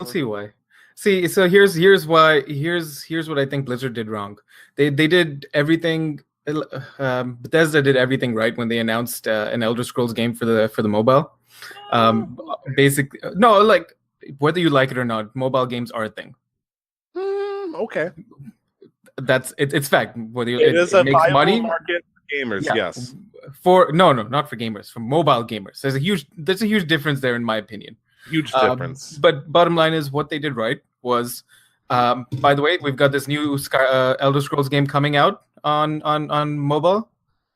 don't see why. See, so here's what I think Blizzard did wrong. They did everything. Bethesda did everything right when they announced an Elder Scrolls game for the mobile. Basically, no, like whether you like it or not, mobile games are a thing. Okay, it's fact. Whether it is a makes viable money, market for gamers. Yeah. Yes, for not for gamers, for mobile gamers. There's a huge difference there, in my opinion. Huge difference. But bottom line is, what they did right was, by the way, we've got this new Elder Scrolls game coming out on mobile.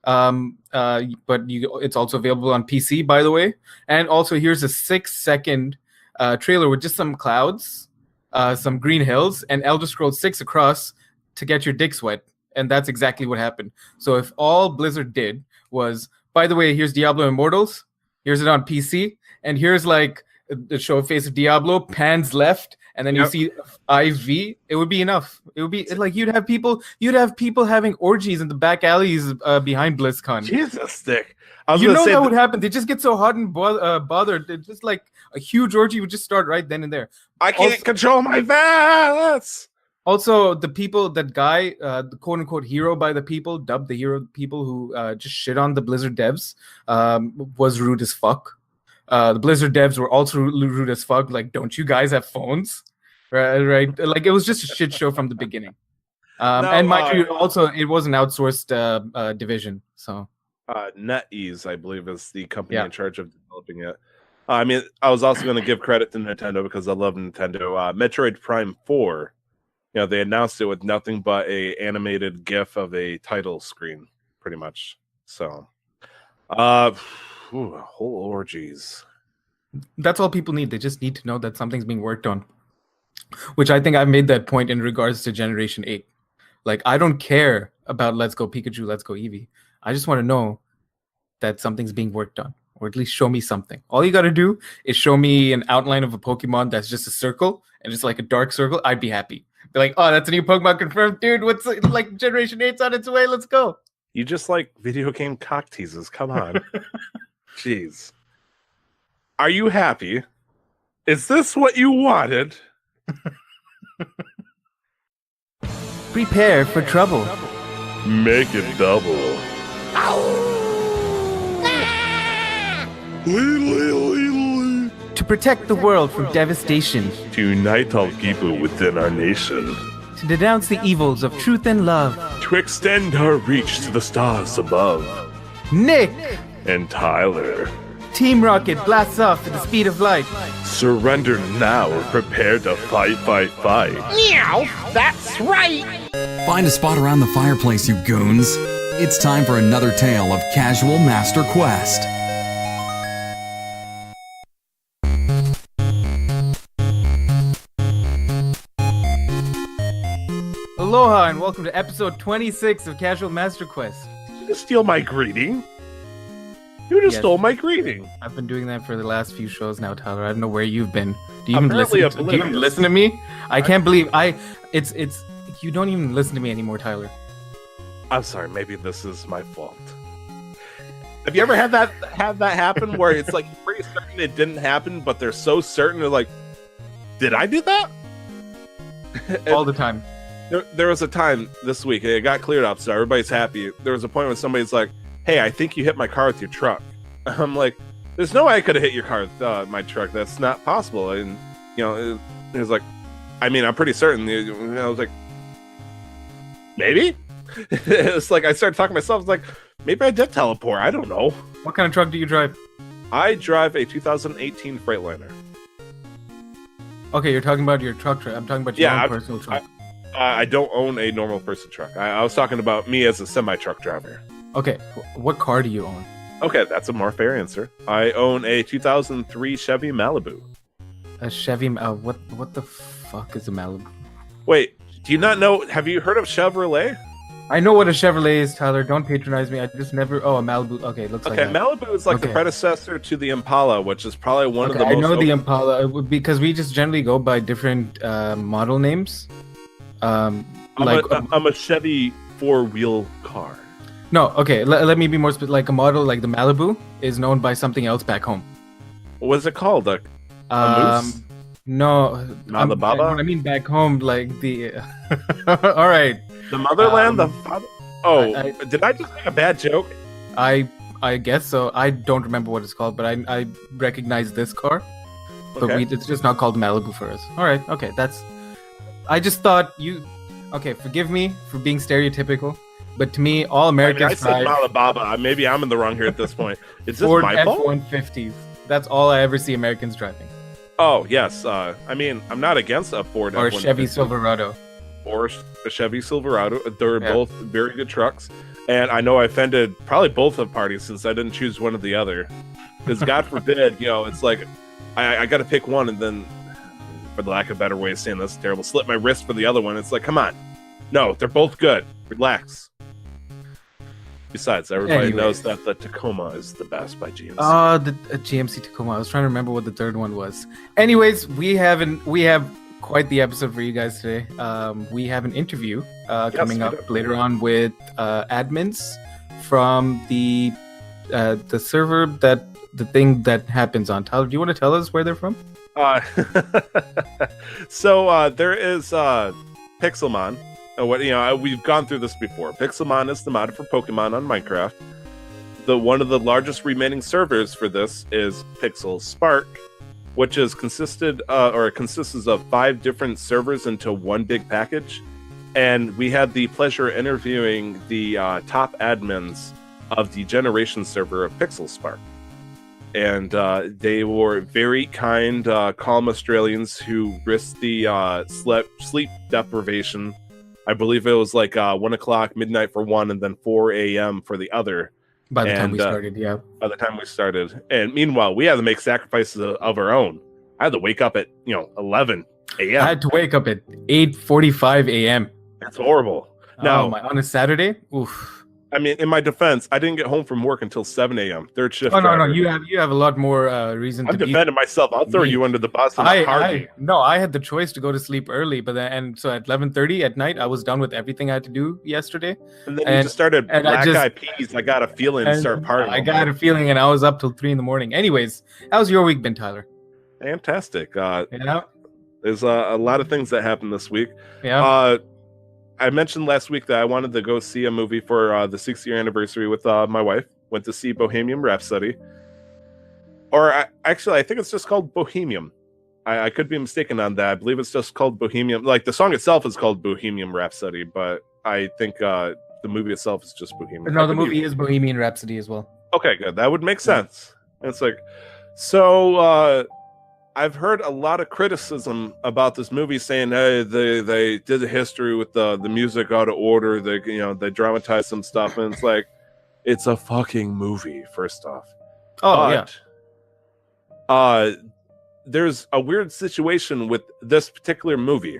But it's also available on PC, by the way. And also, here's a 6-second trailer with just some clouds, some green hills, and Elder Scrolls 6 across to get your dick wet. And that's exactly what happened. So if all Blizzard did was, by the way, here's Diablo Immortals, here's it on PC, and here's like the show face of Diablo, pans left, and then you see IV, it would be enough. It would be like you'd have people having orgies in the back alleys behind BlizzCon. Jesus, Dick. That would happen. They just get so hot and bothered. It's just like a huge orgy would just start right then and there. I can't control my violence. Also, that guy, the quote-unquote hero by the people, dubbed the hero people who just shit on the Blizzard devs, was rude as fuck. The Blizzard devs were also rude as fuck. Like, don't you guys have phones? Right? Like, it was just a shit show from the beginning. And mind you, also, it was an outsourced division. So, NetEase, I believe, is the company in charge of developing it. I mean, I was also going to give credit to Nintendo because I love Nintendo. Metroid Prime 4, they announced it with nothing but a animated GIF of a title screen, pretty much. So, whole orgies. That's all people need. They just need to know that something's being worked on. Which I think I've made that point in regards to Generation 8. Like, I don't care about Let's Go Pikachu, Let's Go Eevee. I just want to know that something's being worked on. Or at least show me something. All you got to do is show me an outline of a Pokemon that's just a circle, and it's like a dark circle. I'd be happy. Be like, oh, that's a new Pokemon confirmed. Dude, what's like Generation 8's on its way? Let's go. You just like video game cock teases. Come on. Jeez. Are you happy? Is this what you wanted? Prepare for trouble. Make it double. To protect the world from devastation. To unite all people within our nation. To denounce the evils of truth and love. To extend our reach to the stars above. Nick! And Tyler. Team Rocket blasts off at the speed of light. Surrender now or prepare to fight. Meow! That's right! Find a spot around the fireplace, you goons. It's time for another tale of Casual Master Quest. Aloha and welcome to episode 26 of Casual Master Quest. Did you steal my greeting? You just stole my greeting. I've been doing that for the last few shows now, Tyler. I don't know where you've been. Do you Apparently even listen to me? I can't believe it's you don't even listen to me anymore, Tyler. I'm sorry, maybe this is my fault. Have you ever had that happen where it's like you're pretty certain it didn't happen, but they're so certain they're like, did I do that? All the time. There was a time this week, it got cleared up, so everybody's happy. There was a point when somebody's like, hey, I think you hit my car with your truck. I'm like, there's no way I could have hit your car with my truck. That's not possible. And, it was like, I mean, I'm pretty certain. I was like, maybe? It's like, I started talking to myself. It's like, maybe I did teleport. I don't know. What kind of truck do you drive? I drive a 2018 Freightliner. Okay, you're talking about your truck. I'm talking about your own personal truck. I don't own a normal person truck. I was talking about me as a semi-truck driver. Okay, what car do you own? Okay, that's a more fair answer. I own a 2003 Chevy Malibu. A Chevy? What the fuck is a Malibu? Wait, do you not know? Have you heard of Chevrolet? I know what a Chevrolet is, Tyler. Don't patronize me. I just never. Oh, a Malibu. Okay, it looks like that. Malibu is like the predecessor to the Impala, which is probably one of the most. I know the Impala because we just generally go by different model names. I'm a Chevy 4-wheel car. No, okay. Let me be more specific. Like a model like the Malibu is known by something else back home. What is it called? A moose? No, Malababa? I mean back home, like the. All right. The motherland? Um, The father? Oh, I- did I just make a bad joke? I guess so. I don't remember what it's called, but I recognize this car. But Okay. it's just not called Malibu for us. All right. Okay. That's. I just thought you. Okay. Forgive me for being stereotypical, but to me, all I mean, Americans I said drive Malababa. Maybe I'm in the wrong here at this point. Is this Ford my fault? F-150s. That's all I ever see Americans driving. Oh, yes. I mean, I'm not against a Ford Or a F-150 Chevy Silverado. or a Chevy Silverado. They're Yeah. both very good trucks. And I know I offended probably both of parties since I didn't choose one or the other. Because God forbid, it's like I got to pick one and then, for the lack of a better way of saying this, terrible, slip my wrist for the other one. It's like, come on. No, they're both good. Relax. Besides, everybody knows that the Tacoma is the best by GMC. The GMC Tacoma. I was trying to remember what the third one was. Anyways, we have quite the episode for you guys today. We have an interview coming up later on with admins from the server the thing that happens on. Tyler, do you want to tell us where they're from? So there is Pixelmon. We've gone through this before. Pixelmon is the mod for Pokemon on Minecraft. One of the largest remaining servers for this is Pixelspark, which consists of 5 different servers into one big package. And we had the pleasure of interviewing the top admins of the Generation server of Pixelspark. And they were very kind, calm Australians who risked the sleep deprivation. I believe it was like 1 o'clock, midnight for one, and then 4 a.m. for the other. By the time we started, yeah. By the time we started. And meanwhile, we had to make sacrifices of our own. I had to wake up at 11 a.m. I had to wake up at 8:45 a.m. That's horrible. Now, on a Saturday? Oof. I mean, in my defense, I didn't get home from work until 7 a.m. Third shift. Oh, no, driver. you have a lot more reason I'm to be. defending myself. I'll throw you under the bus. I had the choice to go to sleep early, so at 11:30 at night, I was done with everything I had to do yesterday. And then you just started Black Eyed Peas. I got a feeling to start partying. I got a feeling, and I was up till 3 in the morning. Anyways, how's your week been, Tyler? Fantastic. Yeah. There's a lot of things that happened this week. Yeah. I mentioned last week that I wanted to go see a movie for the 6th-year anniversary with my wife. Went to see Bohemian Rhapsody. I think it's just called Bohemian. I could be mistaken on that. I believe it's just called Bohemian. Like, the song itself is called Bohemian Rhapsody, but I think the movie itself is just Bohemian. No, the movie is Bohemian Rhapsody as well. Okay, good. That would make sense. And it's like, so I've heard a lot of criticism about this movie, saying, "Hey, they did the history with the music out of order. They dramatized some stuff," and it's like, it's a fucking movie. First off, there's a weird situation with this particular movie.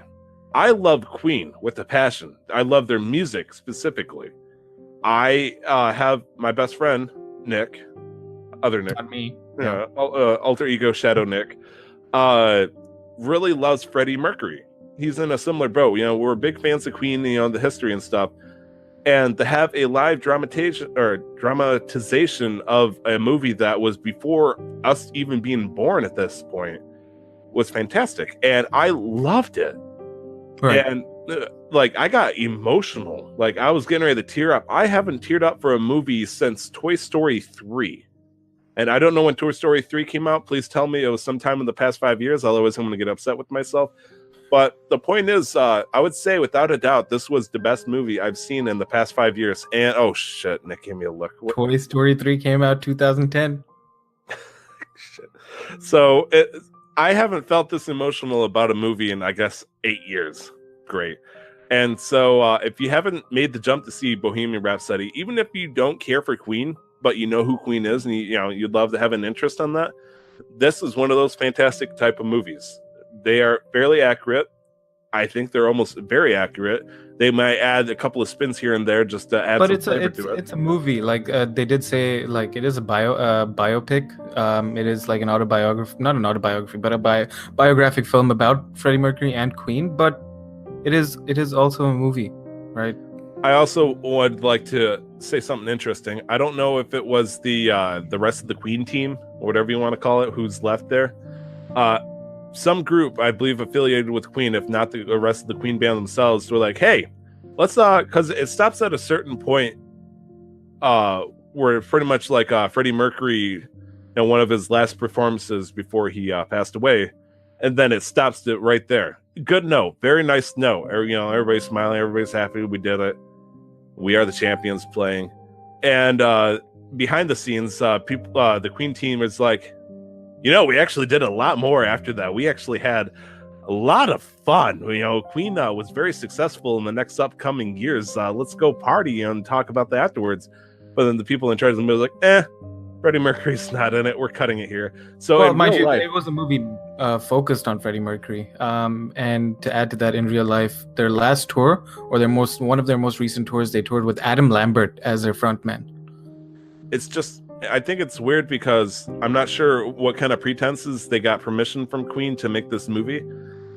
I love Queen with a passion. I love their music specifically. I have my best friend Nick, other Nick, not me, alter ego Shadow Nick. Really loves Freddie Mercury. He's in a similar boat. We're big fans of Queen, the history and stuff. And to have a live dramatization of a movie that was before us even being born at this point was fantastic. And I loved it. Right. And I got emotional. Like, I was getting ready to tear up. I haven't teared up for a movie since Toy Story 3. And I don't know when Toy Story 3 came out. Please tell me it was sometime in the past 5 years. Otherwise, I'm going to get upset with myself. But the point is, I would say, without a doubt, this was the best movie I've seen in the past 5 years. And, oh, shit, Nick gave me a look. Toy Story 3 came out 2010. Shit. So, I haven't felt this emotional about a movie in, I guess, 8 years. Great. And so, if you haven't made the jump to see Bohemian Rhapsody, even if you don't care for Queen, but you know who Queen is, and you'd love to have an interest on that, this is one of those fantastic type of movies. They are fairly accurate. I think they're almost very accurate. They might add a couple of spins here and there just to add some flavor to it. It's a movie. Like, they did say, like, it is a biopic. It is like an autobiography, not an autobiography, but a biographic film about Freddie Mercury and Queen. But it is also a movie, right? I also would like to say something interesting. I don't know if it was the rest of the Queen team, or whatever you want to call it, who's left there. some group, I believe, affiliated with Queen, if not the rest of the Queen band themselves, were like, hey, let's because it stops at a certain point where pretty much like Freddie Mercury, one of his last performances before he passed away, and then it stops it right there. Good note, very nice note. Everybody's smiling, everybody's happy. We did it. We are the champions playing, and behind the scenes, people, the Queen team is like, we actually did a lot more after that. We actually had a lot of fun. Queen was very successful in the next upcoming years. Let's go party and talk about that afterwards. But then the people in charge of the movie was like, Freddie Mercury's not in it. We're cutting it here. So, well, mind you, it was a movie focused on Freddie Mercury. And to add to that, in real life, their last tour, or one of their most recent tours, they toured with Adam Lambert as their frontman. It's just, I think it's weird because I'm not sure what kind of pretenses they got permission from Queen to make this movie.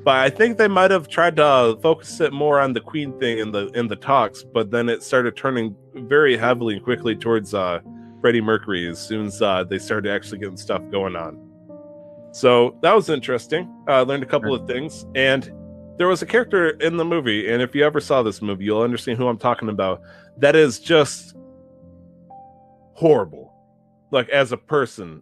But I think they might have tried to focus it more on the Queen thing in the talks, but then it started turning very heavily and quickly towards Freddie Mercury as soon as they started actually getting stuff going on. So that was interesting. I learned a couple of things, and there was a character in the movie, and if you ever saw this movie, you'll understand who I'm talking about. That is just horrible, like as a person.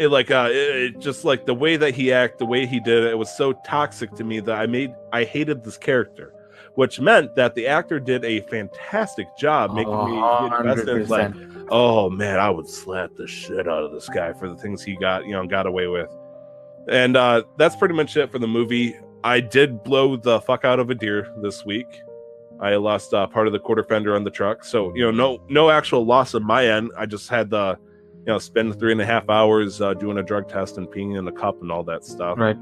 It just like the way that he acted, the way he did it, it was so toxic to me that I hated this character, which meant that the actor did a fantastic job making me get invested. Like, oh man, I would slap the shit out of this guy for the things he got away with. And that's pretty much it for the movie. I did blow the fuck out of a deer this week. I lost part of the quarter fender on the truck, so no actual loss on my end. I just had the spend 3.5 hours doing a drug test and peeing in the cup and all that stuff. Right.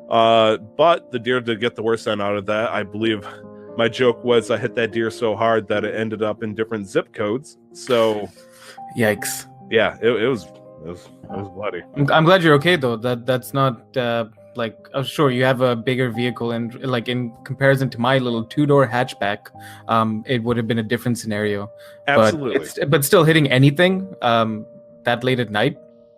But the deer did get the worst end out of that. I believe my joke was I hit that deer so hard that it ended up in different zip codes. So, yikes. Yeah, it was bloody. I'm glad you're okay though. That's not I'm sure you have a bigger vehicle, and like in comparison to my little 2-door hatchback, it would have been a different scenario. Absolutely. But still hitting anything that late at night,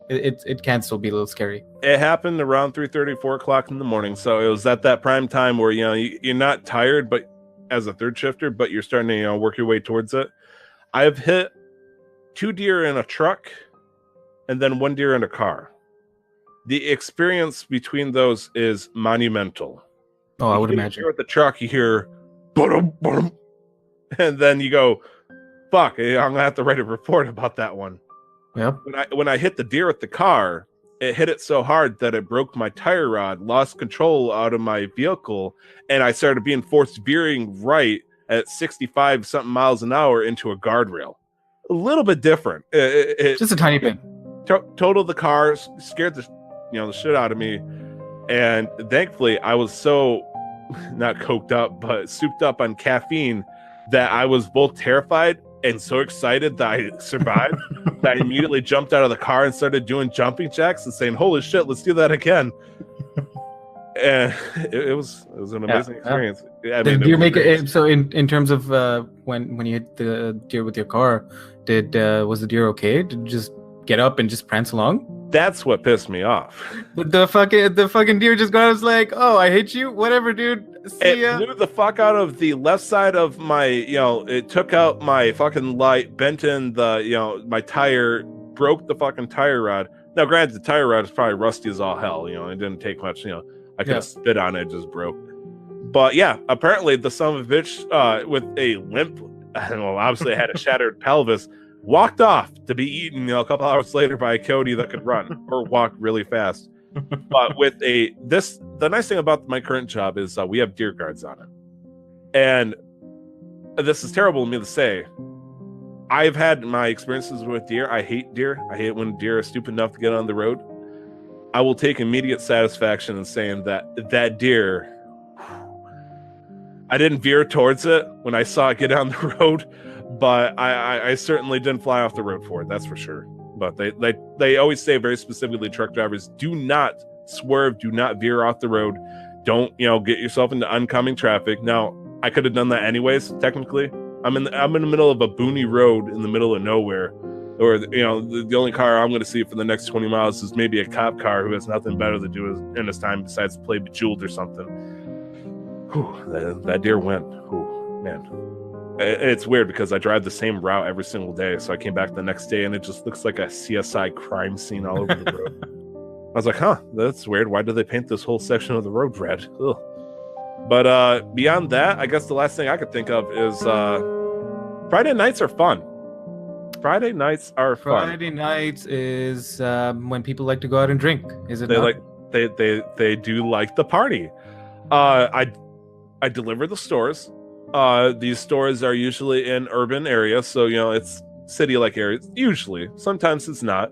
it can still be a little scary. It happened around 3:30, 4 o'clock in the morning. So it was at that prime time where you're not tired, but as a third shifter, but you're starting to work your way towards it. I've hit 2 deer in a truck, and then 1 deer in a car. The experience between those is monumental. Oh, I would imagine. With the truck, you hear, boom, boom, and then you go, "Fuck! I'm gonna have to write a report about that one." Yep. When I hit the deer with the car, it hit it so hard that it broke my tire rod, lost control out of my vehicle, and I started being forced veering right at 65 something miles an hour into a guardrail. A little bit different. Just a tiny bit. Totaled the car, scared the shit out of me, and thankfully I was so not coked up but souped up on caffeine that I was both terrified and so excited that I survived that I immediately jumped out of the car and started doing jumping jacks and saying, "Holy shit, let's do that again." And it was an amazing experience. I mean, did you make it so in terms of when you hit the deer with your car, was the deer okay? Did you just get up and just prance along? That's what pissed me off. The fucking deer just got us like, "Oh, I hate you, whatever, dude." See ya. It blew the fuck out of the left side of my, it took out my fucking light, bent in the, my tire, broke the fucking tire rod. Now, granted, the tire rod is probably rusty as all hell. It didn't take much. I could have spit on it, it just broke. But yeah, apparently the son of a bitch with a limp, obviously had a shattered pelvis, walked off to be eaten, a couple hours later by a coyote that could run or walk really fast. But with the nice thing about my current job is we have deer guards on it. And this is terrible of me to say. I've had my experiences with deer. I hate deer. I hate when deer are stupid enough to get on the road. I will take immediate satisfaction in saying that deer, I didn't veer towards it when I saw it get on the road, but I certainly didn't fly off the road for it, that's for sure. But they always say very specifically, truck drivers, do not swerve, do not veer off the road. Don't, get yourself into oncoming traffic. Now, I could have done that anyways, technically. I'm in the middle of a boony road in the middle of nowhere. Or, the only car I'm going to see for the next 20 miles is maybe a cop car who has nothing better to do in his time besides play Bejeweled or something. Whew, that deer went. Whew, man. It's weird because I drive the same route every single day. So I came back the next day and it just looks like a CSI crime scene all over the road. I was like, that's weird. Why did they paint this whole section of the road red? Ugh. But beyond that, I guess the last thing I could think of is Friday nights are fun. Friday nights are fun. Friday nights is when people like to go out and drink. Is it? They do like the party. I deliver the stores. These stores are usually in urban areas, so it's city-like areas. Usually, sometimes it's not.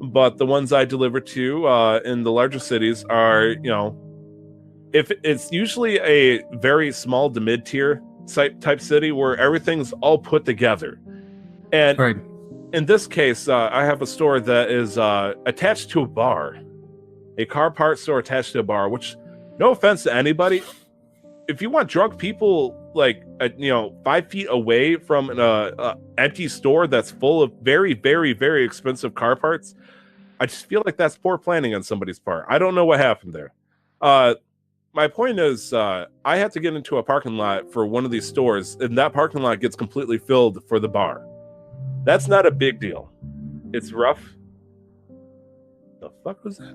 But the ones I deliver to in the larger cities are, if it's usually a very small to mid-tier type city where everything's all put together. And right. In this case, I have a store that is attached to a bar, a car parts store attached to a bar, which, no offense to anybody, if you want drunk people 5 feet away from an empty store that's full of very, very, very expensive car parts, I just feel like that's poor planning on somebody's part. I don't know what happened there. My point is, I have to get into a parking lot for one of these stores, and that parking lot gets completely filled for the bar. That's not a big deal. It's rough. The fuck was that?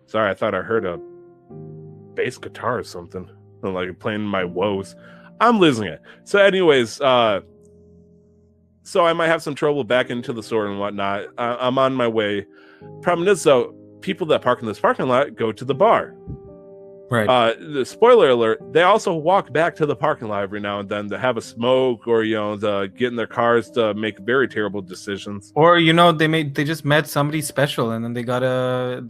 Sorry, I thought I heard a bass guitar or something. Like playing my woes. I'm losing it. So anyways, so I might have some trouble back into the store and whatnot. I'm on my way. Problem is, though, people that park in this parking lot go to the bar. Right. The spoiler alert, they also walk back to the parking lot every now and then to have a smoke or, to get in their cars to make very terrible decisions. Or, they just met somebody special and then they gotta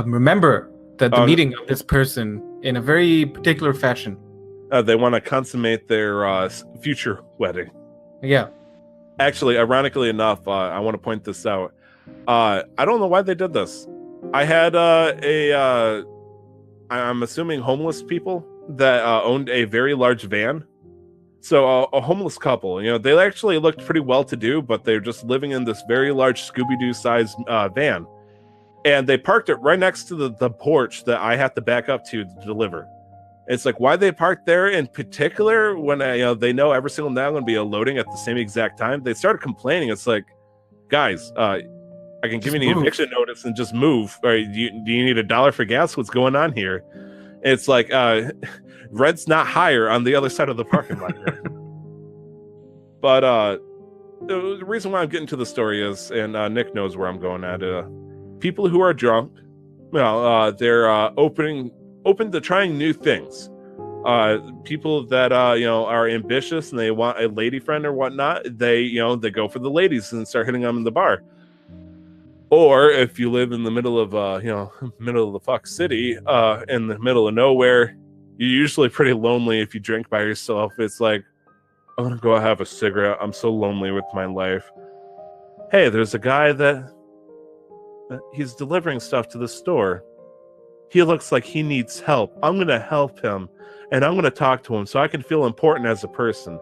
remember the meeting of this person in a very particular fashion. They want to consummate their future wedding. Yeah. Actually, ironically enough, I want to point this out. I don't know why they did this. I had I'm assuming homeless people that owned a very large van. So a homeless couple, they actually looked pretty well-to-do, but they're just living in this very large Scooby-Doo sized van. And they parked it right next to the porch that I have to back up to deliver. It's like, why they parked there in particular when they know every single night I'm going to be loading at the same exact time? They started complaining. It's like, guys, I can give you an eviction notice and just move. Or do you need $1 for gas? What's going on here? It's like rent's not higher on the other side of the parking lot. But the reason why I'm getting to the story is, and Nick knows where I'm going at. People who are drunk, they're open to trying new things. People that are ambitious and they want a lady friend or whatnot, they go for the ladies and start hitting them in the bar. Or if you live in the middle of middle of the fuck city, in the middle of nowhere, you're usually pretty lonely if you drink by yourself. It's like, I'm gonna go have a cigarette. I'm so lonely with my life. Hey, there's a guy that he's delivering stuff to the store. He looks like he needs help. I'm gonna help him, and I'm gonna talk to him so I can feel important as a person.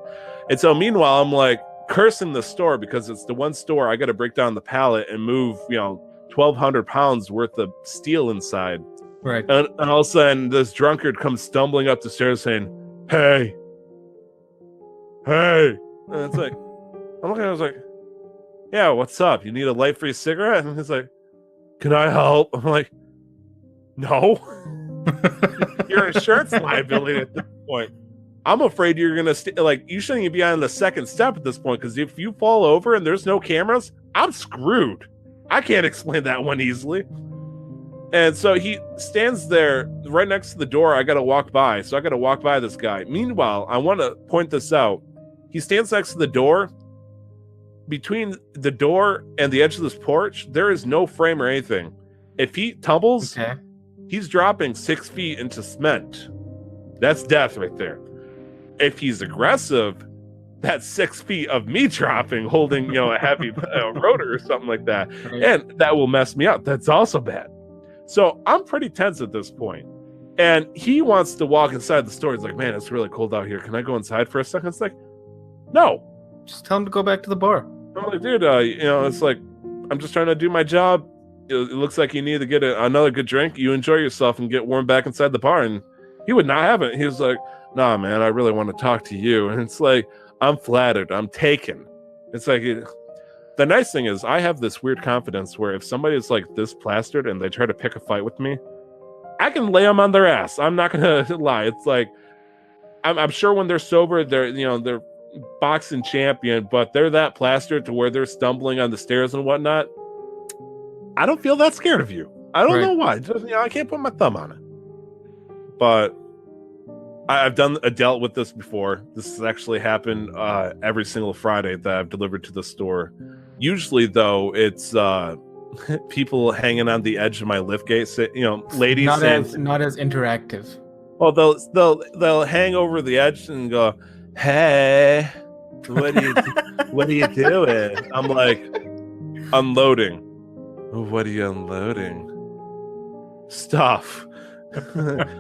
And so meanwhile, I'm like cursing the store because it's the one store I got to break down the pallet and move 1,200 pounds worth of steel inside. Right. And all of a sudden this drunkard comes stumbling up the stairs saying, hey, and it's like, I'm looking at it, I was like, yeah, what's up, you need a light for your cigarette? And he's like, can I help? I'm like, no. You're an insurance liability at this point. I'm afraid you're gonna you shouldn't even be on the second step at this point, because if you fall over and there's no cameras, I'm screwed. I can't explain that one easily. And so he stands there right next to the door. I gotta walk by, so I gotta walk by this guy. Meanwhile, I want to point this out. He stands next to the door. Between the door and the edge of this porch, there is no frame or anything. If he tumbles, he's dropping 6 feet into cement. That's death right there. If he's aggressive, that's 6 feet of me dropping, holding a heavy rotor or something like that, and that will mess me up. That's also bad. So I'm pretty tense at this point, and he wants to walk inside the store. He's like, "Man, it's really cold out here. Can I go inside for a second?" It's like, No. Just tell him to go back to the bar. I'm like, dude, it's like, I'm just trying to do my job. It looks like you need to get another good drink. You enjoy yourself and get warm back inside the bar. And he would not have it. He was like, nah, man, I really want to talk to you. And it's like, I'm flattered. I'm taken. It's like, the nice thing is I have this weird confidence where if somebody is like this plastered and they try to pick a fight with me, I can lay them on their ass. I'm not going to lie. It's like, I'm sure when they're sober, they're boxing champion, but they're that plastered to where they're stumbling on the stairs and whatnot. I don't feel that scared of you. I don't know why. Just, I can't put my thumb on it. But I've dealt with this before. This has actually happened every single Friday that I've delivered to the store. Usually, though, it's people hanging on the edge of my liftgate. Ladies not as interactive. Well, they'll hang over the edge and go, "Hey, what are you doing?" I'm like, unloading. What are you unloading? Stuff.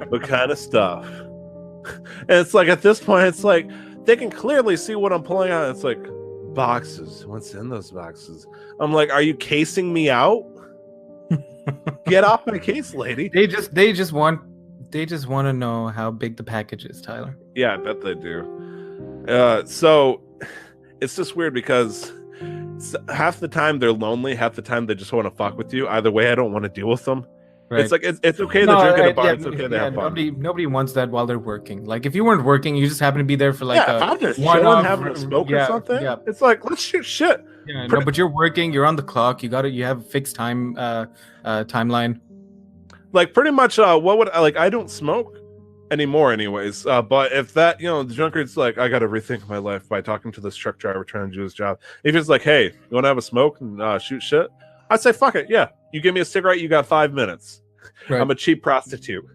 What kind of stuff? And it's like, at this point, it's like they can clearly see what I'm pulling out. It's like, boxes. What's in those boxes? I'm like, are you casing me out? Get off my case, lady. They just want to know how big the package is, Tyler. Yeah, I bet they do. So it's just weird because half the time they're lonely, half the time they just want to fuck with you. Either way, I don't want to deal with them. Right. It's like it's okay to drink at a bar. It's okay to have fun. Nobody wants that while they're working. Like if you weren't working, you just happen to be there for like if I'm just chilling, having a smoke or something. Yeah. It's like, let's shoot shit. Yeah, no, but you're working. You're on the clock. You have a fixed time timeline. Like pretty much, what would I don't smoke anymore, anyways. But if that the drunkard's like, I got to rethink my life by talking to this truck driver trying to do his job. If it's like, hey, you want to have a smoke and shoot shit? I'd say, fuck it. Yeah. You give me a cigarette, you got 5 minutes. Right. I'm a cheap prostitute.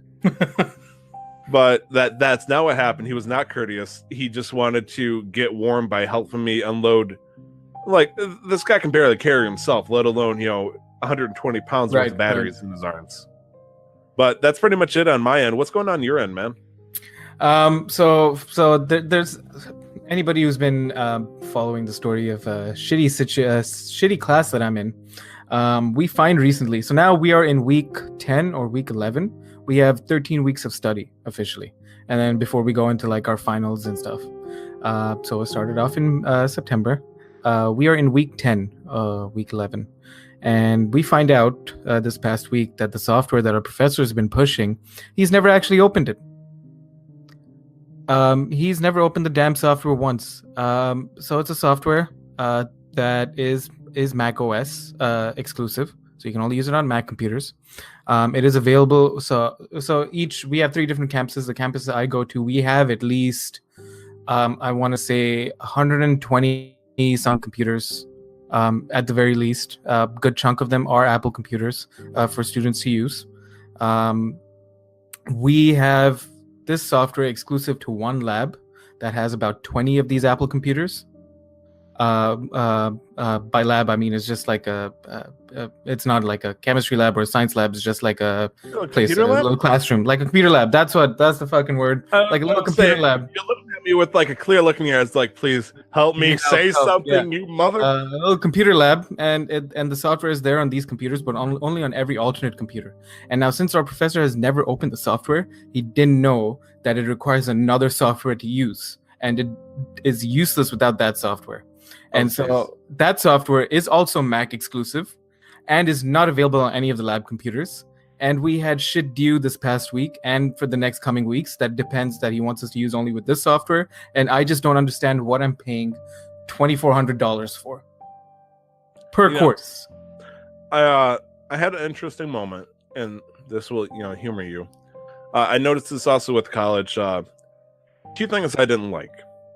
But that's not what happened. He was not courteous. He just wanted to get warm by helping me unload. Like, this guy can barely carry himself, let alone, 120 pounds worth of batteries in his arms. But that's pretty much it on my end. What's going on your end, man? So there's anybody who's been following the story of a shitty class that I'm in. We find recently, so now we are in week 10 or week 11. We have 13 weeks of study officially, and then before we go into like our finals and stuff. So it started off in September. We are in week 10, week 11, and we find out this past week that the software that our professor has been pushing, he's never actually opened it. He's never opened the damn software once. So it's a software that is Mac OS exclusive, so you can only use it on Mac computers. It is available. So we have 3 different campuses. The campus that I go to, we have at least I want to say 120 some computers at the very least. A good chunk of them are Apple computers for students to use. We have this software exclusive to one lab that has about 20 of these Apple computers. By lab, I mean it's just like it's not like a chemistry lab or a science lab. It's just like a place, a little classroom, like a computer lab. That's the fucking word. Like a little computer lab. You're looking at me with like a clear look in your eyes, like, please help me, say something, you mother. A little computer lab, and the software is there on these computers, but only on every alternate computer. And now, since our professor has never opened the software, he didn't know that it requires another software to use, and it is useless without that software. And so that software is also Mac exclusive and is not available on any of the lab computers. And we had shit due this past week and for the next coming weeks that depends that he wants us to use only with this software. And I just don't understand what I'm paying $2,400 for per course. I had an interesting moment, and this will humor you. I noticed this also with college. 2 things I didn't like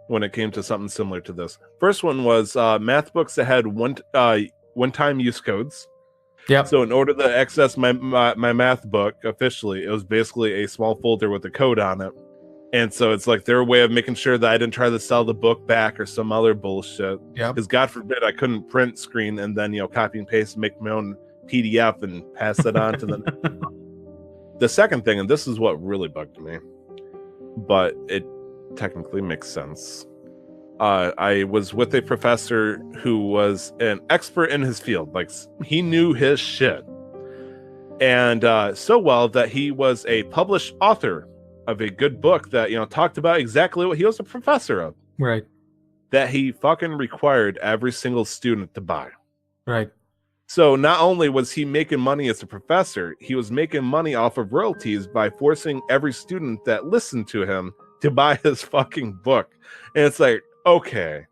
when it came to something similar to this. First one was math books that had one-time use codes. Yeah. So in order to access my math book officially, it was basically a small folder with a code on it. And so it's like their way of making sure that I didn't try to sell the book back or some other bullshit. Yeah. Because God forbid I couldn't print screen and then copy and paste and make my own PDF and pass it on to the. The second thing, and this is what really bugged me, but it technically makes sense. I was with a professor who was an expert in his field. Like, he knew his shit. And so well that he was a published author of a good book that, talked about exactly what he was a professor of. Right. That he fucking required every single student to buy. Right. So not only was he making money as a professor, he was making money off of royalties by forcing every student that listened to him to buy his fucking book. And it's like, okay,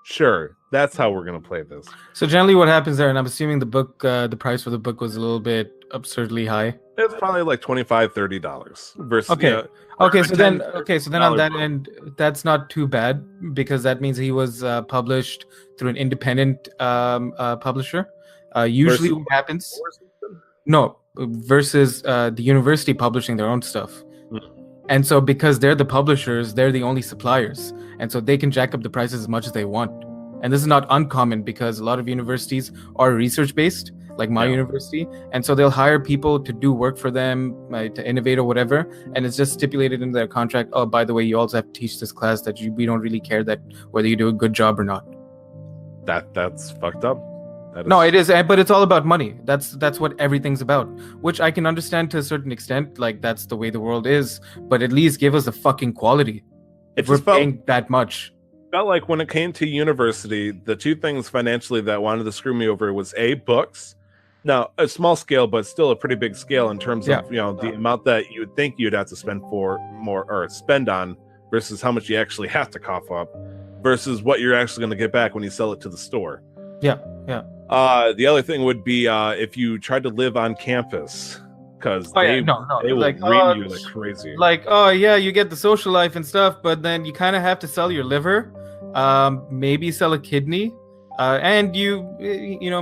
sure, that's how we're going to play this. So generally what happens there, and I'm assuming the book, the price for the book was a little bit absurdly high. It's probably like $25-$30 versus so then on that end, that's not too bad, because that means he was published through an independent publisher. Usually what happens versus the university publishing their own stuff. And so because they're the publishers, they're the only suppliers, and so they can jack up the prices as much as they want. And this is not uncommon, because a lot of universities are research based, like my university, and so they'll hire people to do work for them, to innovate or whatever, and it's just stipulated in their contract, oh, by the way, you also have to teach this class that we don't really care that whether you do a good job or not. That's fucked up. No, it is, but it's all about money. That's what everything's about, which I can understand to a certain extent. Like, that's the way the world is, but at least give us the fucking quality. If we're paying that much. Felt like when it came to university, the two things financially that wanted to screw me over was books. Now, a small scale, but still a pretty big scale in terms of the amount that you would think you'd have to spend spend on versus how much you actually have to cough up versus what you're actually going to get back when you sell it to the store. Yeah. The other thing would be if you tried to live on campus, because they will ream you like crazy. Like, oh yeah, you get the social life and stuff, but then you kind of have to sell your liver, maybe sell a kidney, and you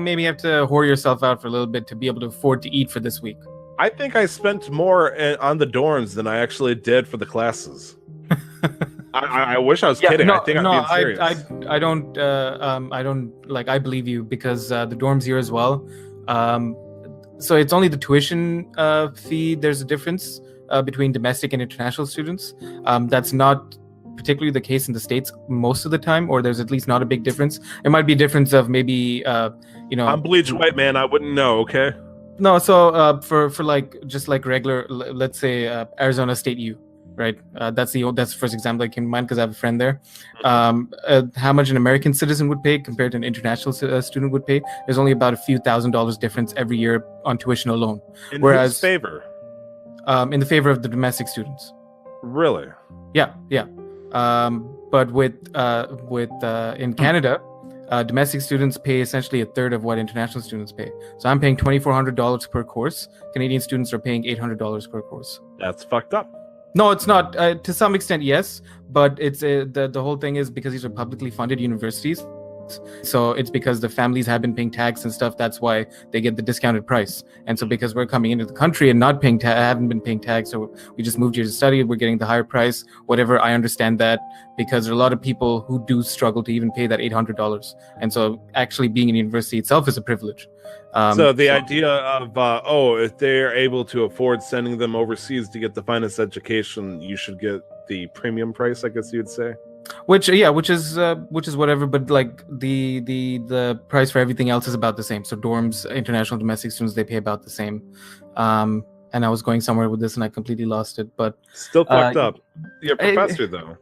maybe have to whore yourself out for a little bit to be able to afford to eat for this week. I think I spent more on the dorms than I actually did for the classes. I wish I was kidding. I think I'm being serious. I don't like. I believe you, because the dorms here as well. So it's only the tuition fee. There's a difference between domestic and international students. That's not particularly the case in the States most of the time, or there's at least not a big difference. It might be a difference of maybe I'm bleached white, man. I wouldn't know. Okay. No, so for like just like regular, let's say Arizona State U. Right, that's the first example that came to mind because I have a friend there. How much an American citizen would pay compared to an international student would pay, there's only about a few $1,000s difference every year on tuition alone. Whereas whose favor? In the favor of the domestic students. Really? Yeah. But with in Canada, domestic students pay essentially a third of what international students pay. So I'm paying $2,400 per course. Canadian students are paying $800 per course. That's fucked up. No, it's not. To some extent, yes, but it's the whole thing is because these are publicly funded universities. So it's because the families have been paying tax and stuff. That's why they get the discounted price. And so because we're coming into the country and not paying haven't been paying tax, so we just moved here to study, we're getting the higher price. Whatever, I understand that, because there are a lot of people who do struggle to even pay that $800. And so actually being in university itself is a privilege. So the idea of if they're able to afford sending them overseas to get the finest education, you should get the premium price, I guess you'd say. Which is whatever, but like the price for everything else is about the same. So dorms, international, domestic students, they pay about the same. And I was going somewhere with this and I completely lost it, but still fucked up. Your professor though,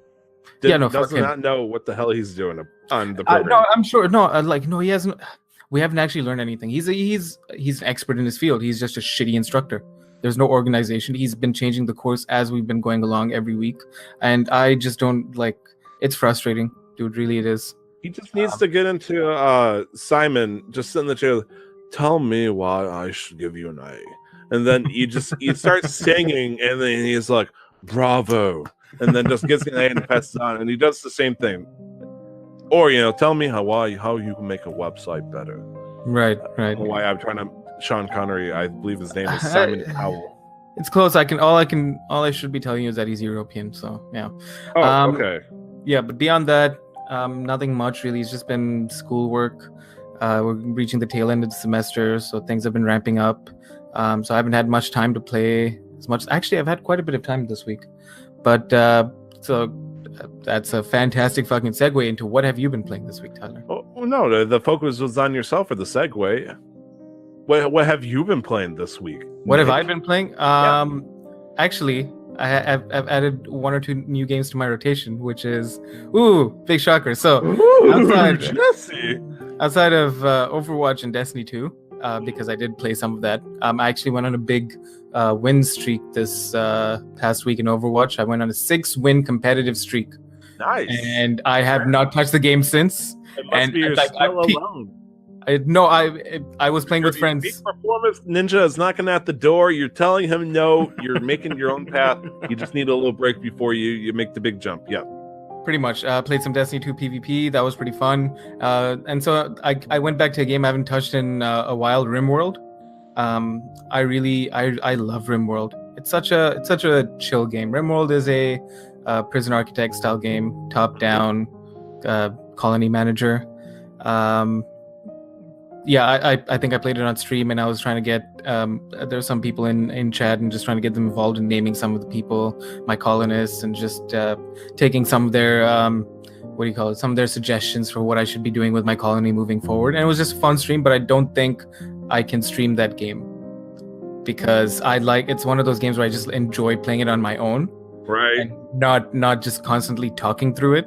does not know what the hell he's doing on the program. No, I'm sure. No, he hasn't. We haven't actually learned anything. He's an expert in his field. He's just a shitty instructor. There's no organization. He's been changing the course as we've been going along every week, and I just don't like. It's frustrating, dude. Really, it is. He just needs to get into Simon. Just sit in the chair. Tell me why I should give you an A, and then he starts singing, and then he's like, "Bravo!" and then just gets an A and passes on, and he does the same thing. Or tell me how you can make a website better. Right. Why I'm trying to Sean Connery. I believe his name is Simon Cowell. It's close. All I should be telling you is that he's European. So yeah. Oh, okay. Yeah, but beyond that, nothing much really. It's just been schoolwork. We're reaching the tail end of the semester, so things have been ramping up. So I haven't had much time to play as much. Actually, I've had quite a bit of time this week, but that's a fantastic fucking segue into what have you been playing this week, Tyler? Oh no, the focus was on yourself for the segue. What have you been playing this week? What have Nick? I been playing? Actually, I've added 1 or 2 new games to my rotation, which is big shocker. So outside of Overwatch and Destiny 2, because I did play some of that. I actually went on a big win streak this past week in Overwatch. I went on a 6-win competitive streak. Nice. And I have not touched the game since. It must be you're still alone. I was playing with friends. Peak performance ninja is knocking at the door. You're telling him no. You're making your own path. You just need a little break before you make the big jump. Yeah. Pretty much. Played some Destiny 2 PvP. That was pretty fun. And so I went back to a game I haven't touched in a while, Rimworld. I love Rimworld. It's such a chill game. Rimworld is a prison architect style game, top down, colony manager. I think I played it on stream, and I was trying to get there's some people in chat and just trying to get them involved in naming some of the people, my colonists, and just taking some of their some of their suggestions for what I should be doing with my colony moving forward. And it was just a fun stream, but I don't think I can stream that game because it's one of those games where I just enjoy playing it on my own, right? And not just constantly talking through it.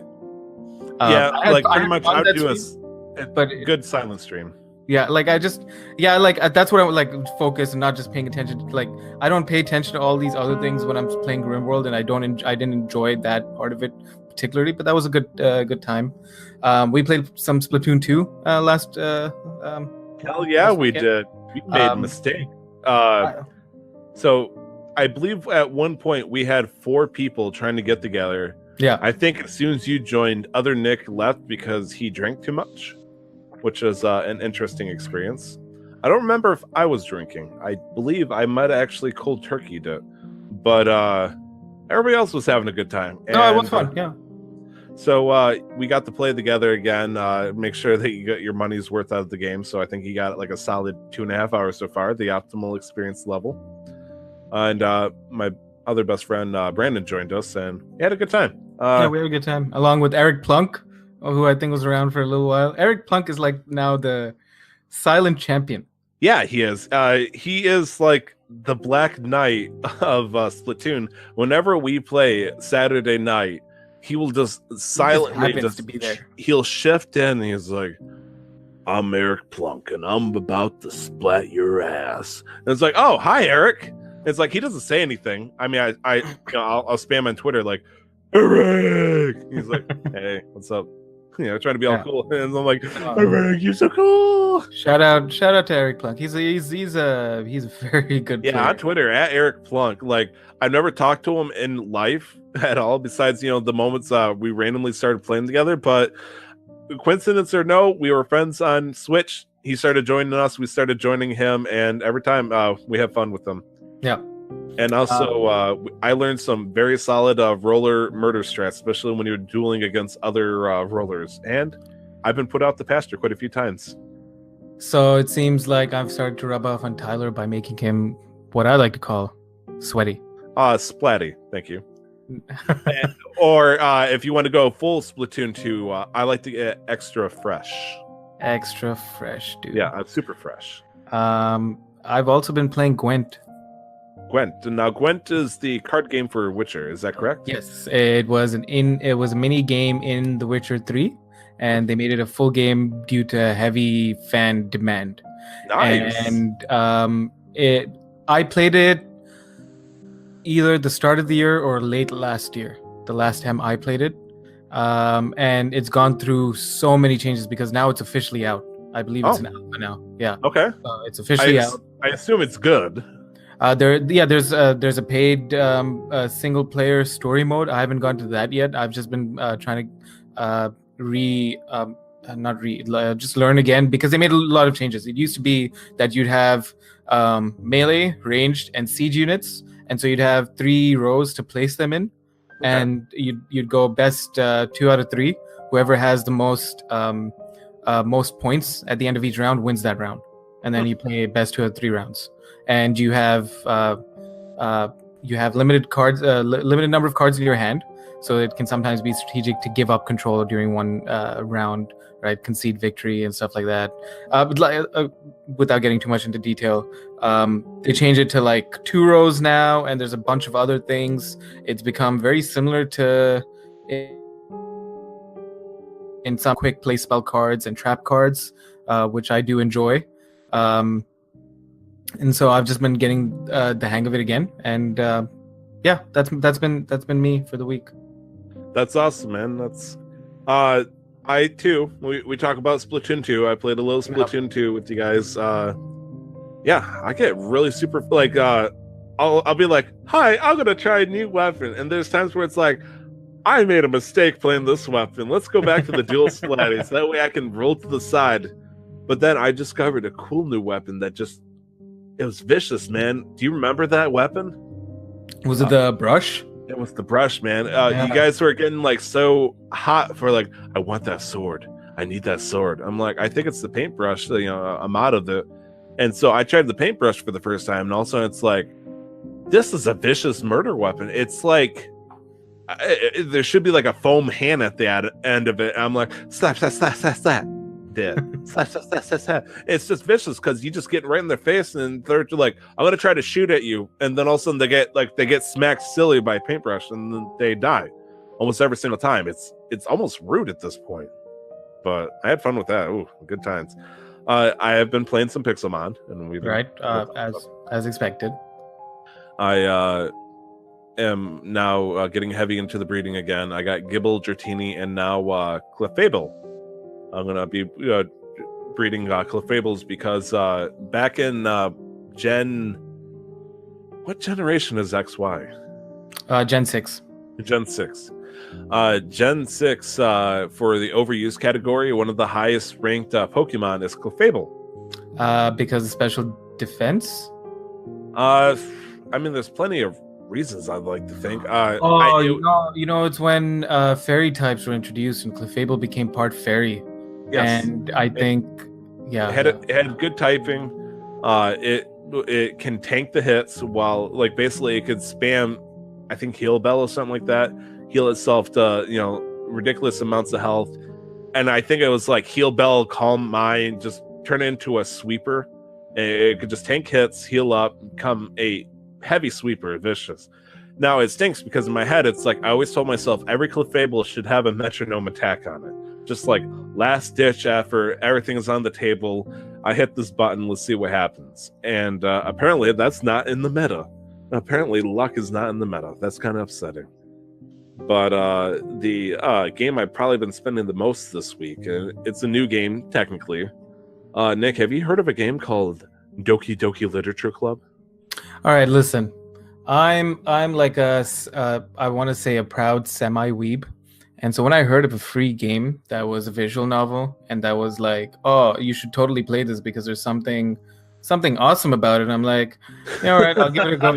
Pretty much I would do a good silent stream. That's what I would like focus and not just paying attention to, I don't pay attention to all these other things when I'm playing Rimworld, and I didn't enjoy that part of it particularly, but that was a good time. We played some Splatoon 2 last hell yeah, we did. We made a mistake. So I believe at one point we had 4 people trying to get together. Yeah. I think as soon as you joined, other Nick left because he drank too much, which is an interesting experience. I don't remember if I was drinking. I believe I might have actually cold turkeyed it, but everybody else was having a good time. No, it was fun. Yeah. So we got to play together again. Make sure that you get your money's worth out of the game. So I think he got like a solid 2.5 hours so far, the optimal experience level. And my other best friend Brandon joined us, and we had a good time. We had a good time, along with Eric Plunk, who I think was around for a little while. Eric Plunk is now the silent champion. Yeah, he is. He is like the Black Knight of Splatoon. Whenever we play Saturday night, he will just silently to be there. He'll shift in, and he's like, "I'm Eric Plunk, and I'm about to splat your ass." And it's like, "Oh, hi, Eric." It's like he doesn't say anything. I mean, I'll spam on Twitter like, "Eric." He's like, "Hey, what's up?" Trying to be all cool, and I'm like, "Eric, you're so cool." Shout out to Eric Plunk. He's a very good player. On Twitter at Eric Plunk. Like, I've never talked to him in life at all, besides the moments we randomly started playing together. But coincidence or no, we were friends on Switch. He started joining us. We started joining him, and every time we have fun with him. Yeah. And also, I learned some very solid roller murder strats, especially when you're dueling against other rollers. And I've been put out the pasture quite a few times. So it seems like I've started to rub off on Tyler by making him what I like to call sweaty. Splatty, thank you. Or if you want to go full Splatoon 2, I like to get extra fresh. Extra fresh, dude. Yeah, super fresh. I've also been playing Gwent. Now Gwent is the card game for Witcher, is that correct? Yes, it was a mini game in The Witcher 3, and they made it a full game due to heavy fan demand. Nice. And I played it either the start of the year or late last year, the last time I played it. And it's gone through so many changes because now it's officially out. I believe it's an alpha now. Yeah. Okay. It's officially out. I assume it's good. There's a paid single player story mode. I haven't gone to that yet. I've just been trying to just learn again because they made a lot of changes. It used to be that you'd have melee, ranged, and siege units, and so you'd have 3 rows to place them in, and you'd go best 2 out of 3. Whoever has the most points at the end of each round wins that round, and then you play best 2 out of 3 rounds. And you have limited cards, limited number of cards in your hand, so it can sometimes be strategic to give up control during one round, right? Concede victory and stuff like that. Without getting too much into detail, they changed it to like 2 rows now, and there's a bunch of other things. It's become very similar to in some quick play spell cards and trap cards, which I do enjoy. And so I've just been getting the hang of it again, and yeah, that's been me for the week. That's awesome, man. That's I too. We talk about Splatoon 2. I played a little Splatoon 2 with you guys. Yeah, I get really super like I'll be like, "Hi, I'm gonna try a new weapon," and there's times where it's like, "I made a mistake playing this weapon. Let's go back to the dual slatties. That way I can roll to the side." But then I discovered a cool new weapon that it was vicious, man. Do you remember that weapon? Was it the brush? It was the brush, man. You guys were getting like so hot for like, I want that sword. I need that sword. I'm like, I think it's the paintbrush, a mod of it. And so I tried the paintbrush for the first time, and also it's like, this is a vicious murder weapon. It's like, there should be like a foam hand at the end of it. I'm like, slap, slap, slap, slap, slap. Dead. Slap, slap, slap, slap, slap. It's just vicious because you just get right in their face, and they're like, I'm gonna try to shoot at you, and then all of a sudden they get smacked silly by a paintbrush, and then they die almost every single time. It's almost rude at this point, but I had fun with that. Ooh, good times. I have been playing some Pixelmon, and we've been as expected. I am now getting heavy into the breeding again. I got Gibble, Dratini, and now Clefable. I'm gonna be breeding Clefables because back in what generation is XY? Gen 6. Gen 6. Gen 6 for the overuse category, one of the highest ranked Pokemon is Clefable. Because of special defense? I mean, there's plenty of reasons I'd like to think. It's when fairy types were introduced and Clefable became part fairy. Yes. And I think, it had good typing. It can tank the hits while, like, basically it could spam, I think, Heal Bell or something like that. Heal itself to, ridiculous amounts of health. And I think it was like Heal Bell, Calm Mind, just turn it into a sweeper. It could just tank hits, heal up, become a heavy sweeper, vicious. Now it stinks because in my head, it's like I always told myself every Clefable should have a metronome attack on it. Just like last ditch effort, everything is on the table. I hit this button, let's see what happens. And apparently that's not in the meta. Apparently luck is not in the meta. That's kind of upsetting. But the game I've probably been spending the most this week, and it's a new game technically. Nick, have you heard of a game called Doki Doki Literature Club? All right, listen. I'm like I want to say a proud semi-weeb. And so when I heard of a free game that was a visual novel and that was like, oh, you should totally play this because there's something awesome about it, I'm like, yeah, all right, I'll give it a go.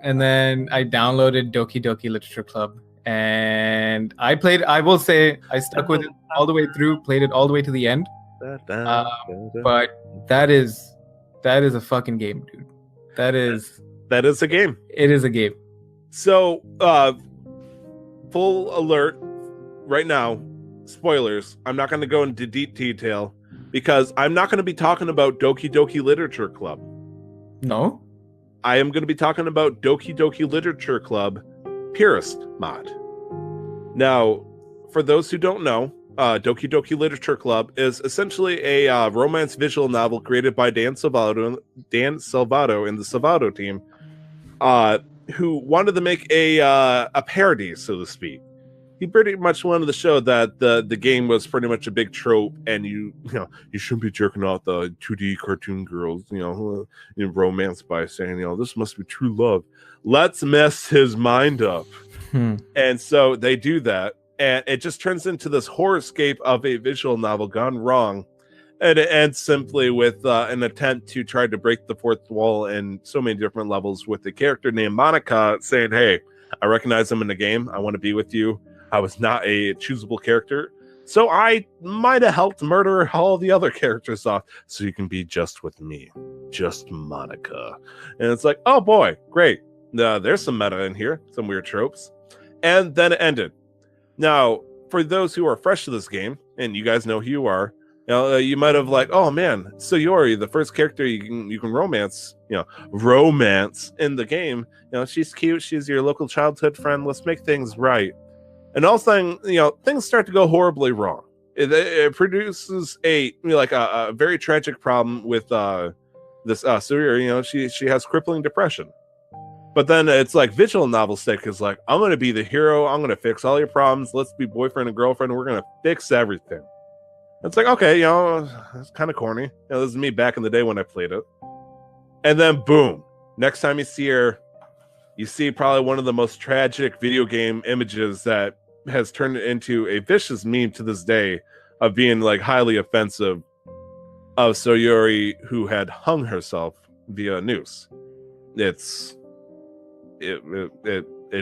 And then I downloaded Doki Doki Literature Club, and I will say I stuck with it all the way through, played it all the way to the end. But that is a fucking game, dude. That is a game. It is a game. So, full alert right now, spoilers. I'm not going to go into deep detail because I'm not going to be talking about Doki Doki Literature Club. No? I am going to be talking about Doki Doki Literature Club Purist Mod. Now, for those who don't know, Doki Doki Literature Club is essentially a romance visual novel created by Dan Salvato and the Salvato team, who wanted to make a parody, so to speak. He pretty much wanted to show that the game was pretty much a big trope, and you shouldn't be jerking off the 2D cartoon girls, romance by saying, this must be true love. Let's mess his mind up. And so they do that, and it just turns into this horrorscape of a visual novel gone wrong. And it ends simply with an attempt to try to break the fourth wall in so many different levels, with a character named Monica saying, hey, I recognize him in the game. I want to be with you. I was not a choosable character, so I might have helped murder all the other characters off so you can be just with me. Just Monica. And it's like, oh boy, great. There's some meta in here, some weird tropes. And then it ended. Now, for those who are fresh to this game, and you guys know who you are, you might have like, oh man, Sayori, the first character you can romance in the game. She's cute. She's your local childhood friend. Let's make things right. And all of a sudden, things start to go horribly wrong. It produces a very tragic problem with this Sayori. She has crippling depression. But then it's like visual novel stick is like, I'm going to be the hero. I'm going to fix all your problems. Let's be boyfriend and girlfriend. We're going to fix everything. It's like, okay, it's kind of corny. This is me back in the day when I played it. And then boom, next time you see her, you see probably one of the most tragic video game images that has turned into a vicious meme to this day of being like highly offensive of Sayori, who had hung herself via a noose. It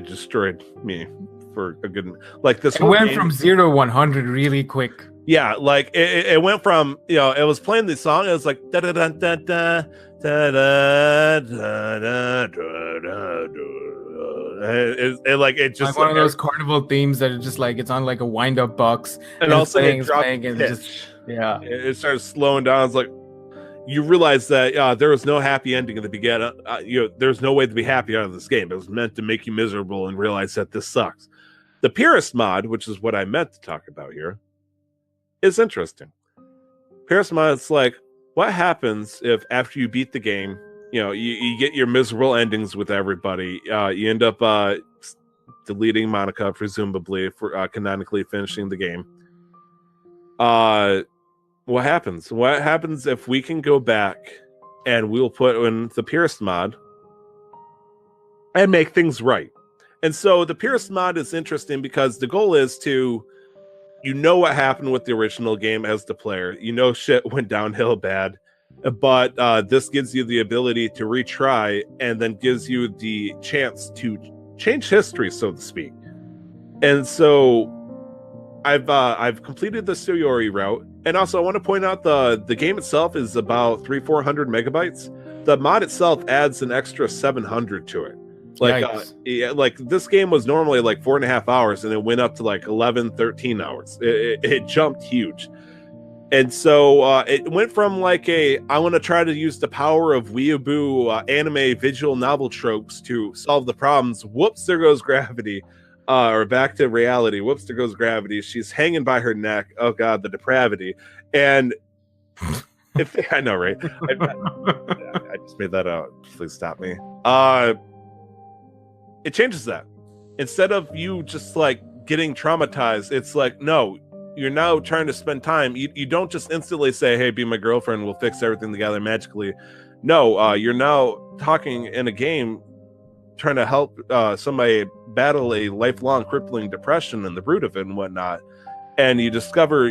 destroyed me for a good like this. It went from 0 to 100 really quick. Yeah, like it went from it was playing the song. It was like da da da da da da da da da da. It just like one of those carnival themes that are just like it's on like a wind up box, and also it starts slowing down. It's like you realize that there was no happy ending in the beginning. There's no way to be happy out of this game. It was meant to make you miserable and realize that this sucks. The Purist Mod, which is what I meant to talk about here, is interesting. Purist Mod, it's like, what happens if after you beat the game, you get your miserable endings with everybody. You end up deleting Monica, presumably, for canonically finishing the game. What happens? What happens if we can go back and we'll put in the Purist Mod and make things right? And so the Purist Mod is interesting because the goal is to, what happened with the original game as the player. Shit went downhill bad, but this gives you the ability to retry and then gives you the chance to change history, so to speak. And so I've completed the Sayori route. And also, I want to point out the game itself is about 300-400 megabytes. The mod itself adds an extra 700 to it. Like this game was normally like 4.5 hours, and it went up to like 11-13 hours. It jumped huge. And so it went from like I want to try to use the power of weeaboo anime visual novel tropes to solve the problems. Whoops, there goes gravity. Or back to reality. Whoops, there goes gravity. She's hanging by her neck. Oh God, the depravity. And I know, right? I just made that out. Please stop me. It changes that. Instead of you just like getting traumatized, it's like, no, you're now trying to spend time. You don't just instantly say, hey, be my girlfriend, we'll fix everything together magically. No, you're now talking in a game trying to help somebody battle a lifelong crippling depression and the root of it and whatnot. And you discover,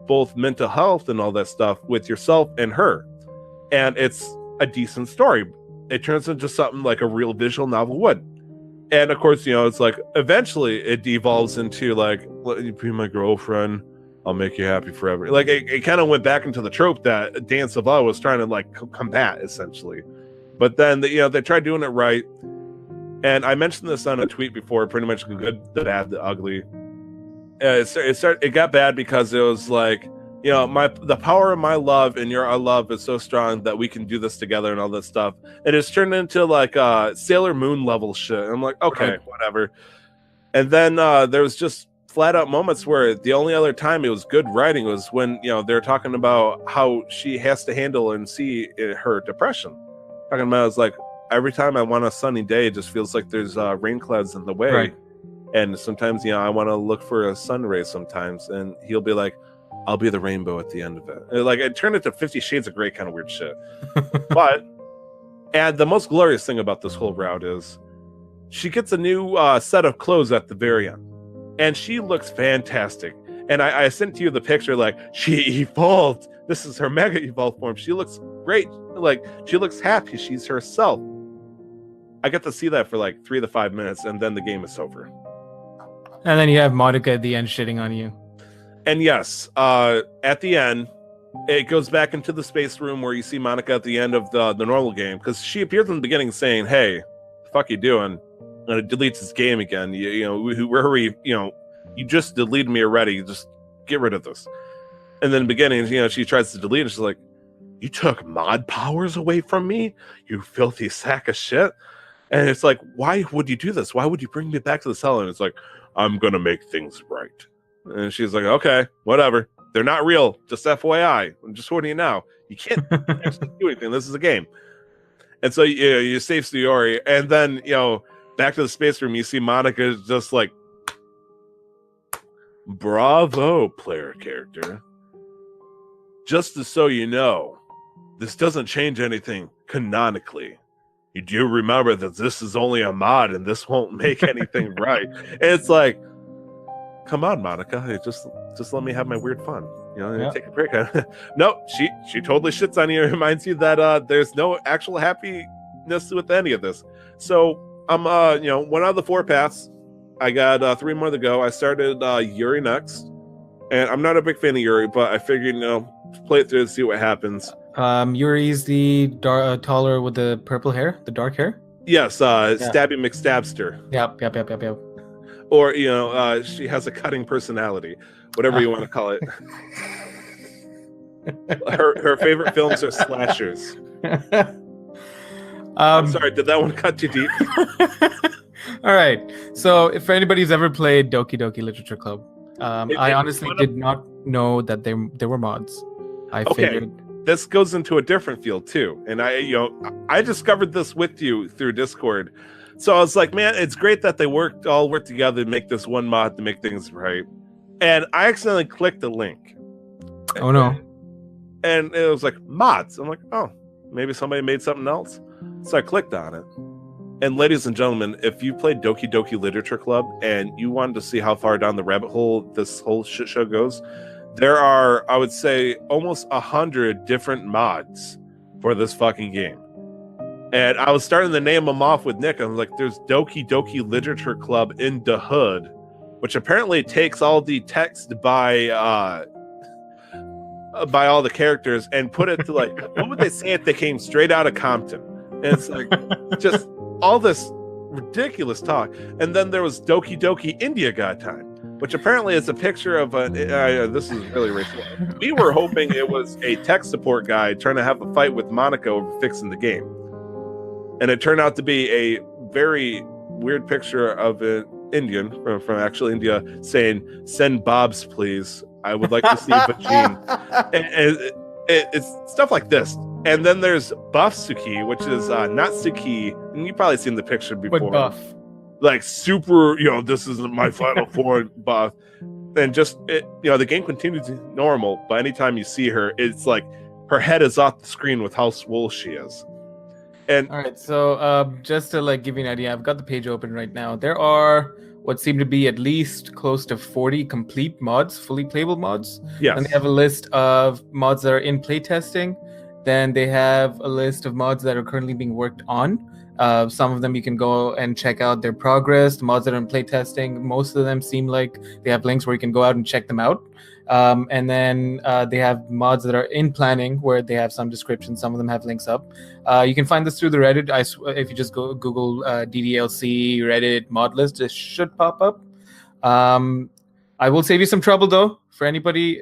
both mental health and all that stuff with yourself and her. And it's a decent story. It turns into something like a real visual novel would. And of course, it's like eventually it devolves into like, let you be my girlfriend, I'll make you happy forever. Like it kind of went back into the trope that Dan Savella was trying to like combat essentially. But then they tried doing it right. And I mentioned this on a tweet before, pretty much the good, the bad, the ugly. It got bad because it was like, the power of my love and your love is so strong that we can do this together and all this stuff. And it's turned into like Sailor Moon level shit. And I'm like, okay, whatever. And then there was just flat out moments where the only other time it was good writing was when, they're talking about how she has to handle and see her depression. Talking about, it's like, every time I want a sunny day, it just feels like there's rain clouds in the way. Right. And sometimes, I want to look for a sun ray sometimes. And he'll be like, I'll be the rainbow at the end of it. Like, it turned into 50 Shades of Grey kind of weird shit. And the most glorious thing about this whole route is she gets a new set of clothes at the very end. And she looks fantastic. And I sent to you the picture, like, she evolved. This is her mega evolved form. She looks great. Like, she looks happy. She's herself. I got to see that for like 3 to 5 minutes, and then the game is over. And then you have Monica at the end shitting on you. And yes, at the end, it goes back into the space room where you see Monica at the end of the normal game, because she appears in the beginning saying, hey, the fuck you doing? and it deletes his game again. You just deleted me already. Just get rid of this. And then in the beginning, she tries to delete it. She's like, you took mod powers away from me, you filthy sack of shit. And it's like, why would you do this? Why would you bring me back to the cell? And it's like, I'm going to make things right. And she's like, okay, whatever. They're not real. Just FYI. I'm just warning you now. You can't actually do anything. This is a game. And so you save Sayori. And then, back to the space room, you see Monica is just like, bravo, player character. Just so you know, this doesn't change anything canonically. You do remember that this is only a mod and this won't make anything right. And it's like, come on, Monica, just let me have my weird fun. Take a break. No, she totally shits on you and reminds you that there's no actual happiness with any of this. So I'm one out of the 4 paths. I got 3 more to go. I started Yuri next, and I'm not a big fan of Yuri, but I figured play it through and see what happens. Yuri's the taller with the purple hair, the dark hair. Yes, Stabby McStabster. Yep. Or she has a cutting personality, whatever you want to call it. Her favorite films are slashers. I'm sorry, did that one cut too deep? All right. So, if anybody's ever played Doki Doki Literature Club, I honestly did not know that there were mods. I figured. This goes into a different field too, and I discovered this with you through Discord. So I was like, man, it's great that they all worked together to make this one mod to make things right. And I accidentally clicked the link. Oh no! And it was like mods. I'm like, oh, maybe somebody made something else. So I clicked on it. And ladies and gentlemen, if you played Doki Doki Literature Club and you wanted to see how far down the rabbit hole this whole shit show goes, there are, I would say, almost 100 different mods for this fucking game. And I was starting to name them off with Nick. I was like, there's Doki Doki Literature Club in the hood, which apparently takes all the text by all the characters and put it to like, what would they say if they came straight out of Compton? And it's like, just all this ridiculous talk. And then there was Doki Doki India God Time, which apparently is a picture of this is really racist. We were hoping it was a tech support guy trying to have a fight with Monica over fixing the game. And it turned out to be a very weird picture of an Indian from actual India saying, send Bobs, please. I would like to see Vagine. And it's stuff like this. And then there's Buffsuki, which is not Suki. And you've probably seen the picture before. But buff. Like super, this isn't my final form buff. And just, the game continues normal. But anytime you see her, it's like her head is off the screen with how swole she is. And all right, so just to give you an idea, I've got the page open right now. There are what seem to be at least close to 40 complete mods, fully playable mods. Yes. And they have a list of mods that are in playtesting. Then they have a list of mods that are currently being worked on. Some of them you can go and check out their progress. The mods that are in playtesting, most of them seem like they have links where you can go out and check them out. And then they have mods that are in planning where they have some descriptions. Some of them have links up. You can find this through the Reddit. If you just go Google DDLC Reddit mod list, it should pop up. I will save you some trouble though for anybody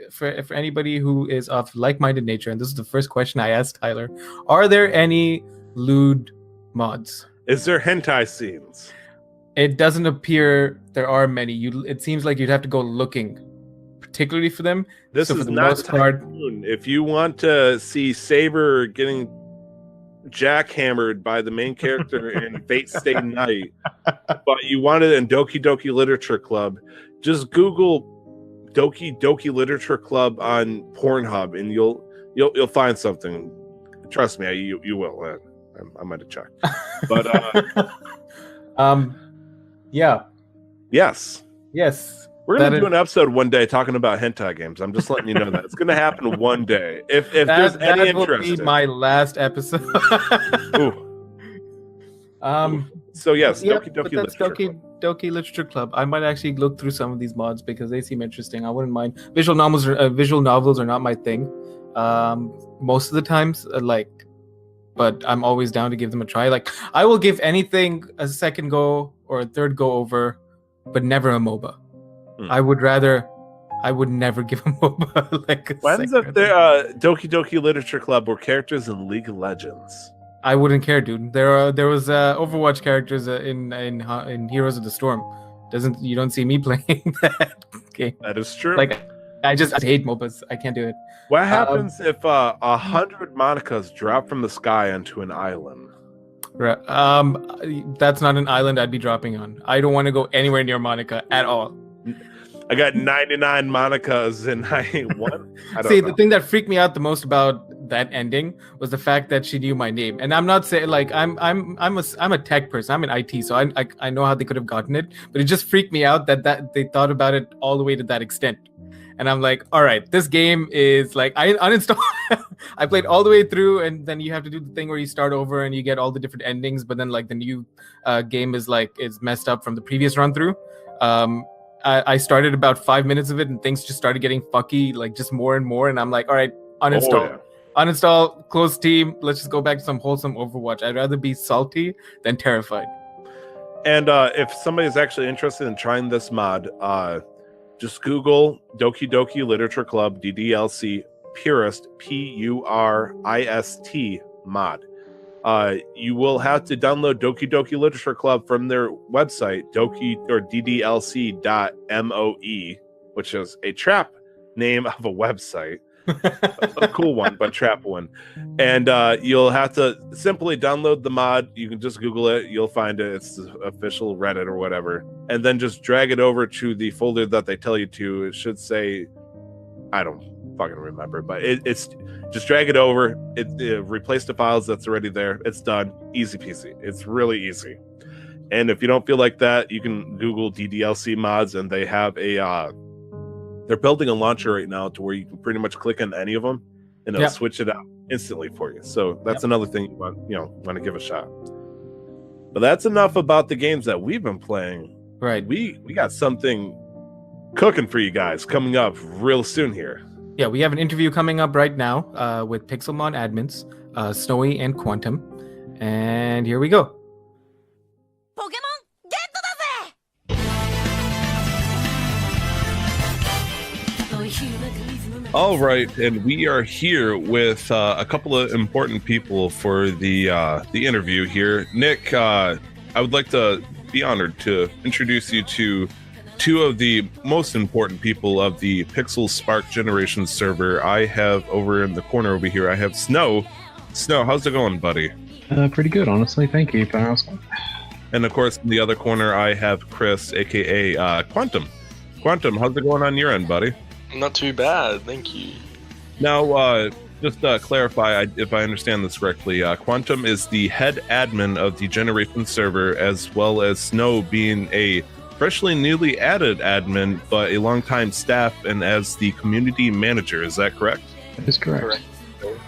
who is of like-minded nature. And this is the first question I asked Tyler: are there any lewd mods? Is there hentai scenes? It doesn't appear there are many. It seems like you'd have to go looking particularly for them. This so is for the not most part, if you want to see Saber getting jackhammered by the main character in Fate Stay Night, but you want it in Doki Doki Literature Club, just Google Doki Doki Literature Club on Pornhub and you'll find something. Trust me, you will. I might have checked, but yeah, yes. We're going to do an episode one day talking about hentai games. I'm just letting you know that. It's going to happen one day. If there's any interest. That will be my last episode. Ooh. So yes, Doki Doki Literature Club. I might actually look through some of these mods because they seem interesting. I wouldn't mind. Visual novels are not my thing. Most of the times, but I'm always down to give them a try. Like, I will give anything a second go or a third go over, but never a MOBA. I would never give a MOBA like a When's second. up there? Doki Doki Literature Club were characters in League of Legends. I wouldn't care, dude. There was Overwatch characters in Heroes of the Storm. You don't see me playing that game. That is true. Like, I hate MOBAs. I can't do it. What happens if 100 Monicas drop from the sky onto an island? That's not an island I'd be dropping on. I don't want to go anywhere near Monica at all. I got 99 Monicas and I won. The thing that freaked me out the most about that ending was the fact that she knew my name. And I'm not saying like I'm a tech person. I'm in IT, so I know how they could have gotten it, but it just freaked me out that they thought about it all the way to that extent. And I'm like, all right, this game is like, I uninstalled. I played all the way through, and then you have to do the thing where you start over and you get all the different endings, but then like the new game is messed up from the previous run through. I started about 5 minutes of it, and things just started getting fucky, like just more and more. And I'm like, all right, uninstall, uninstall, close Steam. Let's just go back to some wholesome Overwatch. I'd rather be salty than terrified. And if somebody's actually interested in trying this mod, just Google Doki Doki Literature Club, DDLC, Purist, PURIST mod. You will have to download Doki Doki Literature Club from their website, doki or ddlc.moe, which is a trap name of a website. A cool one, but trap one. And you'll have to simply download the mod. You can just Google it. You'll find it. It's the official Reddit or whatever. And then just drag it over to the folder that they tell you to. It should say, I don't fucking remember, but it's just drag it over. It replace the files that's already there. It's done. Easy peasy. It's really easy. And if you don't feel like that, you can Google DDLC mods, and they have they're building a launcher right now to where you can pretty much click on any of them and it'll switch it out instantly for you. So that's another thing you want to give a shot. But that's enough about the games that we've been playing. Right. We got something cooking for you guys coming up real soon here. Yeah, we have an interview coming up right now with Pixelmon admins, Snowy and Quantum. And here we go. All right, and we are here with a couple of important people for the interview here. Nick, I would like to be honored to introduce you to two of the most important people of the Pixelspark Generation server. I have over in the corner over here, I have Snow. Snow, how's it going, buddy? Pretty good, honestly. Thank you for asking. And of course, in the other corner, I have Chris, aka Quantum. Quantum, how's it going on your end, buddy? Not too bad, thank you. Now, just clarify if I understand this correctly. Quantum is the head admin of the Generation server, as well as Snow being a freshly newly added admin, but a longtime staff and as the community manager. Is that correct? That is correct.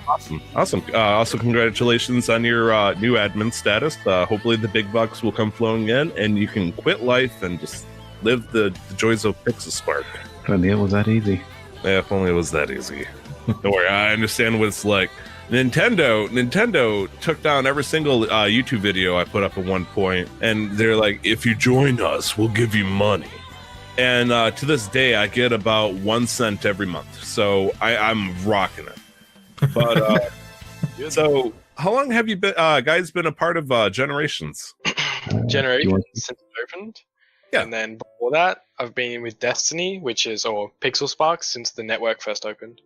Awesome. Also, congratulations on your new admin status. Hopefully the big bucks will come flowing in and you can quit life and just live the joys of Pixelspark. If only it was that easy. Yeah, if only it was that easy. Don't worry, I understand what it's like. Nintendo took down every single YouTube video I put up at one point, and they're like, if you join us, we'll give you money. And to this day, I get about 1 cent every month. So I'm rocking it. But so how long have you been guys been a part of Generations? Generations since it opened. Yeah. And then before that, I've been with Destiny, or Pixelspark, since the network first opened.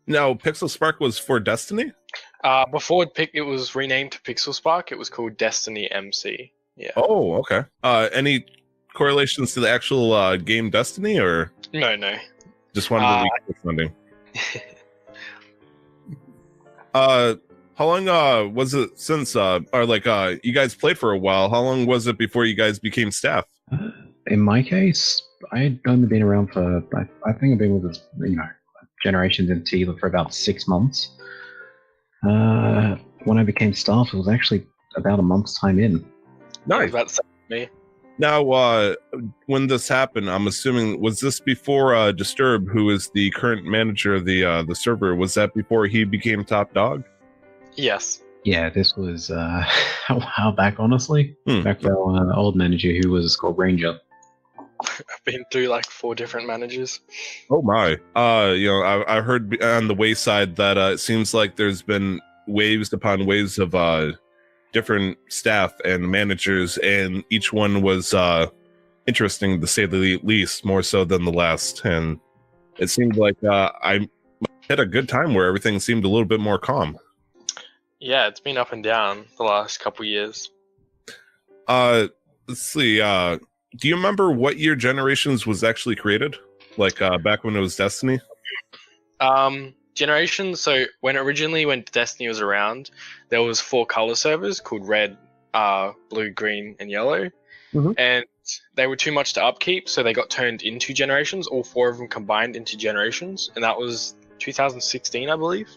Now, Pixelspark was for Destiny? Before it was renamed to Pixelspark, it was called Destiny MC. Yeah. Oh, okay. Any correlations to the actual game Destiny, or? No. Just wanted to leak the funding. How long was it since, you guys played for a while? How long was it before you guys became staff? In my case, I'd only been around for, I think I've been with this, Generations in T for about 6 months. When I became staff, it was actually about a month's time in. Nice. That's me. Now, when this happened, I'm assuming, was this before Disturb, who is the current manager of the server, was that before he became top dog? Yes. Yeah, this was a while back, honestly. Hmm. Back for our old manager who was called Ranger. I've been through like 4 different managers. Oh my. I heard on the wayside that it seems like there's been waves upon waves of different staff and managers, and each one was interesting to say the least, more so than the last. And it seemed like I had a good time where everything seemed a little bit more calm. Yeah, it's been up and down the last couple years. Let's see. Do you remember what year Generations was actually created? Like back when it was Destiny? Generations. So when Destiny was around, there was 4 color servers called red, blue, green, and yellow, and they were too much to upkeep, so they got turned into Generations. All 4 of them combined into Generations, and that was 2016, I believe.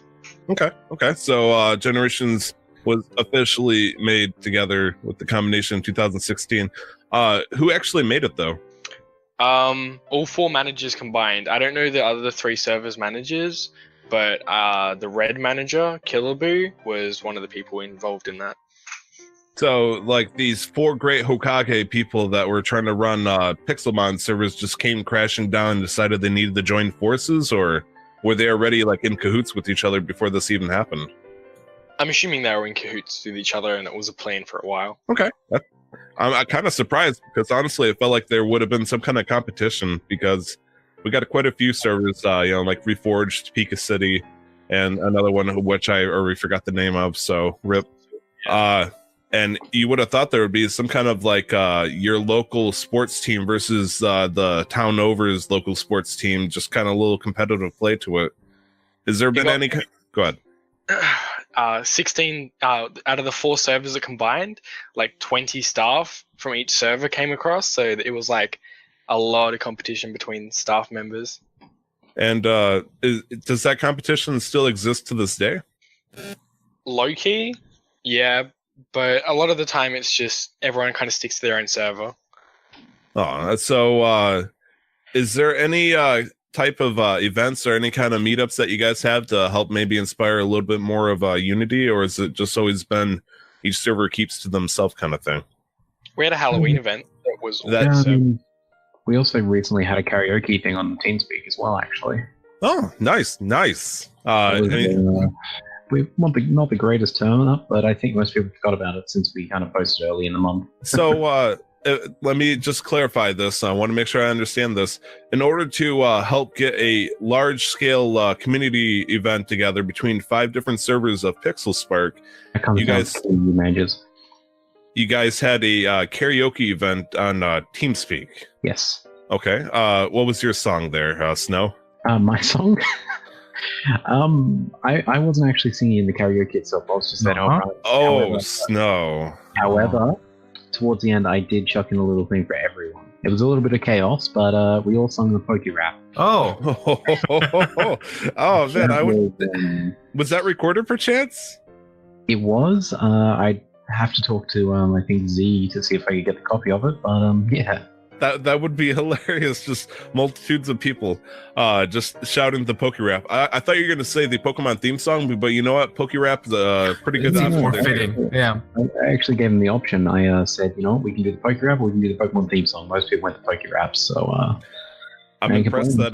Okay. So Generations was officially made together with the combination in 2016. Who actually made it though? All 4 managers combined. I don't know the other 3 servers managers, but the red manager, Killaboo, was one of the people involved in that. So, like, these 4 great Hokage people that were trying to run Pixelmon servers just came crashing down and decided they needed to join forces, or were they already like in cahoots with each other before this even happened? I'm assuming they were in cahoots with each other, and it was a plan for a while. Okay. I'm kind of surprised because honestly, it felt like there would have been some kind of competition because we got quite a few servers, like Reforged, Pika City, and another one which I already forgot the name of. So rip. And you would have thought there would be some kind of like your local sports team versus the town over's local sports team, just kind of a little competitive play to it. Has there been any? Go ahead. 16 out of the 4 servers that combined, like 20 staff from each server came across, so it was like a lot of competition between staff members. And does that competition still exist to this day? Low key, yeah, but a lot of the time it's just everyone kind of sticks to their own server. Oh, so is there any type of events or any kind of meetups that you guys have to help maybe inspire a little bit more of unity, or is it just always been each server keeps to themselves kind of thing? We had a Halloween event that was we also recently had a karaoke thing on TeamSpeak as well, actually. Oh, nice. We not the greatest turnout, but I think most people forgot about it since we kind of posted early in the month. So let me just clarify this. I want to make sure I understand this. In order to help get a large-scale community event together between 5 different servers of Pixelspark, you guys had a karaoke event on TeamSpeak. Yes. Okay. What was your song there, Snow? My song? I wasn't actually singing in the karaoke itself. I was just at home. Oh, Snow. However, towards the end, I did chuck in a little thing for everyone. It was a little bit of chaos, but we all sung the Poke Rap. Oh. Oh, man. Was that recorded perchance? It was. I'd have to talk to, I think, Z to see if I could get the copy of it, but yeah. That would be hilarious. Just multitudes of people just shouting the Poke Rap. I thought you were going to say the Pokemon theme song, but you know what? Poke Rap is a pretty good option. More fitting. Yeah. I actually gave him the option. I said, we can do the Poke Rap or we can do the Pokemon theme song. Most people went to Poke Rap, so I'm impressed that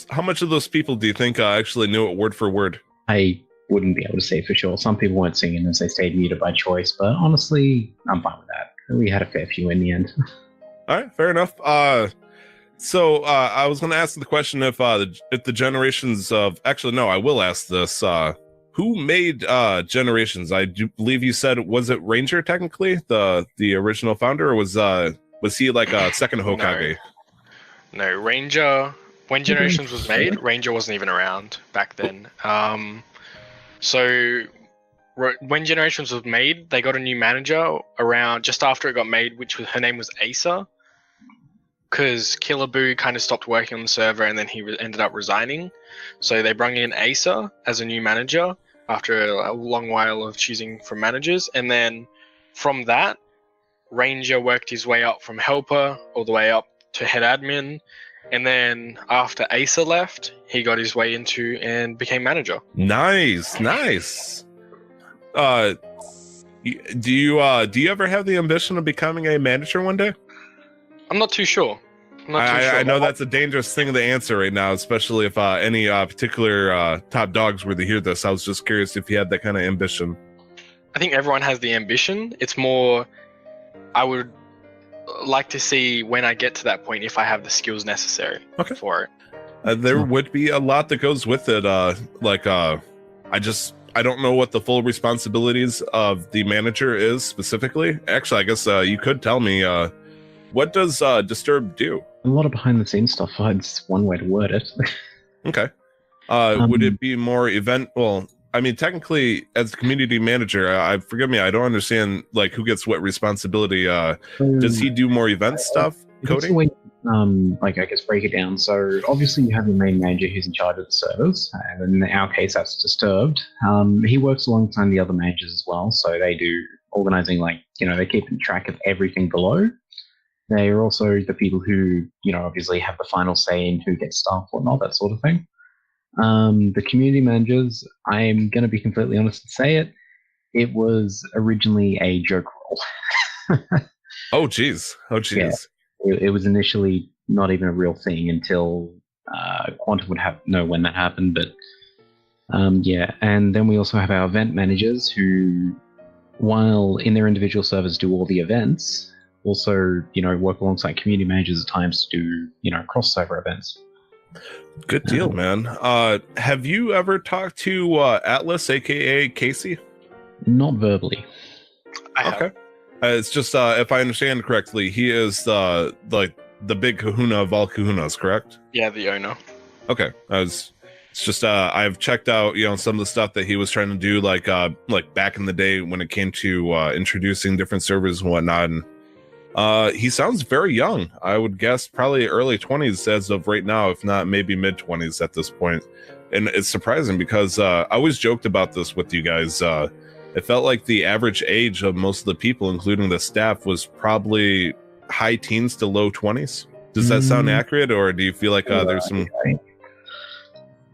how much of those people do you think actually knew it word for word? I wouldn't be able to say for sure. Some people weren't singing as they stayed muted by choice, but honestly, I'm fine with that. We had a fair few in the end. All right, fair enough. So I was going to ask the question if the Generations of... Actually, no, I will ask this. Who made Generations? I do believe you said, was it Ranger technically, the original founder, or was he like a second Hokage? No, Ranger... When Generations was made, Ranger wasn't even around back then. So when Generations was made, they got a new manager around just after it got made, her name was Asa. Because Killaboo kind of stopped working on the server and then he ended up resigning. So they brought in Asa as a new manager after a long while of choosing from managers. And then from that, Ranger worked his way up from helper all the way up to head admin. And then after Asa left, he got his way into and became manager. Nice. do you ever have the ambition of becoming a manager one day? I'm not too sure. I know that's a dangerous thing to answer right now, especially if any particular top dogs were to hear this. I was just curious if you had that kind of ambition. I think everyone has the ambition. It's more, I would like to see when I get to that point if I have the skills necessary for it. There would be a lot that goes with it. I don't know what the full responsibilities of the manager is specifically. Actually, I guess you could tell me. What does Disturb do? A lot of behind the scenes stuff. It's one way to word it. Okay. Would it be more event? Well, I mean, technically, as the community manager, forgive me, I don't understand like who gets what responsibility. Does he do more event stuff? Coding? Way, I guess break it down. So obviously you have your main manager who's in charge of the servers, and in our case that's Disturbed. He works alongside the other managers as well, so they do organizing, they keep track of everything below. They are also the people who, obviously have the final say in who gets staff, whatnot, that sort of thing. The community managers, I'm going to be completely honest and say it, it was originally a joke role. Oh, geez. Yeah, it was initially not even a real thing until Quantum would know when that happened. But yeah, and then we also have our event managers who, while in their individual servers do all the events, also, work alongside community managers at times to do, cross-server events. Good deal, man. Have you ever talked to Atlas, aka Casey? Not verbally. Okay. It's just, if I understand correctly, he is the big kahuna of all kahunas, correct? Yeah, the owner. Okay. It's just, I've checked out, some of the stuff that he was trying to do, like back in the day when it came to introducing different servers and whatnot. And he sounds very young. I would guess probably early 20s as of right now, if not maybe mid 20s at this point. And it's surprising because I always joked about this with you guys. It felt like the average age of most of the people, including the staff, was probably high teens to low 20s. Does that sound accurate, or do you feel like there's some...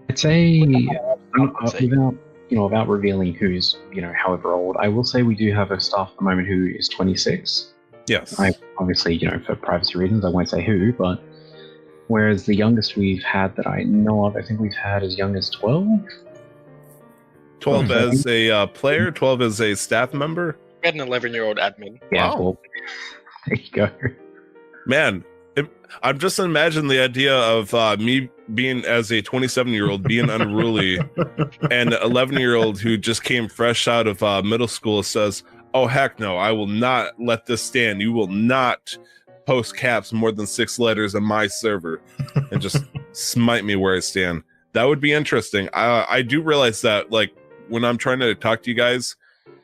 I'd say, without revealing who's, however old, I will say we do have a staff at the moment who is 26. Yes. Obviously, for privacy reasons, I won't say who, but whereas the youngest we've had that I know of, I think we've had as young as 12. 12 as a player, 12 as a staff member? We had an 11-year-old admin. Yeah, wow. Well, there you go. Man, I'm just imagining the idea of me being as a 27-year-old being unruly and an 11-year-old who just came fresh out of middle school says, "Oh, heck no, I will not let this stand. You will not post caps more than 6 letters on my server," and just smite me where I stand. That would be interesting. I do realize that, when I'm trying to talk to you guys,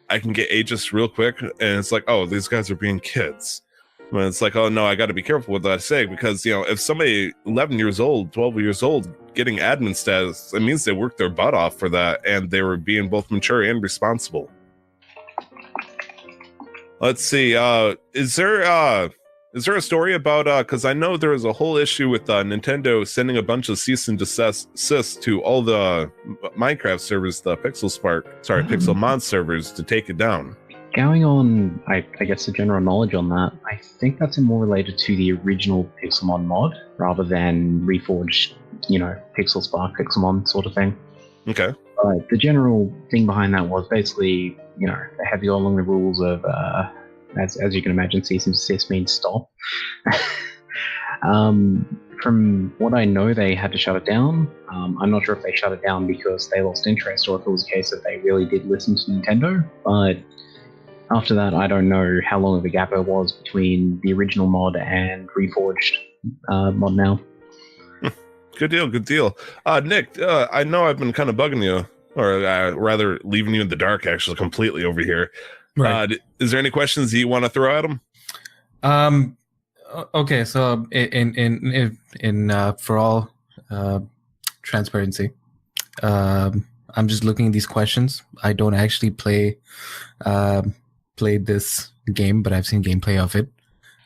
I can get ageist real quick, and it's like, oh, these guys are being kids. But it's like, oh, no, I got to be careful with what I say, because, if somebody 11 years old, 12 years old, getting admin status, it means they worked their butt off for that, and they were being both mature and responsible. Let's see. Is there a story about? Because I know there was a whole issue with Nintendo sending a bunch of cease and desist to all the Minecraft servers, the Pixelmon servers, to take it down. Going on, I guess the general knowledge on that, I think that's more related to the original Pixelmon mod rather than reforged, Pixelspark, Pixelmon sort of thing. Okay. But the general thing behind that was basically, they had to go along the rules of, as you can imagine, cease and desist means stop. From what I know, they had to shut it down. I'm not sure if they shut it down because they lost interest or if it was a case that they really did listen to Nintendo. But after that, I don't know how long of a gap there was between the original mod and reforged mod now. Good deal. Nick, I know I've been kind of bugging you, or rather leaving you in the dark, actually, completely over here. Right. Is there any questions you want to throw at him? Okay, so in for all transparency, I'm just looking at these questions. I don't actually play this game, but I've seen gameplay of it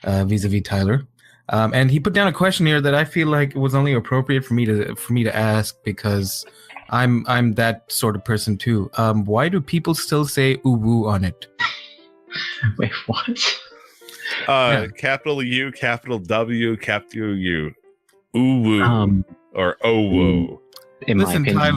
vis-a-vis Tyler. And he put down a question here that I feel like was only appropriate for me to ask because I'm that sort of person too. Why do people still say "uwu" on it? Wait, what? Capital U, capital W, capital U. Uwu. Or owo. In my Listen, opinion,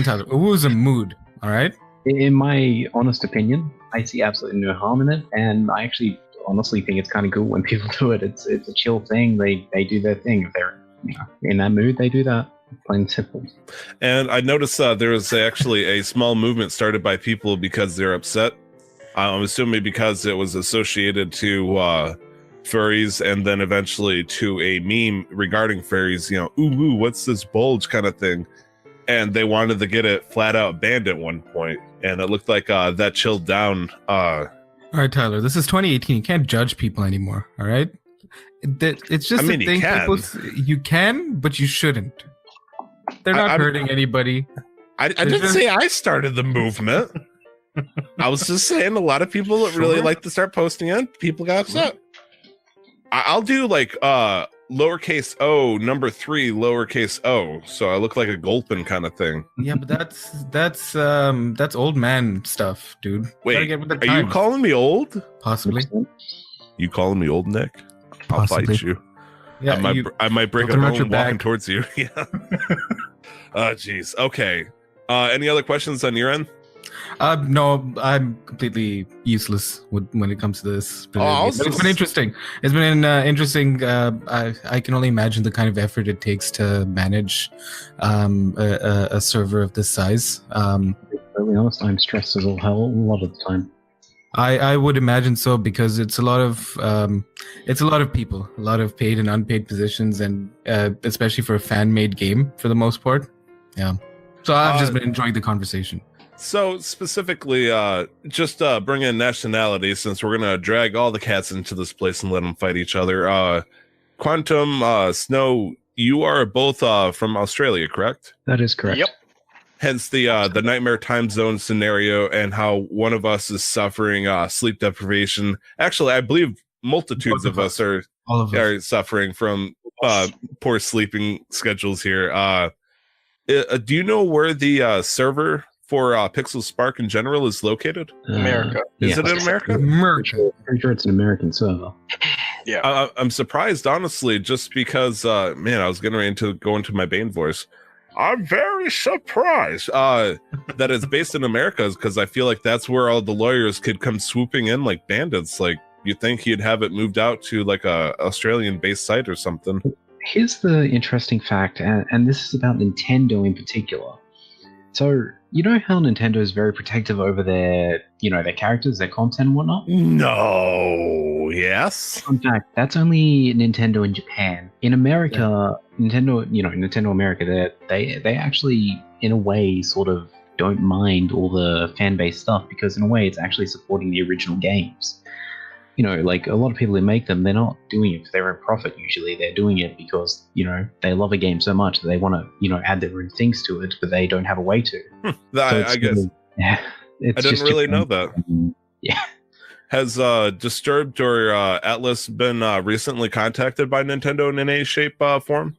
Tyler. Uwu is a mood. All right. in my honest opinion, I see absolutely no harm in it, and I actually honestly think it's kind of cool when people do it. It's a chill thing. They do their thing. If they're in that mood, they do that. Plain and simple. And I noticed there was actually a small movement started by people because they're upset. I'm assuming because it was associated to furries, and then eventually to a meme regarding furries. Ooh, what's this bulge kind of thing? And they wanted to get it flat out banned at one point, and it looked like that chilled down. All right, Tyler. This is 2018. You can't judge people anymore. All right. It's just a thing. You can, but you shouldn't. They're not hurting anybody. I didn't say I started the movement. I was just saying a lot of people really like to start posting it. People got upset. I'll do like lowercase o number 3 lowercase o, so I look like a gulpin kind of thing. Yeah, but that's old man stuff, dude. Wait, are you calling me old? Possibly. You calling me old, Nick? I'll Possibly. fight you. Yeah, I might break a bone walking towards you. Yeah. Oh, jeez. Okay. Any other questions on your end? No, I'm completely useless when it comes to this. Oh, but it's been interesting. It's been interesting. I can only imagine the kind of effort it takes to manage a server of this size. To be honest, I'm stressed as all hell a lot of the time. I would imagine so, because it's a lot of people, a lot of paid and unpaid positions, and especially for a fan-made game for the most part. Yeah. So I've just been enjoying the conversation. So specifically, just bring in nationality, since we're gonna drag all the cats into this place and let them fight each other. Quantum, Snow, you are both from Australia, correct? That is correct. Yep. Hence the nightmare time zone scenario, and how one of us is suffering sleep deprivation. Actually, I believe multitudes of us are suffering from poor sleeping schedules here. Do you know where the server for Pixelspark in general is located? America. Is it in America? America. Pretty sure it's an American server. Yeah. I'm surprised, honestly, just because, man, I was getting ready to go into my Bane voice. I'm very surprised that it's based in America, because I feel like that's where all the lawyers could come swooping in like bandits. Like, you'd think he'd have it moved out to like a Australian-based site or something. Here's the interesting fact, and this is about Nintendo in particular. So, you know how Nintendo is very protective over their characters, their content and whatnot? No, yes. In fact, that's only Nintendo in Japan. In America, Nintendo America, they actually, in a way, sort of don't mind all the fan-based stuff, because in a way it's actually supporting the original games. Like a lot of people who make them, they're not doing it for their own profit usually. They're doing it because, they love a game so much that they want to, add their own things to it, but they don't have a way to. I guess. Yeah. I didn't really know that. Yeah. Has Disturbed or Atlas been recently contacted by Nintendo in any shape, form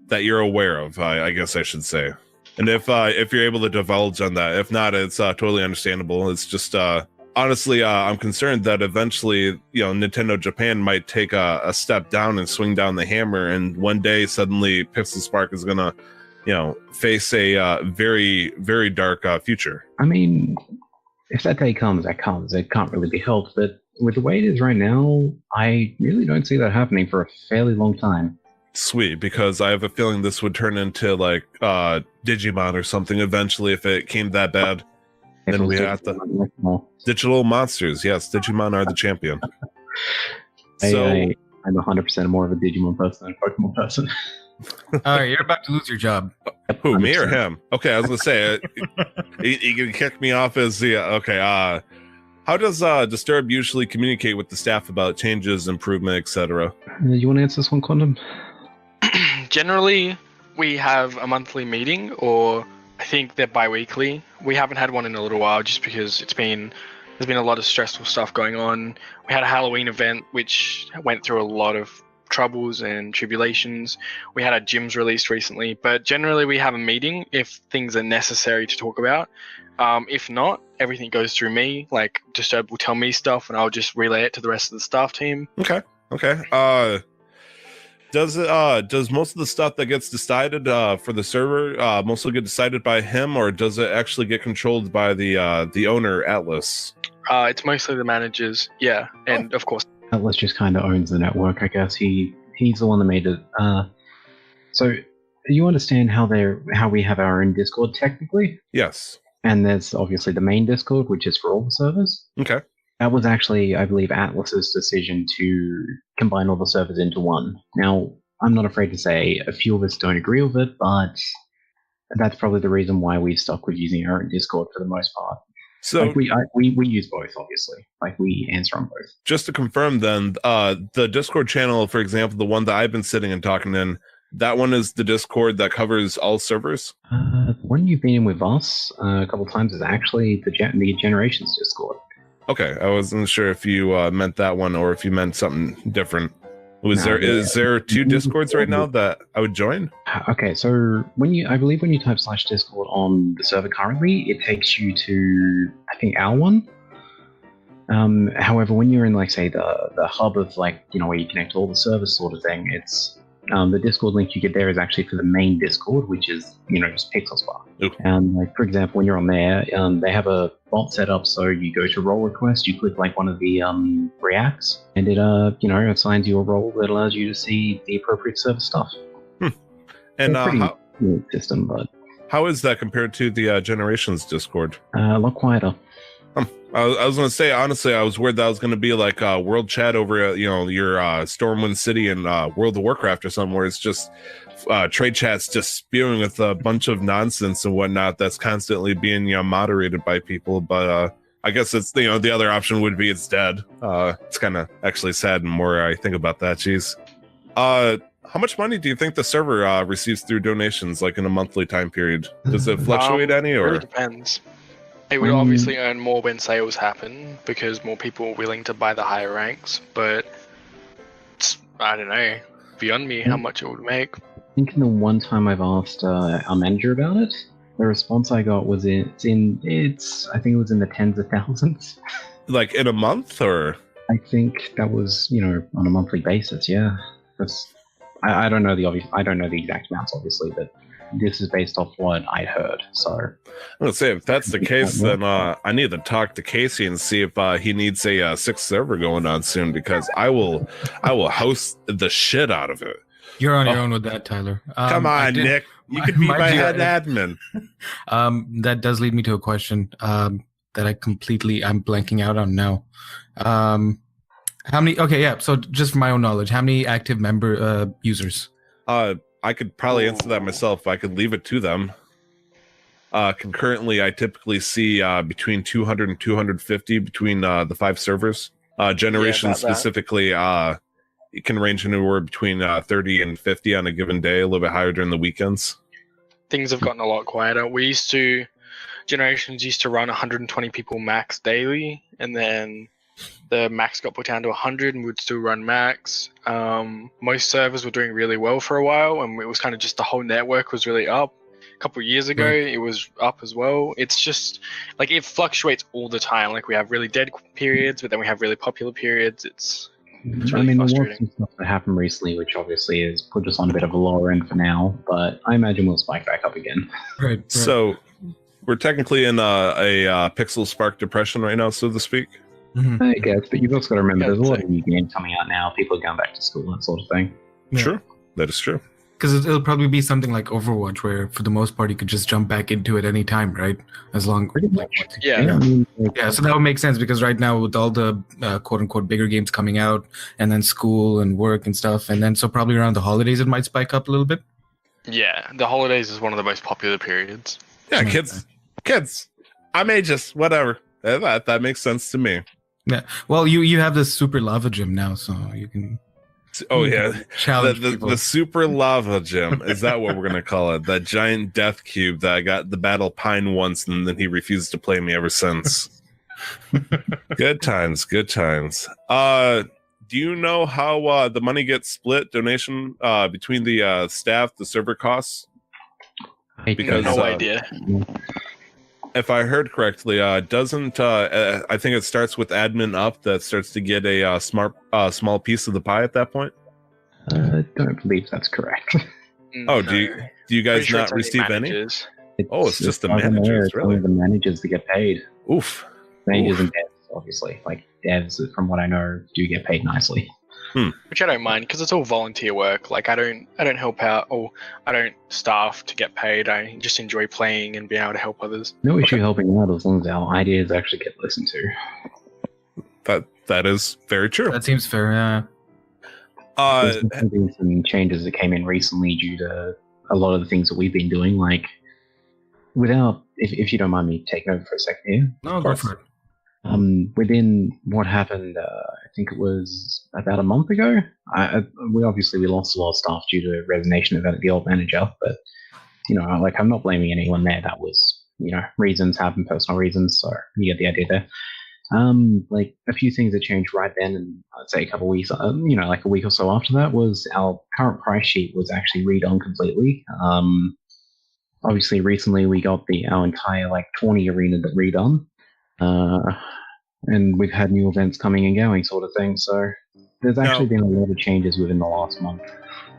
that you're aware of? I guess I should say. And if you're able to divulge on that, if not, it's totally understandable. It's just honestly, I'm concerned that eventually, Nintendo Japan might take a step down and swing down the hammer, and one day suddenly Pixelspark is gonna, face a very, very dark future. I mean, if that day comes, that comes. It can't really be helped. But with the way it is right now, I really don't see that happening for a fairly long time. Sweet, because I have a feeling this would turn into like Digimon or something eventually if it came that bad. Then we have the digital monsters. Yes, Digimon are the champion. I'm 100% more of a Digimon person than a Pokemon person. All right, you're about to lose your job. Who, 100%. me or him? Okay, I was gonna say he can kick me off as the okay. How does Disturb usually communicate with the staff about changes, improvement, etc.? You want to answer this one, Quantum? Generally, we have a meeting, or I think they're bi-weekly. We haven't had one in a little while just because there's been a lot of stressful stuff going on. We had a Halloween event which went through a lot of troubles and tribulations. We had our gyms released recently, but generally we have a meeting if things are necessary to talk about. If not, everything goes through me. Like Disturbed will tell me stuff, and I'll just relay it to the rest of the staff team. Okay. Does most of the stuff that gets decided for the server mostly get decided by him, or does it actually get controlled by the owner, Atlas? It's mostly the managers, yeah, and of course Atlas just kind of owns the network, I guess. He's the one that made it. So you understand how we have our own Discord technically? Yes. And there's obviously the main Discord, which is for all the servers. Okay. That was actually, I believe, Atlas's decision to combine all the servers into one. Now, I'm not afraid to say a few of us don't agree with it, but that's probably the reason why we've stuck with using our own Discord for the most part. So like we use both, obviously. Like we answer on both. Just to confirm, then, the Discord channel, for example, the one that I've been sitting and talking in, that one is the Discord that covers all servers? The one you've been in with us a couple of times is actually the Generations Discord. Okay, I wasn't sure if you meant that one or if you meant something different. Is there two Discords right now that I would join? Okay, so I believe when you type /Discord on the server currently, it takes you to, I think, our one. However, when you're in, like, say, the hub of, like, where you connect all the servers sort of thing, it's the Discord link you get there is actually for the main Discord, which is, just Pixelspark. Like, for example, when you're on there, they have a bot set up, so you go to role request, you click like one of the reacts, and it assigns you a role that allows you to see the appropriate server stuff. And how system, but how is that compared to the Generations Discord? A lot quieter. I was going to say, honestly, I was worried that was going to be like world chat over, your Stormwind City and World of Warcraft or something, where it's just trade chats just spewing with a bunch of nonsense and whatnot that's constantly being moderated by people. But I guess it's the other option would be it's dead. It's kind of actually sad. And more I think about that, geez. How much money do you think the server receives through donations, like in a monthly time period? Does it fluctuate any, or? It really depends. It would obviously earn more when sales happen because more people are willing to buy the higher ranks, but it's, I don't know, beyond me how much it would make. I think in the one time I've asked our manager about it, the response I got was I think it was in the tens of thousands. Like in a month, or? I think that was, on a monthly basis, yeah. I don't know I don't know the exact amounts, obviously, but this is based off what I heard. So I'm gonna say, if that's the case, then I need to talk to Casey and see if he needs a 6th server going on soon, because I will host the shit out of it. You're on your own with that, Tyler. Come on, Nick. You could be my head admin. That does lead me to a question that I'm blanking out on now. How many? Okay, yeah. So just for my own knowledge, how many active member users? I could probably answer that myself. I could leave it to them. Concurrently, I typically see between 200 and 250 between the 5 servers. Generation specifically, it can range anywhere between 30 and 50 on a given day, a little bit higher during the weekends. Things have gotten a lot quieter. Generations used to run 120 people max daily, and then the max got put down to 100 and would still run max. Most servers were doing really well for a while, and it was kind of just the whole network was really up. A couple of years ago, it was up as well. It's just like it fluctuates all the time. Like we have really dead periods, but then we have really popular periods. It's really frustrating. There was some stuff that happened recently, which obviously has put us on a bit of a lower end for now, but I imagine we'll spike back up again. Right. So we're technically in a Pixelspark depression right now, so to speak. Mm-hmm. I guess, but you've also got to remember there's a lot of new games coming out now. People are going back to school, that sort of thing. Yeah. True, that is true. Because it'll probably be something like Overwatch, where for the most part you could just jump back into it any time, right? As long, yeah. So that would make sense, because right now with all the quote unquote bigger games coming out, and then school and work and stuff, and then so probably around the holidays it might spike up a little bit. Yeah, the holidays is one of the most popular periods. Yeah, kids. I may just whatever. That makes sense to me. Yeah. Well, you have this super lava gym now, so you can. Oh yeah, challenge the super lava gym. Is that what we're gonna call it? That giant death cube that I got the battle pine once, and then he refused to play me ever since. Good times. do you know how the money gets split, donation between the staff, the server costs? Because no idea. If I heard correctly, doesn't I think it starts with admin up that starts to get a small piece of the pie at that point? I don't believe that's correct. Oh, do you guys Pretty sure not it's only receive any? managers. It's just the as far as I'm aware, managers, it's really? only the managers that get paid. Oof. Managers and devs, obviously. Like devs, from what I know, do get paid nicely. Which I don't mind because it's all volunteer work. Like I don't help out or I don't staff to get paid. I just enjoy playing and being able to help others. No issue helping out as long as our ideas actually get listened to. That is very true. That seems fair. Yeah. There's been some changes that came in recently due to a lot of the things that we've been doing. Like, if you don't mind me taking over for a second here. No, go for it. Within what happened, I think it was about a month ago. We lost a lot of staff due to resignation of the old manager, but I'm not blaming anyone there. That was reasons happen, personal reasons. So you get the idea there. Like a few things that changed right then, and I'd say a couple of weeks, like a week or so after that, was our current price sheet was actually redone completely. Obviously, recently we got our entire tourney arena redone. And we've had new events coming and going, sort of thing. So there's actually been a lot of changes within the last month.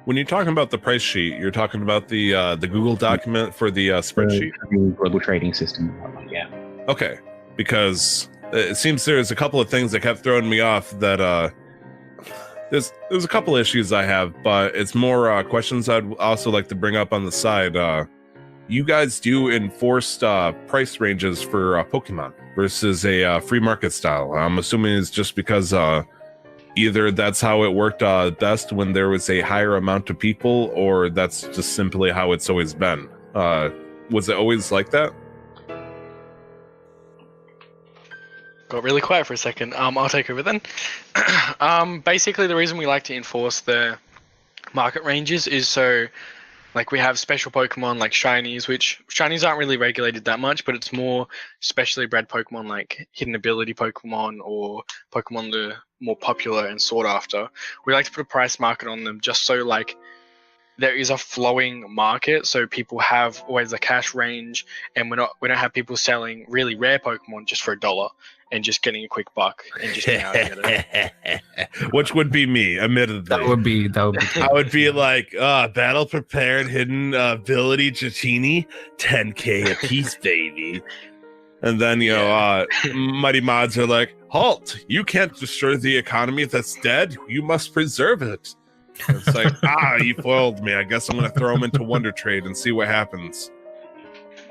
When you're talking about the price sheet, you're talking about the Google document for the spreadsheet? The global trading system. Yeah. Okay, because it seems there's a couple of things that kept throwing me off that there's a couple issues I have, but it's more questions I'd also like to bring up on the side. You guys do enforced price ranges for Pokemon versus a free market style. I'm assuming it's just because either that's how it worked best when there was a higher amount of people, or that's just simply how it's always been. Was it always like that? Got really quiet for a second. I'll take over then. Basically, the reason we like to enforce the market ranges is so, we have special Pokemon like shinies, which shinies aren't really regulated that much, but it's more specially bred Pokemon like hidden ability Pokemon or Pokemon the more popular and sought after. We like to put a price market on them just so there is a flowing market, so people have always a cash range, and we don't have people selling really rare Pokemon just for $1 and just getting a quick buck and just being able to get it. Which would be me, admittedly. That would be. I would be like, battle prepared hidden ability Dratini, 10k a piece, baby. And then Mighty Mods are like, halt! You can't destroy the economy that's dead. You must preserve it. It's like, you foiled me. I guess I'm gonna throw him into Wonder Trade and see what happens.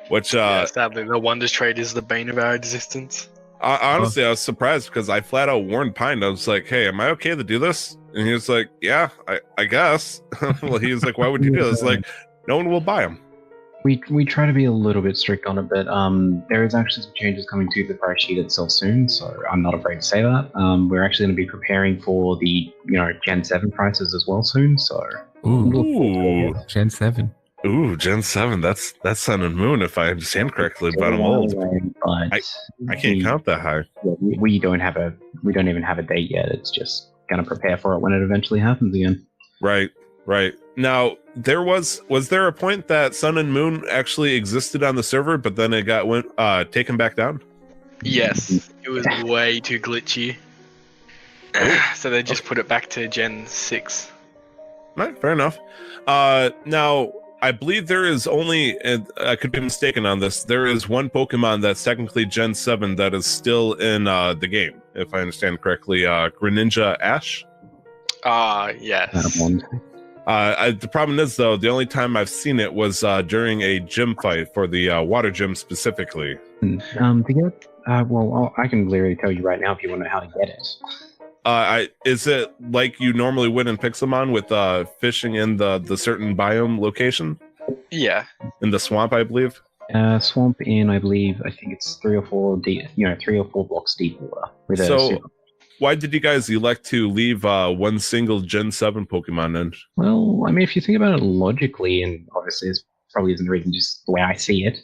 Which sadly, the Wonders Trade is the bane of our existence. Honestly, I was surprised because I flat out warned Pine. I was like, hey, am I okay to do this? And he was like, yeah, I guess. Well, he was like, why would you do this? Like, no one will buy them. We try to be a little bit strict on it, but there is actually some changes coming to the price sheet itself soon, so I'm not afraid to say that. We're actually going to be preparing for the Gen 7 prices as well soon, so... Ooh. Gen 7. Ooh, Gen 7, that's Sun and Moon, if I understand correctly, but I'm old. I can't count that high. We don't even have a date yet. It's just going to prepare for it when it eventually happens again. Right. Now, was there a point that Sun and Moon actually existed on the server, but then it went taken back down? Yes, it was way too glitchy. So they just put it back to Gen 6. Right, fair enough. Now, I believe there is only, and I could be mistaken on this, there is one Pokemon that's technically Gen 7 that is still in the game, if I understand correctly. Greninja Ash? Yes. The problem is, though, the only time I've seen it was during a gym fight for the water gym specifically. To get I can literally tell you right now if you want to know how to get it. Is it like you normally would in Pixelmon with fishing in the certain biome location? Yeah. In the swamp, I believe. Swamp in, I think it's 3 or 4 deep, 3 or 4 blocks deep water. Why did you guys elect to leave one single Gen 7 Pokemon in? Well, I mean, if you think about it logically, and obviously this probably isn't the reason, just the way I see it,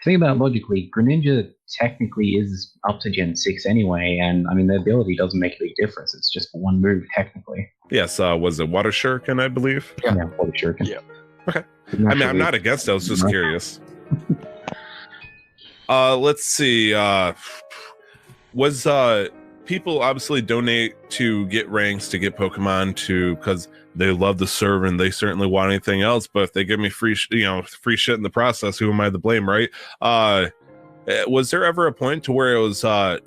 think about it logically, Greninja technically is up to Gen 6 anyway, and I mean, the ability doesn't make a big difference. It's just one move, technically. Yes, was it Water Shuriken, I believe? Yeah. Water Shuriken. Yeah. Okay. I mean, I'm not against it. I was just curious. Let's see. Was people obviously donate to get ranks, to get Pokemon, to because they love the server and they certainly want anything else. But if they give me free shit in the process, who am I to blame, right? Was there ever a point to where it was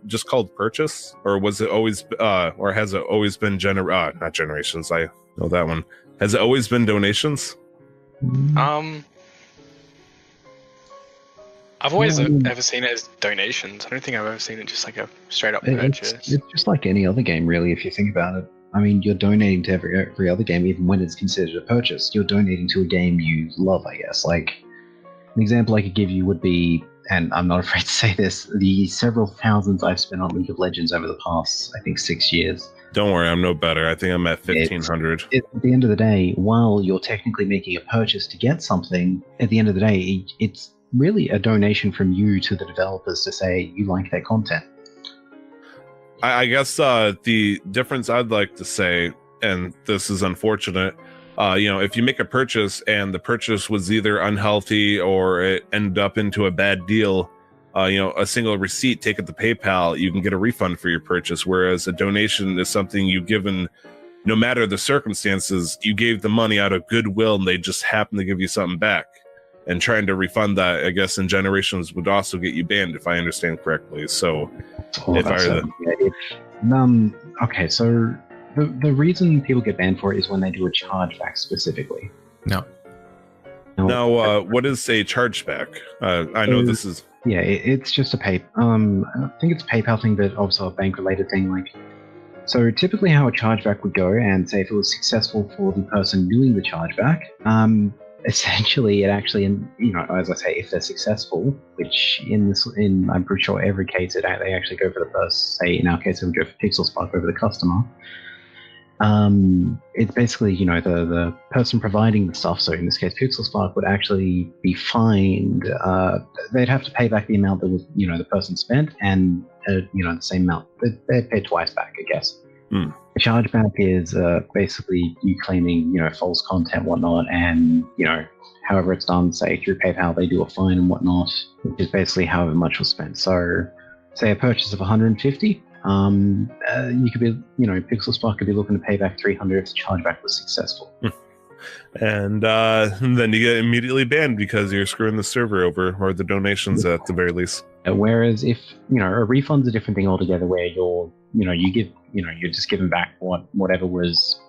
just called purchase, or was it always, or has it always been not generations? I know that one. Has it always been donations? I've always ever seen it as donations. I don't think I've ever seen it just like a straight up purchase. It's just like any other game, really, if you think about it. I mean, you're donating to every other game, even when it's considered a purchase. You're donating to a game you love, I guess. Like, an example I could give you would be, and I'm not afraid to say this, the several thousands I've spent on League of Legends over the past, I think, 6 years. Don't worry, I'm no better. I think I'm at 1,500. At the end of the day, while you're technically making a purchase to get something, at the end of the day, it's really a donation from you to the developers to say you like their content. I guess the difference I'd like to say, and this is unfortunate, if you make a purchase and the purchase was either unhealthy or it ended up into a bad deal, a single receipt taken to PayPal, you can get a refund for your purchase. Whereas a donation is something you've given, no matter the circumstances, you gave the money out of goodwill and they just happen to give you something back. And trying to refund that, I guess, in generations would also get you banned, if I understand correctly. So, okay, so the reason people get banned for it is when they do a chargeback specifically. No. Now, what is a chargeback? I know this is. Yeah, it's just a I think it's a PayPal thing, but also a bank-related thing. Like, so typically, how a chargeback would go, and say if it was successful for the person doing the chargeback, essentially, it actually, as I say, if they're successful, which in I'm pretty sure every case they actually go for the first. Say in our case, it would go for Pixelspark over the customer. It's basically, the person providing the stuff. So in this case, Pixelspark would actually be fined. They'd have to pay back the amount that was, the person spent, and the same amount. They'd pay twice back, I guess. Mm. The chargeback is basically you claiming, false content, whatnot, and however it's done, say through PayPal, they do a fine and whatnot, which is basically however much was spent. So, say a purchase of 150, you could be, Pixelspark could be looking to pay back 300 if the chargeback was successful. And then you get immediately banned because you're screwing the server over, or the donations at the very least. Whereas if, a refund's a different thing altogether, where you're just giving back whatever was.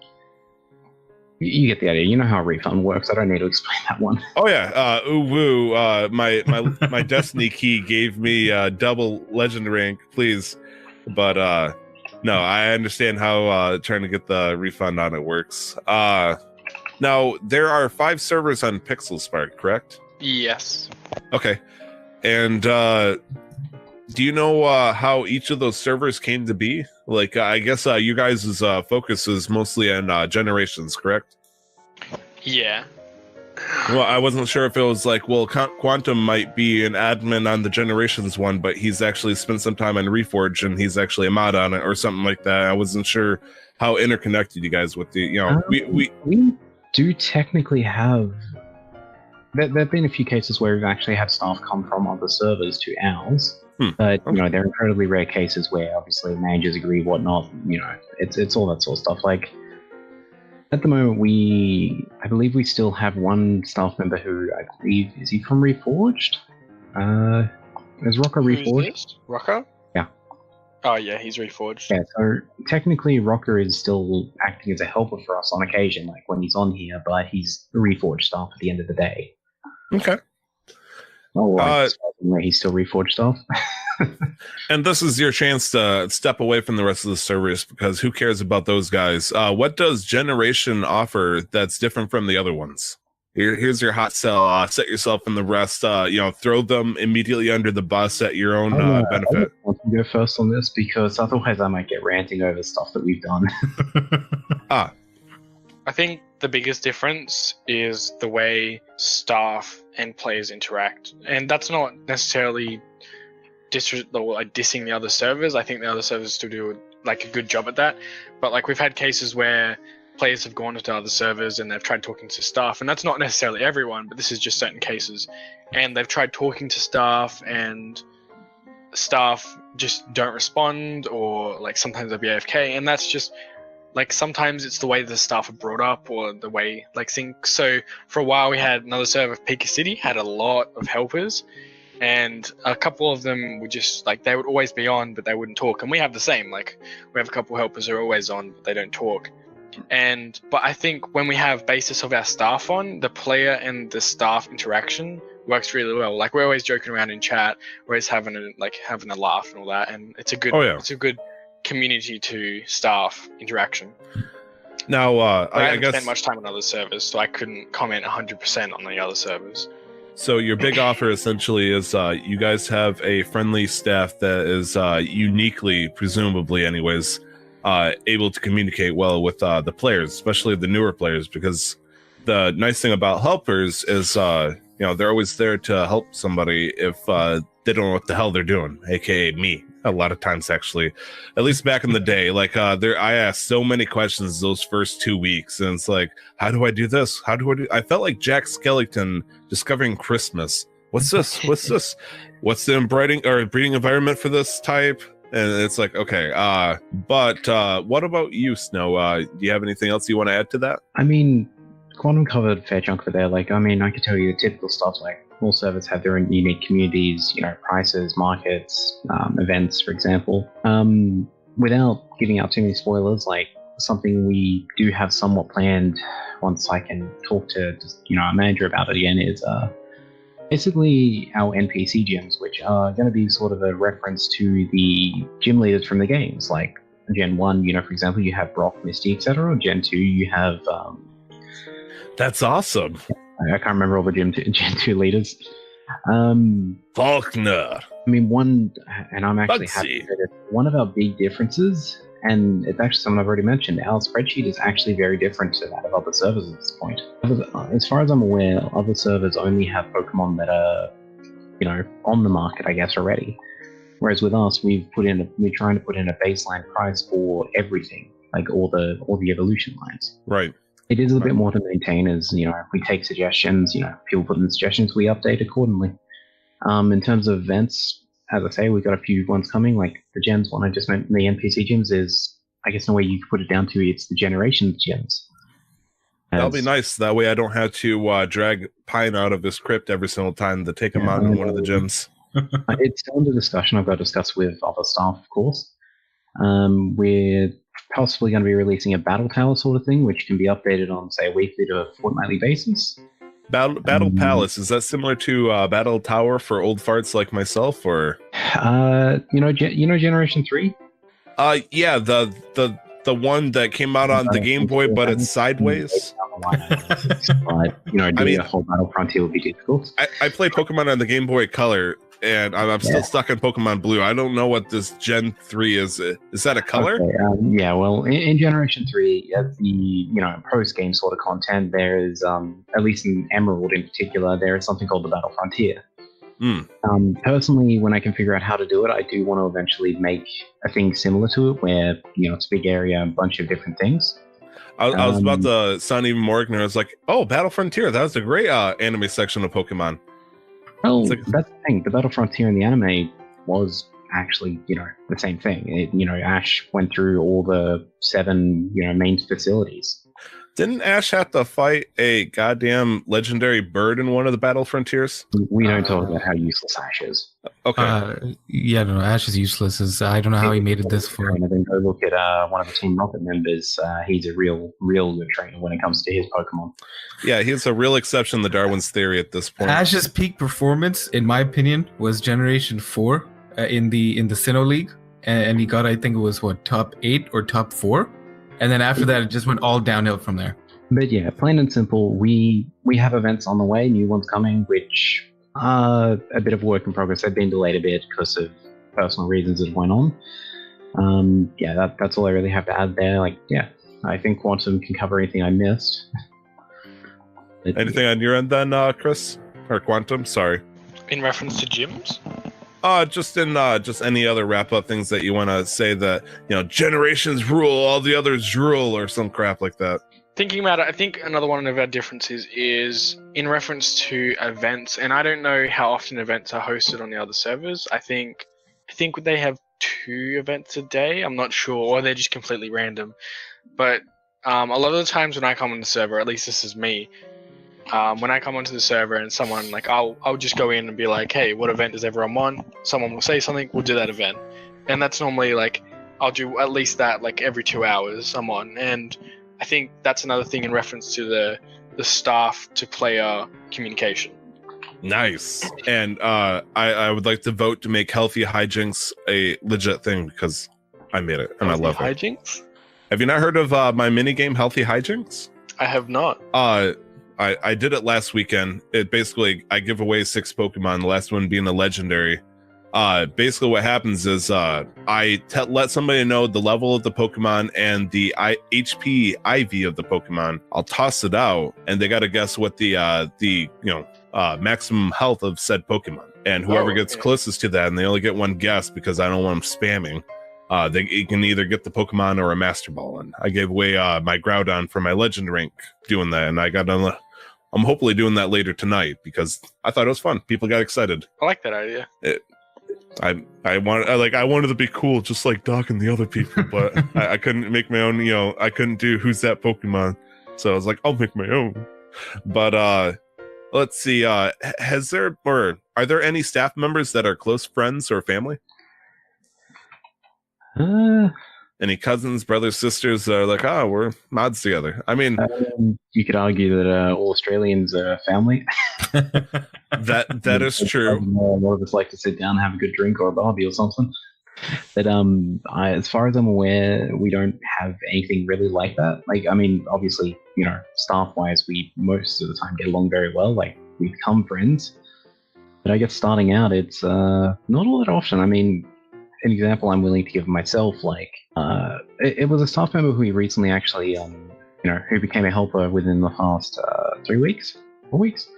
You get the idea. You know how a refund works. I don't need to explain that one. Oh yeah, my Destiny key gave me double legend rank, please. But no, I understand how trying to get the refund on it works. Now there are 5 servers on Pixelspark, correct? Yes. Okay, and do you know how each of those servers came to be? Like, I guess you guys' focus is mostly on generations, correct? Yeah. Well, I wasn't sure if it was like, well, Quantum might be an admin on the generations one, but he's actually spent some time on Reforged and he's actually a mod on it or something like that. I wasn't sure how interconnected you guys with the, we do technically have. There have been a few cases where we've actually had staff come from other servers to ours. But they're incredibly rare cases where obviously managers agree, whatnot. It's all that sort of stuff. Like at the moment, I believe we still have one staff member who I believe is he from Reforged. Is Rocker Reforged? Rocker? Yeah. Oh yeah, he's Reforged. Yeah. So technically, Rocker is still acting as a helper for us on occasion, like when he's on here. But he's Reforged staff at the end of the day. Okay. Oh, he's still Reforged stuff. And this is your chance to step away from the rest of the servers because who cares about those guys? What does Generation offer that's different from the other ones? Here's your hot sell. Set yourself in the rest. Throw them immediately under the bus at your own benefit. I want to go first on this because otherwise I might get ranting over stuff that we've done. I think the biggest difference is the way staff and players interact, and that's not necessarily dissing the other servers. I think the other servers still do like a good job at that, but like we've had cases where players have gone to other servers and they've tried talking to staff, and that's not necessarily everyone, but this is just certain cases, and they've tried talking to staff and staff just don't respond, or like sometimes they'll be AFK, and that's just like sometimes it's the way the staff are brought up or the way like things. So for a while we had another server, Pika City, had a lot of helpers, and a couple of them would just like they would always be on but they wouldn't talk, and we have the same. Like we have a couple of helpers who are always on but they don't talk. But I think when we have basis of our staff on, the player and the staff interaction works really well. Like we're always joking around in chat, we're always having a laugh and all that, and it's a good it's a good community to staff interaction. Now I I haven't guess spent much time on other servers, so I couldn't comment 100% on the other servers. so. Your big offer essentially is you guys have a friendly staff that is uniquely, presumably, anyways, able to communicate well with the players, especially the newer players, because the nice thing about helpers is they're always there to help somebody if they don't know what the hell they're doing, aka me. A lot of times, actually, at least back in the day, like I asked so many questions those first 2 weeks, and it's like, how do I do this? How do I do? I felt like Jack Skellington discovering Christmas. What's this? What's this? What's the breeding environment for this type? And it's like, okay, but what about you, Snow? Do you have anything else you want to add to that? I mean, Quantum covered a fair chunk of it there. Like, I mean, I could tell you the typical stuff, like all servers have their own unique communities, prices, markets, events, for example. Without giving out too many spoilers, like something we do have somewhat planned once I can talk to our manager about it again is basically our NPC gyms, which are going to be sort of a reference to the gym leaders from the games. Like Gen 1, for example, you have Brock, Misty, etc. Gen 2, you have... That's awesome. I can't remember all the Gen 2 leaders. Faulkner. I mean, one of our big differences, and it's actually something I've already mentioned, our spreadsheet is actually very different to that of other servers at this point. As far as I'm aware, other servers only have Pokemon that are, on the market, I guess, already. Whereas with us, we're trying to put in a baseline price for everything, like all the evolution lines. Right. It is a bit more to maintain, as if we take suggestions, people put in suggestions, we update accordingly. In terms of events, as I say, we've got a few ones coming, like the gems one I just mentioned. The NPC gyms is, I guess, the way you could put it down to, it's the generation gyms. That'll be nice. That way I don't have to drag Pine out of his crypt every single time to take him out in one of the gyms. It's still under discussion. I've got to discuss with other staff, of course. We're possibly going to be releasing a battle tower sort of thing, which can be updated on, say, a weekly to a fortnightly basis. Battle Palace, is that similar to Battle Tower for old farts like myself, or Generation 3? Yeah, the one that came out on the Game Boy, but it's sideways. But doing a whole Battle Frontier would be difficult. I play Pokemon on the Game Boy Color, and I'm still stuck on Pokemon Blue. I don't know what this Gen 3 is. Is that a color? Okay, well, in Generation 3, the post-game sort of content, there is, at least in Emerald in particular, there is something called the Battle Frontier. Personally, when I can figure out how to do it, I do want to eventually make a thing similar to it, where, it's a big area, a bunch of different things. I was about to sound even more ignorant. I was like, oh, Battle Frontier, that was a great anime section of Pokemon. Well, that's the thing. The Battle Frontier in the anime was actually, the same thing. Ash went through all the 7, main facilities. Didn't Ash have to fight a goddamn legendary bird in one of the Battle Frontiers? We don't talk about how useless Ash is. Okay. No, Ash is useless. I don't know how he made it this far. And then go look at one of the Team Rocket members. He's a real good trainer when it comes to his Pokemon. Yeah, he's a real exception to Darwin's theory at this point. Ash's peak performance, in my opinion, was Generation 4 in the Sinnoh League. And he got, I think it was, top 8 or top 4? And then after that, it just went all downhill from there. But yeah, plain and simple, we have events on the way, new ones coming, which are a bit of work in progress. They've been delayed a bit because of personal reasons that went on. That's all I really have to add there. I think Quantum can cover anything I missed. Anything on your end then, Chris? Or Quantum? Sorry. In reference to gyms? Just in just any other wrap-up things that you want to say that, generations rule, all the others rule, or some crap like that. Thinking about it, I think another one of our differences is in reference to events, and I don't know how often events are hosted on the other servers. I think they have 2 events a day. I'm not sure, or they're just completely random. But a lot of the times when I come on the server, at least this is me, when I come onto the server and someone, like, I'll just go in and be like, hey, what event is everyone on? Someone will say something, we'll do that event. And that's normally, like, I'll do at least that, like, every 2 hours I'm on. And I think that's another thing in reference to the staff to player communication. Nice. And I would like to vote to make healthy hijinks a legit thing because I made it and I love it. Hijinks? Have you not heard of my minigame Healthy Hijinks? I have not. I did it last weekend. It basically, I give away 6 Pokemon, the last one being a legendary. Basically what happens is I let somebody know the level of the Pokemon and the HP IV of the Pokemon. I'll toss it out and they got to guess what the maximum health of said Pokemon. And whoever gets closest to that, and they only get 1 guess because I don't want them spamming, they can either get the Pokemon or a Master Ball. And I gave away my Groudon for my Legend rank doing that, and I'm hopefully doing that later tonight because I thought it was fun. People got excited. I like that idea. I wanted to be cool, just like Doc and the other people, but I couldn't make my own. I couldn't do who's that Pokemon, so I was like, I'll make my own. But let's see. Are there any staff members that are close friends or family? Any cousins, brothers, sisters that are like, we're mods together? I mean, you could argue that all Australians are family. that is true. A lot of us like to sit down and have a good drink or a barbie or something. But as far as I'm aware, we don't have anything really like that. Like, I mean, obviously, staff-wise, we most of the time get along very well. Like, we become friends. But I guess starting out, it's not all that often. I mean, an example I'm willing to give myself, like, it was a staff member who we recently actually, who became a helper within the past 3 weeks, 4 weeks.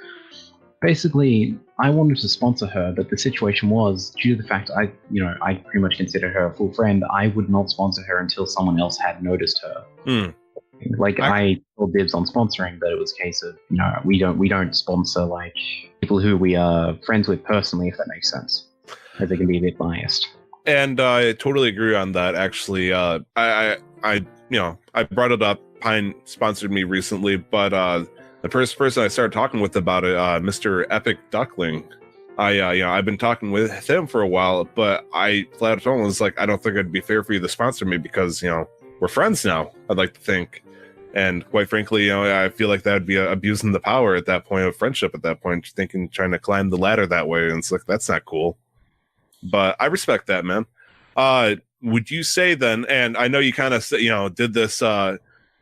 Basically, I wanted to sponsor her, but the situation was, due to the fact I pretty much considered her a full friend, I would not sponsor her until someone else had noticed her. Like, I told dibs on sponsoring, but it was a case of, we don't sponsor, like, people who we are friends with personally, if that makes sense, as they can be a bit biased. And I totally agree on that. Actually, I brought it up. Pine sponsored me recently, but the first person I started talking with about it, Mr. Epic Duckling, I've been talking with him for a while, but I flat out told him, was like, I don't think it'd be fair for you to sponsor me because we're friends now. I'd like to think, and quite frankly, I feel like that would be abusing the power at that point of friendship. At that point, trying to climb the ladder that way, and it's like that's not cool. But I respect that, man. Would you say then, and I know you kind of did this,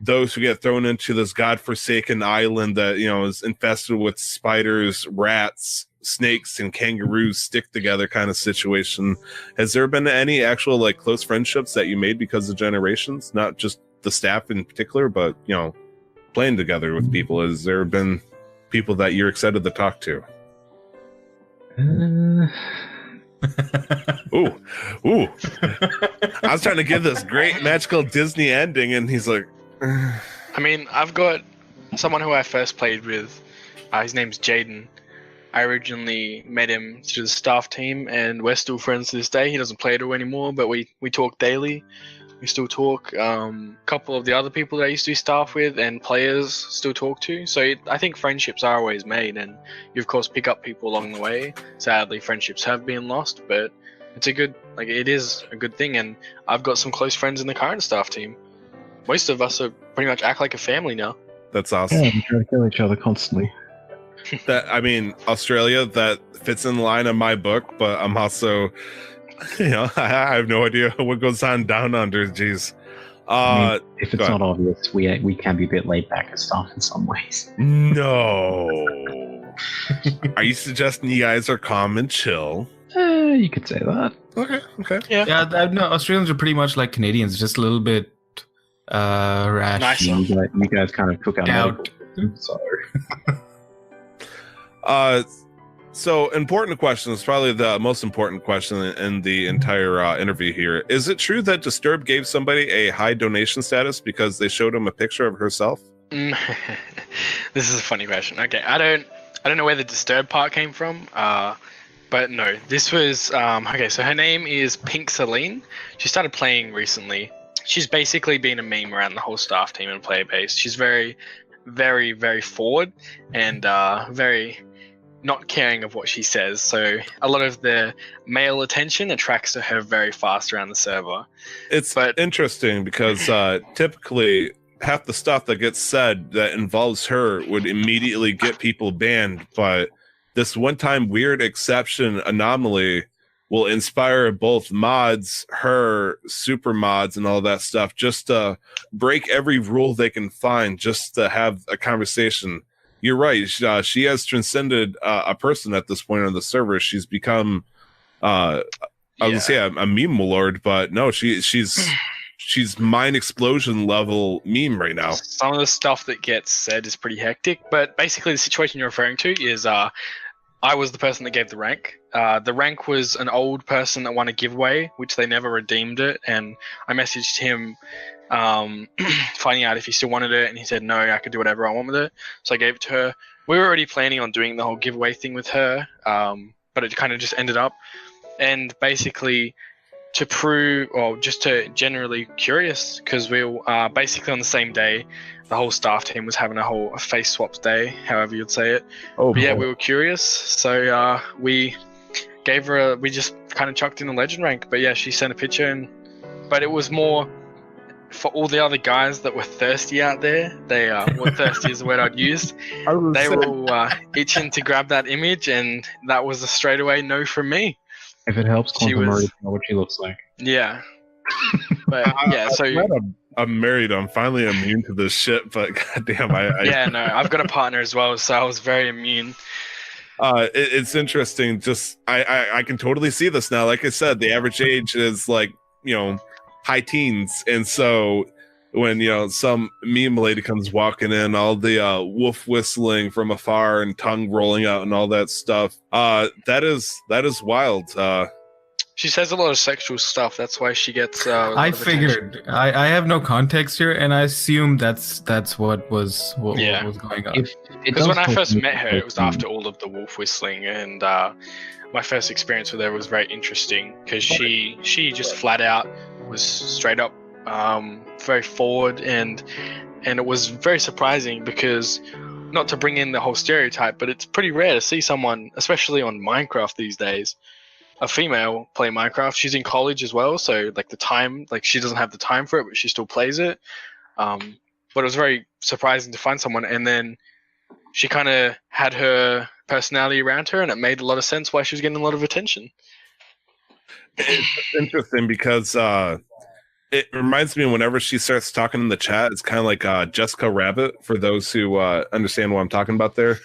those who get thrown into this godforsaken island that is infested with spiders, rats, snakes, and kangaroos stick together kind of situation. Has there been any actual like close friendships that you made because of generations, not just the staff in particular, but playing together with people? Has there been people that you're excited to talk to? Ooh. I was trying to give this great magical Disney ending, and he's like, I mean, I've got someone who I first played with. His name's Jaden. I originally met him through the staff team, and we're still friends to this day. He doesn't play Edo anymore, but we talk daily. We still talk. A couple of the other people that I used to be staff with and players still talk to. So I think friendships are always made, and you of course pick up people along the way. Sadly, friendships have been lost, but it is a good thing. And I've got some close friends in the current staff team. Most of us are pretty much act like a family now. That's awesome. Yeah, we try to kill each other constantly. Australia, that fits in the line of my book, but I'm also, I have no idea what goes on down under. Jeez. If it's not obvious, we can be a bit laid back as staff in some ways. No. Are you suggesting you guys are calm and chill? You could say that. Okay. Yeah. No, Australians are pretty much like Canadians, just a little bit rash. Nicer. You guys kind of took out So important question is probably the most important question in the entire interview here. Is it true that Disturbed gave somebody a high donation status because they showed him a picture of herself? This is a funny question. Okay, I don't know where the Disturbed part came from. But no, this was okay. So her name is Pixelmon. She started playing recently. She's basically been a meme around the whole staff team and player base. She's very, very, very forward and very not caring of what she says. So a lot of the male attention attracts to her very fast around the server. It's interesting because typically half the stuff that gets said that involves her would immediately get people banned, but this one-time weird exception anomaly will inspire both mods, her, super mods, and all that stuff just to break every rule they can find just to have a conversation. You're right. She has transcended a person at this point on the server. She's become, I would say, a meme lord, but no, she's mind explosion level meme right now. Some of the stuff that gets said is pretty hectic, but basically the situation you're referring to is I was the person that gave the rank. The rank was an old person that won a giveaway, which they never redeemed it, and I messaged him finding out if he still wanted it, and he said no, I could do whatever I want with it. So I gave it to her. We were already planning on doing the whole giveaway thing with her, but it kind of just ended up. And basically, to prove, or just to generally curious, because we were basically on the same day, the whole staff team was having a face swap day, however you'd say it. Oh, but yeah, we were curious, so we gave her we just kind of chucked in a legend rank. But yeah, she sent a picture, but it was more for all the other guys that were thirsty out there. They were thirsty is the word I'd used. They were all itching to grab that image, and that was a straightaway no from me. If it helps, Quantum already know what she looks like. Yeah. But yeah, so I'm married. I'm finally immune to this shit, but goddamn, yeah, no, I've got a partner as well, so I was very immune. It's interesting. Just I can totally see this now. Like I said, the average age is like, high teens, and so when some meme lady comes walking in, all the wolf whistling from afar and tongue rolling out and all that stuff, that is wild. She says a lot of sexual stuff. That's why she gets. I figured. I have no context here, and I assume that's what was going on. Because when I first met her, it was after all of the wolf whistling, and my first experience with her was very interesting because she just flat out was straight up very forward, and it was very surprising because, not to bring in the whole stereotype, but it's pretty rare to see someone, especially on Minecraft these days, a female play Minecraft. She's in college as well, so she doesn't have the time for it, but she still plays it. But it was very surprising to find someone, and then she kind of had her personality around her, and it made a lot of sense why she was getting a lot of attention. It's interesting because it reminds me whenever she starts talking in the chat, it's kind of like Jessica Rabbit, for those who understand what I'm talking about there.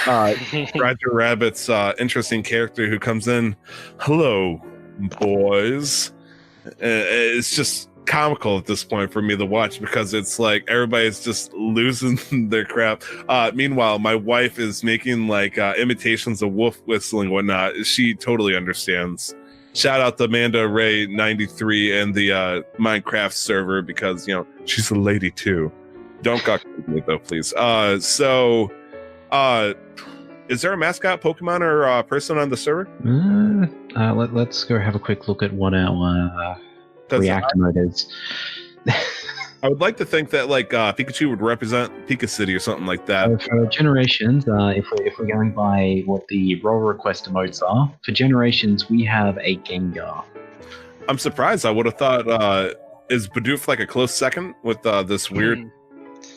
Roger Rabbit's interesting character who comes in, hello, boys. It's just comical at this point for me to watch because it's like everybody's just losing their crap. Meanwhile, my wife is making like imitations of wolf whistling and whatnot. She totally understands. Shout out to Amanda Ray 93 and the Minecraft server because she's a lady too. Don't cock me though, please. Is there a mascot, Pokemon, or person on the server? Let's go have a quick look at what our react mode is. I would like to think that like Pikachu would represent Pika City or something like that. So for Generations, if we're going by what the role request emotes are, for Generations we have a Gengar. I'm surprised. I would have thought is Bidoof like a close second with this weird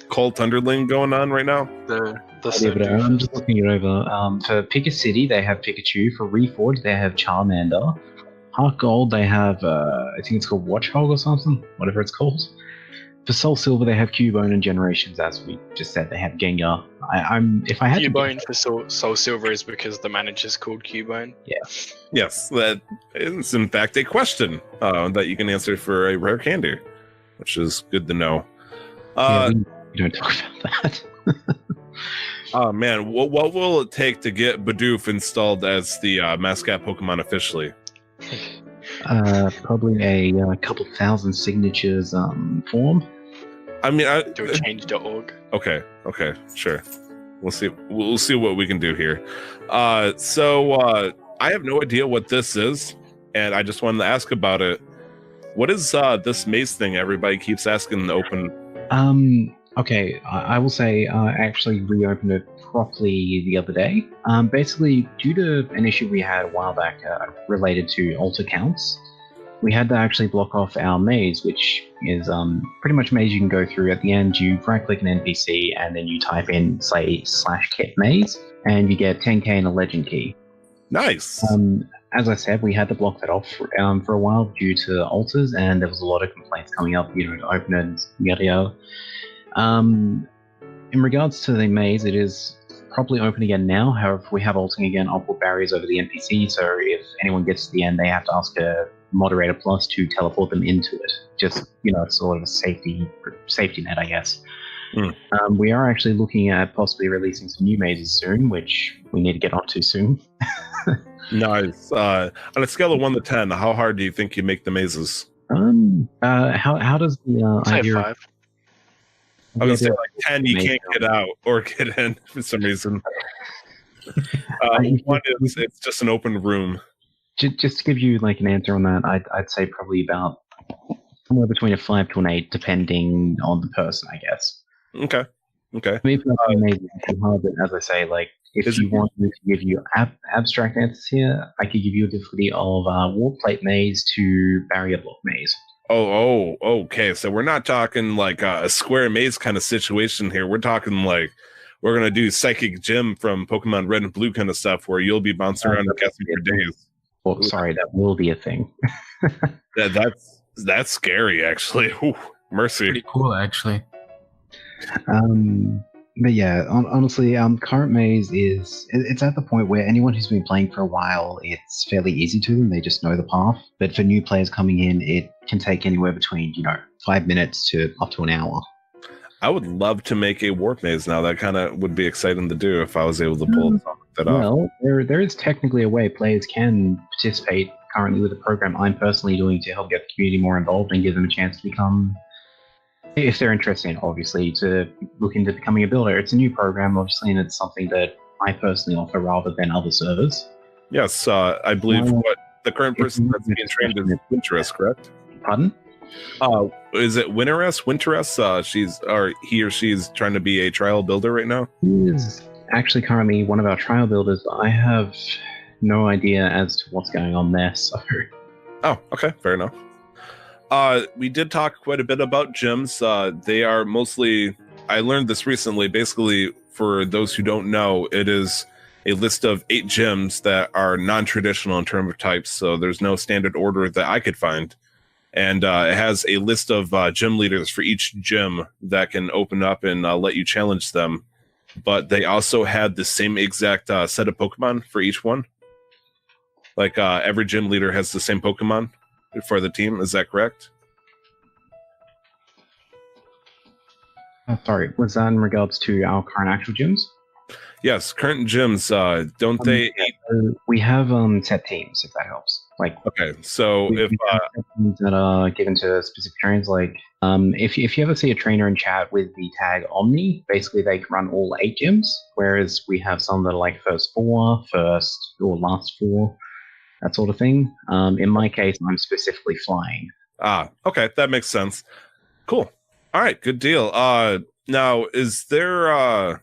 cold Thunderling going on right now. I'm just looking it over. For Pika City, they have Pikachu. For Reforged, they have Charmander. Heart Gold, they have I think it's called Watchhog or something, whatever it's called. For Soul Silver, they have Cubone, and Generations, as we just said, they have Gengar. If I had Cubone for Soul Silver is because the manager's called Cubone. Yeah. Yes, that is in fact a question that you can answer for a rare candy, which is good to know. We don't talk about that. Oh man, what will it take to get Bidoof installed as the mascot Pokemon officially? Probably a couple thousand signatures form. I mean, Do a change.org. Okay, sure. We'll see. We'll see what we can do here. So I have no idea what this is, and I just wanted to ask about it. What is this maze thing everybody keeps asking to open? Okay, I will say I actually reopened it properly the other day. Basically, due to an issue we had a while back related to alt accounts, we had to actually block off our maze, which is pretty much a maze you can go through. At the end, you right-click an NPC, and then you type in, say, /ket maze, and you get 10k and a legend key. Nice. As I said, we had to block that off for a while due to alters, and there was a lot of complaints coming up, to open it, yada yada. In regards to the maze, it is properly open again now. However, if we have alting again, I'll put barriers over the NPC, so if anyone gets to the end, they have to ask a moderator plus to teleport them into it. Just, sort of a safety net, I guess. We are actually looking at possibly releasing some new mazes soon, which we need to get onto soon. Nice. On a scale of 1 to 10, how hard do you think you make the mazes? How does the Say idea? 5. I would say like 10, you can't get out or get in for some reason. 1 is it's just an open room. Just to give you like an answer on that, I'd say probably about somewhere between a 5 to an 8, depending on the person, I guess. Okay. I mean, for amazing, hard, but as I say, like if you want me to give you abstract answers here, I could give you a difficulty of wall plate maze to barrier block maze. Oh, okay. So we're not talking like a square maze kind of situation here. We're talking like we're gonna do Psychic Gym from Pokemon Red and Blue kind of stuff, where you'll be bouncing around and guessing for days. Well, sorry, that will be a thing. That's scary, actually. Ooh, mercy. Pretty cool, actually. But yeah, honestly, current maze it's at the point where anyone who's been playing for a while, it's fairly easy to them. They just know the path. But for new players coming in, it can take anywhere between 5 minutes to up to an hour. I would love to make a warp maze now. That kind of would be exciting to do if I was able to pull that off. Well, there is technically a way players can participate currently with the program I'm personally doing to help get the community more involved and give them a chance to become, if they're interested, obviously, to look into becoming a builder. It's a new program, obviously, and it's something that I personally offer rather than other servers. Yes, I believe what the current person that's being trained is Winteress, correct? Pardon? Is it Winteress? He or she's trying to be a trial builder right now? He is actually currently one of our trial builders, but I have no idea as to what's going on there, so... Oh, okay, fair enough. We did talk quite a bit about gyms. They are mostly, I learned this recently, basically, for those who don't know, it is a list of 8 gyms that are non-traditional in terms of types, so there's no standard order that I could find. And it has a list of gym leaders for each gym that can open up and let you challenge them. But they also had the same exact set of Pokemon for each one. Like every gym leader has the same Pokemon for the team. Is that correct? Sorry, was that in regards to our current actual gyms? Yes, current gyms. Don't they? We have set teams, if that helps. Like, okay, so if teams that are given to specific trainers, like if you ever see a trainer in chat with the tag Omni, basically they can run all 8 gyms, whereas we have some that are like first 4, first or last 4, that sort of thing. In my case, I'm specifically flying. Okay, that makes sense. Cool. All right, good deal. Now, is there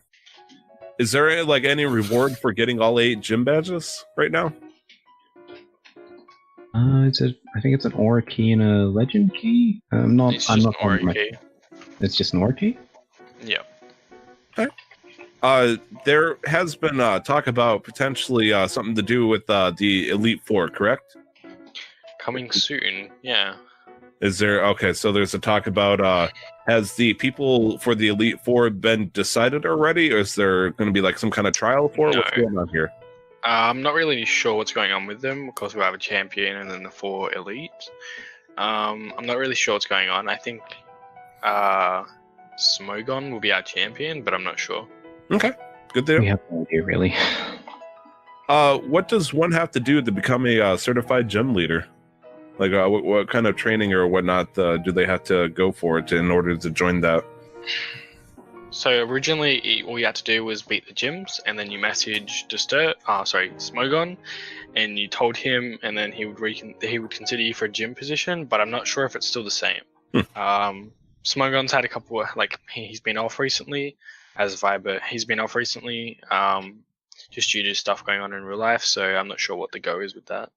like any reward for getting all 8 gym badges right now? I think it's an aura key and a legend key. I'm not an aura key. It's just an aura key? Yeah. Okay. There has been talk about potentially something to do with the Elite Four, correct? Coming soon, yeah. Is there, okay, so there's a talk about, has the people for the Elite Four been decided already, or is there going to be like some kind of trial for it? No. What's going on here? I'm not really sure what's going on with them. Of course, we have a champion and then the 4 elite. I'm not really sure what's going on. I think Smogon will be our champion, but I'm not sure. Okay, good there. We have no idea, really. What does one have to do to become a certified gym leader? Like, what kind of training or whatnot do they have to go for it in order to join that? So originally, all you had to do was beat the gyms, and then you messaged Smogon, and you told him, and then he would consider you for a gym position. But I'm not sure if it's still the same. Smogon's had a couple of, he's been off recently as Viber. He's been off recently, just due to stuff going on in real life. So I'm not sure what the go is with that.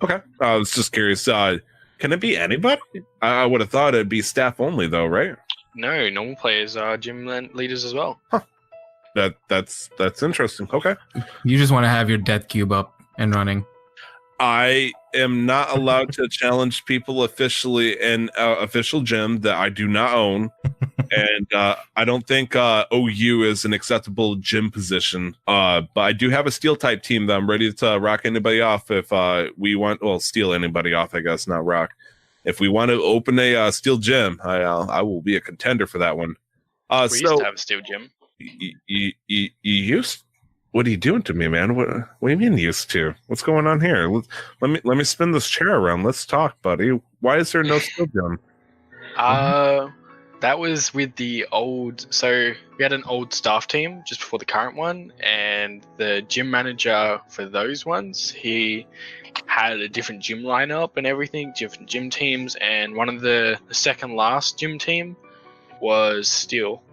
Okay, I was just curious. Can it be anybody? I would have thought it'd be staff only, though, right? No, normal players are gym leaders as well. Huh. That's interesting. Okay. You just want to have your death cube up and running. I am not allowed to challenge people officially in official gym that I do not own, and I don't think OU is an acceptable gym position. But I do have a steel type team that I'm ready to rock anybody off if we want. Well, steal anybody off, I guess, not rock. If we want to open a steel gym, I will be a contender for that one. We used to have a steel gym. You used? What are you doing to me, man? What do you mean used to? What's going on here? Let me spin this chair around. Let's talk, buddy. Why is there no steel gym? That was with the old. So we had an old staff team just before the current one, and the gym manager for those ones, he had a different gym lineup and everything, different gym teams, and one of the second last gym team was steel.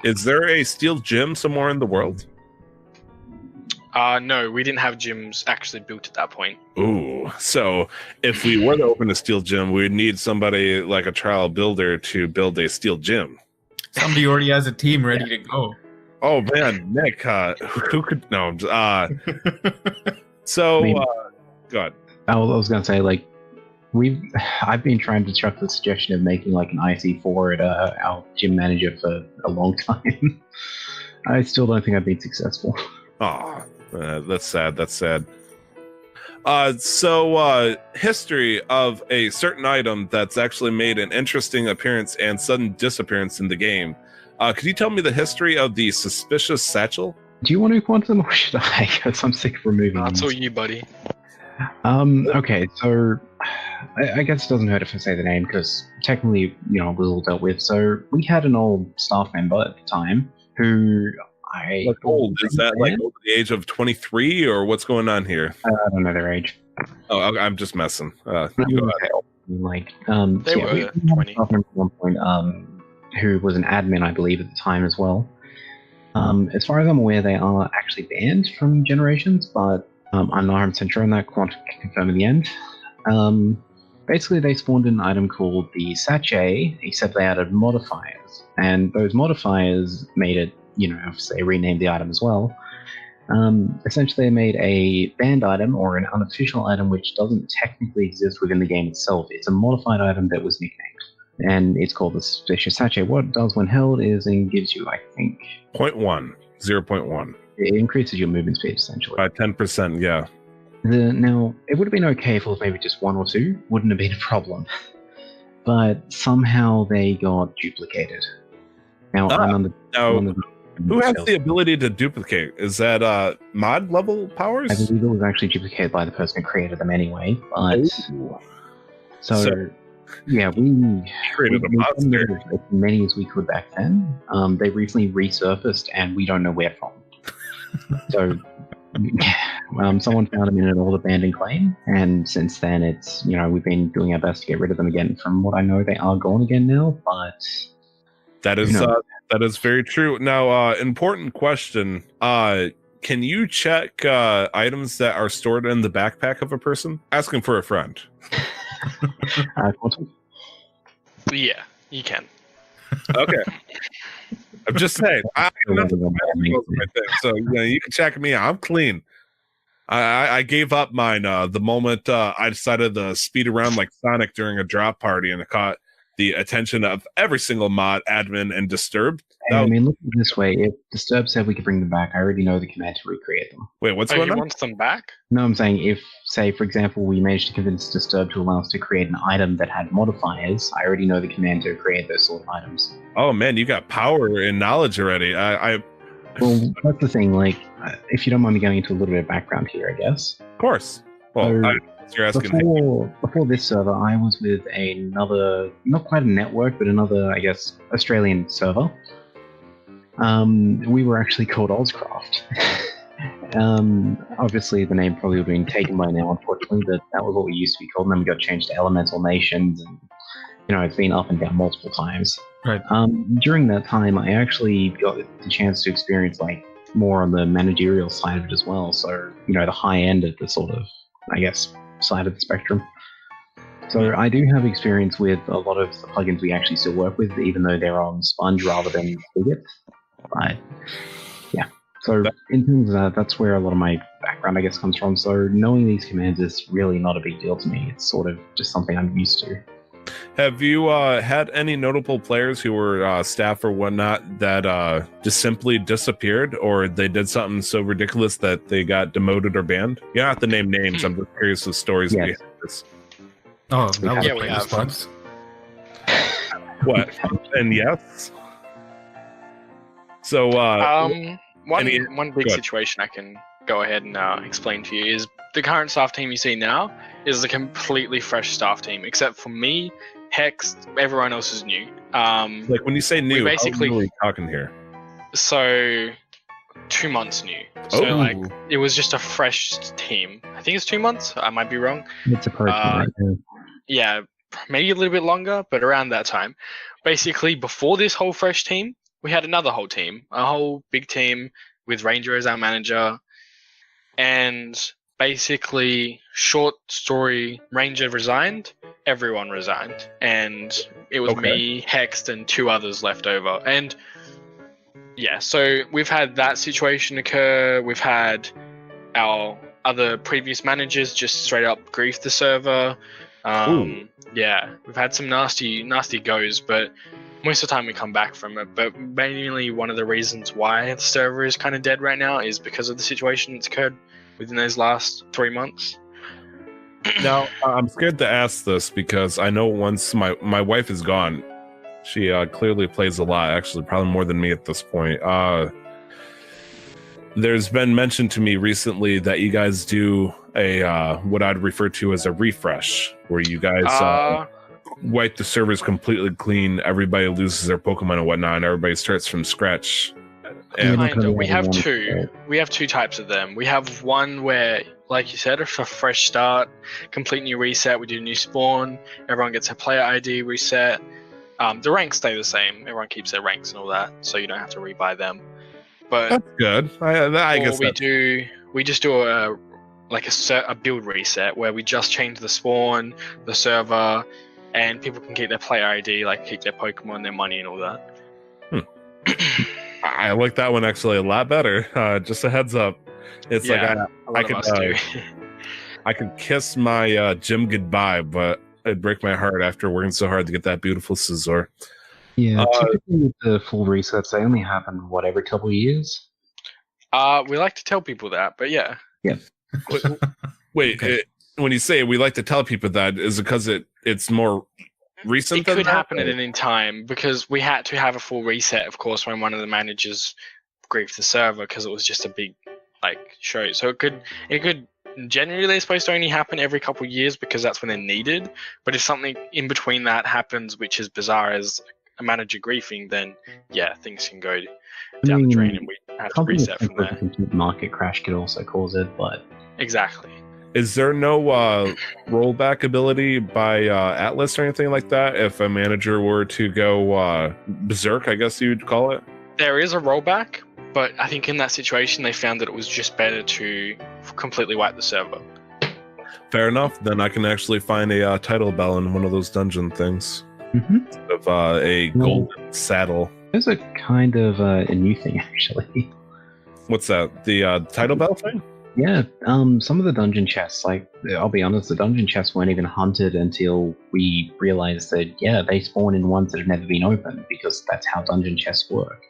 Is there a steel gym somewhere in the world? No, we didn't have gyms actually built at that point. Ooh, so if we were to open a steel gym, we'd need somebody like a trial builder to build a steel gym. Somebody already has a team ready to go. Oh man, Nick, who could no? So, go ahead. I was gonna say, I've been trying to chuck the suggestion of making like an IC4 at our gym manager for a long time. I still don't think I've been successful. Oh, that's sad. That's sad. So history of a certain item that's actually made an interesting appearance and sudden disappearance in the game. Could you tell me the history of the suspicious satchel? Do you want to quantum or should I? Because I'm sick of removing That's these. all you, buddy. Okay, so I guess it doesn't hurt if I say the name because technically, it was all dealt with. So we had an old staff member at the time who Like old? Is that like over the age of 23 or what's going on here? I don't know their age. Oh, I'm just messing. Go ahead. They were 20. At one point, who was an admin, I believe, at the time as well. As far as I'm aware, they are actually banned from Generations, but I'm not 100% sure on that. Quantum can confirm in the end. Basically, they spawned an item called the Sachet, except they added modifiers, and those modifiers made it, obviously they renamed the item as well. Essentially, they made a banned item or an unofficial item which doesn't technically exist within the game itself. It's a modified item that was nicknamed, and it's called the Suspicious Sachet. What it does when held is it gives you, I think, 0.1. It increases your movement speed, essentially. By 10%, yeah. Now, it would have been okay if it was maybe just one or two. Wouldn't have been a problem. But somehow they got duplicated. Now, who has the ability to duplicate? Is that mod level powers? I believe it was actually duplicated by the person who created them anyway. But so yeah, we created a monster. As many as we could back then. They recently resurfaced, and we don't know where from. So someone found them in an old abandoned claim, and since then it's we've been doing our best to get rid of them again. From what I know, they are gone again now, but that is very true. Now, important question: can you check items that are stored in the backpack of a person? Asking for a friend. Yeah, you can. Okay. I'm just saying. So you can check me out. I'm clean. I gave up mine the moment I decided to speed around like Sonic during a drop party, and I caught the attention of every single mod, admin, and Disturbed. And, I mean, look at it this way. If Disturb said we could bring them back, I already know the command to recreate them. Wait, what's Oh, going he on? wants them back? No, I'm saying if, say, for example, we managed to convince Disturb to allow us to create an item that had modifiers, I already know the command to create those sort of items. Oh man, you got power and knowledge already. Well, that's the thing. Like, if you don't mind me going into a little bit of background here, I guess. Of course. Well, you're asking. Before this server, I was with another, not quite a network, but another, I guess, Australian server. We were actually called Ozcraft. Obviously, the name probably would have been taken by now, unfortunately, but that was what we used to be called, and then we got changed to Elemental Nations, and, you know, it's been up and down multiple times. Right. During that time, I actually got the chance to experience, like, more on the managerial side of it as well, so, you know, the high end of the sort of, I guess, side of the spectrum. So I do have experience with a lot of the plugins we actually still work with, even though they're on Sponge rather than Spigot. But yeah, so in terms of that, that's where a lot of my background, I guess, comes from. So knowing these commands is really not a big deal to me. It's sort of just something I'm used to. Have you had any notable players who were staff or whatnot that just simply disappeared, or they did something so ridiculous that they got demoted or banned? You don't have to name names. I'm just curious of stories behind this. Oh, that was Yeah, a we great have. response. What? And yes. So One big Good. situation I can go ahead and explain to you is the current staff team you see now is a completely fresh staff team, except for me, Hex, everyone else is new. like when you say new, basically- how are we talking here? So 2 months new. So Oh. like it was just a fresh team. I think it's 2 months. I might be wrong. It's approaching right now. Yeah, maybe a little bit longer, but around that time. Basically, before this whole fresh team, we had another whole team, a whole big team with Ranger as our manager. And basically, short story, Ranger resigned, everyone resigned. And it was me, Hext, and 2 others left over. And yeah, so we've had that situation occur. We've had our other previous managers just straight up grief the server. Yeah, we've had some nasty goes, but most of the time we come back from it. But mainly one of the reasons why the server is kind of dead right now is because of the situation that's occurred within those last 3 months. Now, I'm scared to ask this because I know once my wife is gone, she clearly plays a lot, actually, probably more than me at this point. There's been mentioned to me recently that you guys do a what I'd refer to as a refresh, where you guys wipe the servers completely clean, everybody loses their Pokemon and whatnot, and everybody starts from scratch. And Kinda. We have two. We have 2 types of them. We have one where, like you said, it's a fresh start, complete new reset. We do a new spawn. Everyone gets a player ID reset. The ranks stay the same. Everyone keeps their ranks and all that, so you don't have to rebuy them. But that's good. I guess we just do a build reset where we just change the spawn, the server, and people can keep their player ID, like keep their Pokemon, their money, and all that. I like that one actually a lot better. Just a heads up. It's Yeah, like I could kiss my gym goodbye, but it'd break my heart after working so hard to get that beautiful Scizor. Yeah, typically with the full resets, they only happen, every couple of years? We like to tell people that, but yeah. Wait, Okay. When you say we like to tell people that, is it because it's more recent? It than could that? happen at any time because we had to have a full reset, of course, when one of the managers griefed the server because it was just a big show. So it could generally they're supposed to only happen every couple of years because that's when they're needed. But if something in between that happens, which is bizarre as a manager griefing, then yeah, things can go down the drain and we have to reset from there. The market crash could also cause it, but Exactly. Is there no rollback ability by Atlas or anything like that if a manager were to go berserk, I guess you'd call it? There is a rollback, but I think in that situation they found that it was just better to completely wipe the server. Fair enough. Then I can actually find a title bell in one of those dungeon things. Mhm. Of a golden saddle. there's a kind of a new thing, actually. What's that? The title bell thing? Yeah, some of the dungeon chests, like, I'll be honest, the dungeon chests weren't even hunted until we realized that, yeah, they spawn in ones that have never been opened, because that's how dungeon chests work.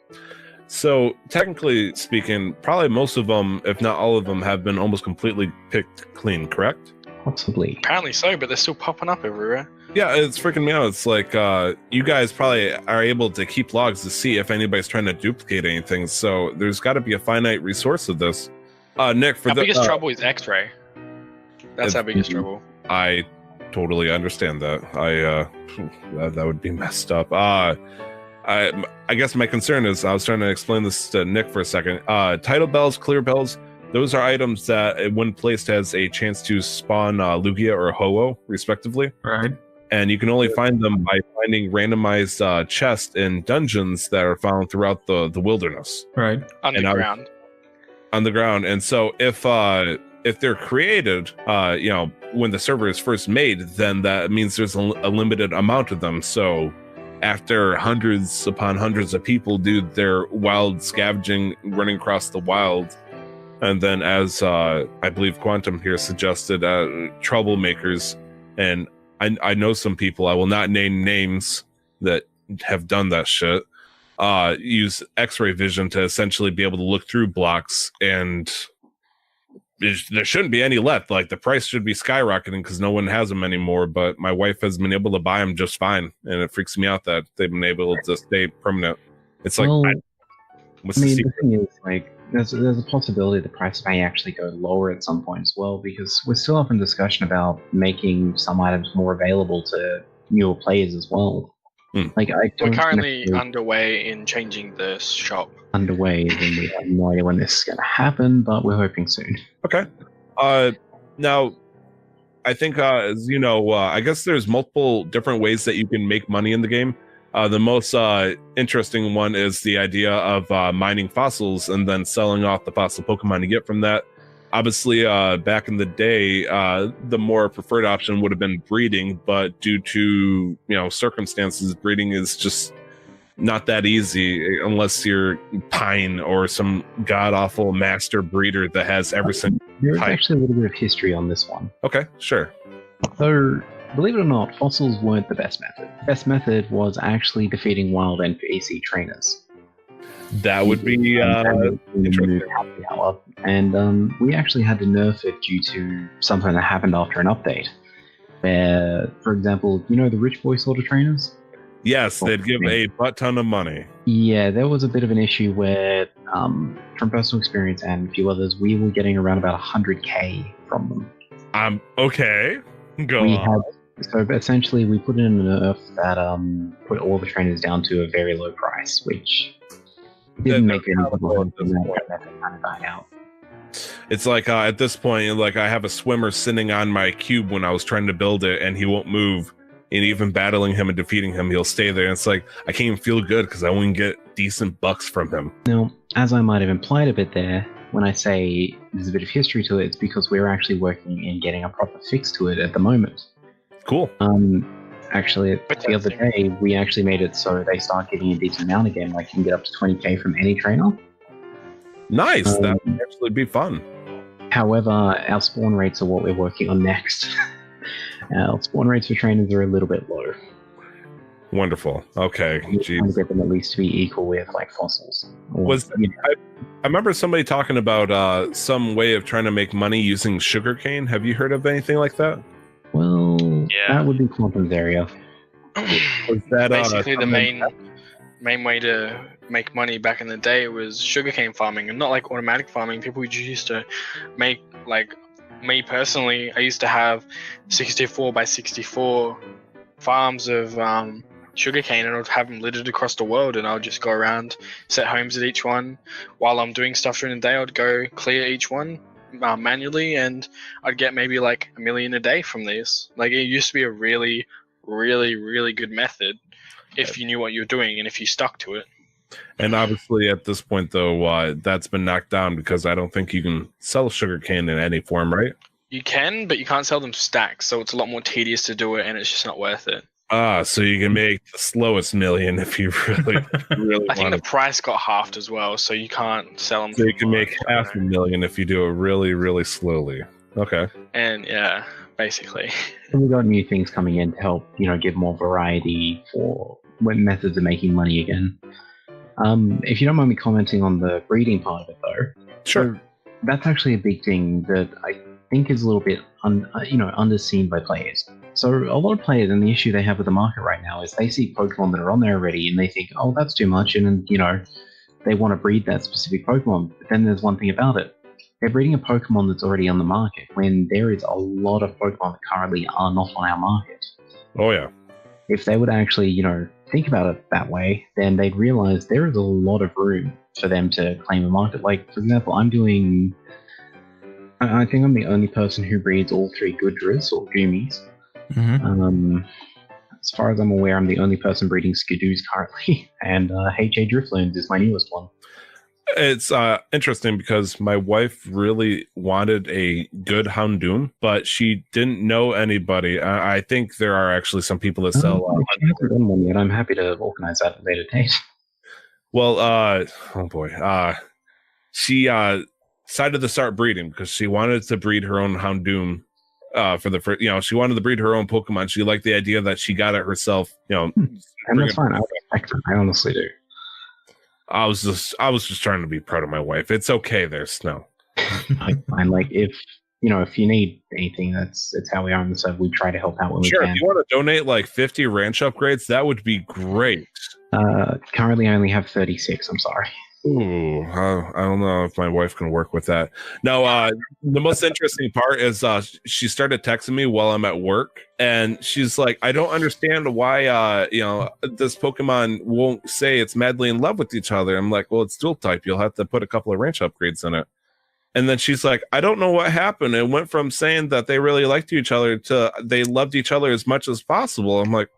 So, technically speaking, probably most of them, if not all of them, have been almost completely picked clean, correct? Possibly. Apparently so, but they're still popping up everywhere. Yeah, it's freaking me out. It's like you guys probably are able to keep logs to see if anybody's trying to duplicate anything. So there's got to be a finite resource of this. Nick, for Our biggest trouble is X-ray. That's our biggest trouble. I totally understand that. That would be messed up. I guess my concern is I was trying to explain this to Nick for a second. Title bells, clear bells. Those are items that, when placed, has a chance to spawn Lugia or Ho-Oh, respectively. Right. And you can only find them by finding randomized chests in dungeons that are found throughout the wilderness. Right. Underground. On the ground. And so if they're created, when the server is first made, then that means there's a limited amount of them. So after hundreds upon hundreds of people do their wild scavenging, running across the wild, and then as I believe Quantum here suggested, troublemakers, and I know some people, I will not name names, that have done that shit, use X-ray vision to essentially be able to look through blocks, and there shouldn't be any left. Like, the price should be skyrocketing because no one has them anymore, but my wife has been able to buy them just fine, and it freaks me out that they've been able to stay permanent. It's like, what's the secret? The thing is, like, there's a possibility the price may actually go lower at some point as well, because we're still up in discussion about making some items more available to newer players as well. Like, we're currently underway in changing the shop. Underway, and we have no idea when this is going to happen, but we're hoping soon. Okay. Now, I think, as you know, I guess there's multiple different ways that you can make money in the game. The most interesting one is the idea of mining fossils and then selling off the fossil Pokemon you get from that. Obviously, back in the day, the more preferred option would have been breeding, but due to circumstances, breeding is just not that easy unless you're Pine or some god-awful master breeder that has every single There's type. actually a little bit of history on this one. Okay, sure. So, believe it or not, fossils weren't the best method. The best method was actually defeating wild NPC trainers. That would be interesting. And we actually had to nerf it due to something that happened after an update. Where, for example, the rich boy sort of trainers? Yes, they'd give a butt ton of money. Yeah, there was a bit of an issue where, from personal experience and a few others, we were getting around about 100k from them. Okay. Go on. So essentially, we put in a nerf that put all the trainers down to a very low price, which didn't make any people kind of died out. It's like at this point, like, I have a swimmer sitting on my cube when I was trying to build it, and he won't move. And even battling him and defeating him, he'll stay there. And it's like, I can't even feel good because I won't get decent bucks from him. Now, as I might have implied a bit there, when I say there's a bit of history to it, it's because we're actually working in getting a proper fix to it at the moment. Cool. Actually, the other day, we actually made it so they start getting a decent amount again. Like, you can get up to 20k from any trainer. Nice. That would actually be fun. However, our spawn rates are what we're working on next. Our spawn rates for trainers are a little bit low. Wonderful. Okay. We're trying to get them at least to be equal with, like, fossils. I remember somebody talking about some way of trying to make money using sugarcane. Have you heard of anything like that? Well, Yeah. that would be Quantum's area. Was that Basically, the main way to make money back in the day was sugarcane farming, and not like automatic farming. People used to make, like, me personally, I used to have 64 by 64 farms of sugarcane, and I'd have them littered across the world, and I'll just go around, set homes at each one. While I'm doing stuff during the day, I'd go clear each one manually, and I'd get maybe like $1 million a day from these. Like, it used to be a really, really, really good method if you knew what you were doing and if you stuck to it. And obviously, at this point, though, that's been knocked down because I don't think you can sell sugarcane in any form, right? You can, but you can't sell them stacks, so it's a lot more tedious to do it, and it's just not worth it. So you can make the slowest million if you really I think want the price got halved as well, so you can't sell them. So you can make half a million if you do it really, really slowly. Okay. And yeah, basically. And we've got new things coming in to help, give more variety for methods of making money again. If you don't mind me commenting on the breeding part of it, though. Sure. So that's actually a big thing that I think is a little bit, underseen by players. So a lot of players, and the issue they have with the market right now is they see Pokemon that are on there already, and they think, oh, that's too much, and then, they want to breed that specific Pokemon. But then there's one thing about it. They're breeding a Pokemon that's already on the market, when there is a lot of Pokemon that currently are not on our market. Oh, yeah. If they would actually, think about it that way, then they'd realize there is a lot of room for them to claim a market. Like, for example, I think I'm the only person who breeds all 3 Goodras or Goomies. Mm-hmm. As far as I'm aware, I'm the only person breeding Skidoos currently, and HA Drifloons is my newest one. It's interesting because my wife really wanted a good Houndoom, but she didn't know anybody. I think there are actually some people that sell. I haven't done one yet. I'm happy to organize that at a later date. Well, oh boy, she decided to start breeding because she wanted to breed her own Houndoom. For the first, she wanted to breed her own Pokemon. She liked the idea that she got it herself. And that's fine. I respect her. I honestly do. I was just trying to be proud of my wife. It's okay there, Snow. Fine. Like if you need anything, it's how we are on the side. We try to help out when we can. Sure, if you want to donate like 50 ranch upgrades, that would be great. Currently, I only have 36. I'm sorry. Ooh, I don't know if my wife can work with that. No, the most interesting part is she started texting me while I'm at work, and she's like, I don't understand why this Pokemon won't say it's madly in love with each other. I'm like, well, it's dual type. You'll have to put a couple of ranch upgrades in it. And then she's like, I don't know what happened. It went from saying that they really liked each other to they loved each other as much as possible. I'm like,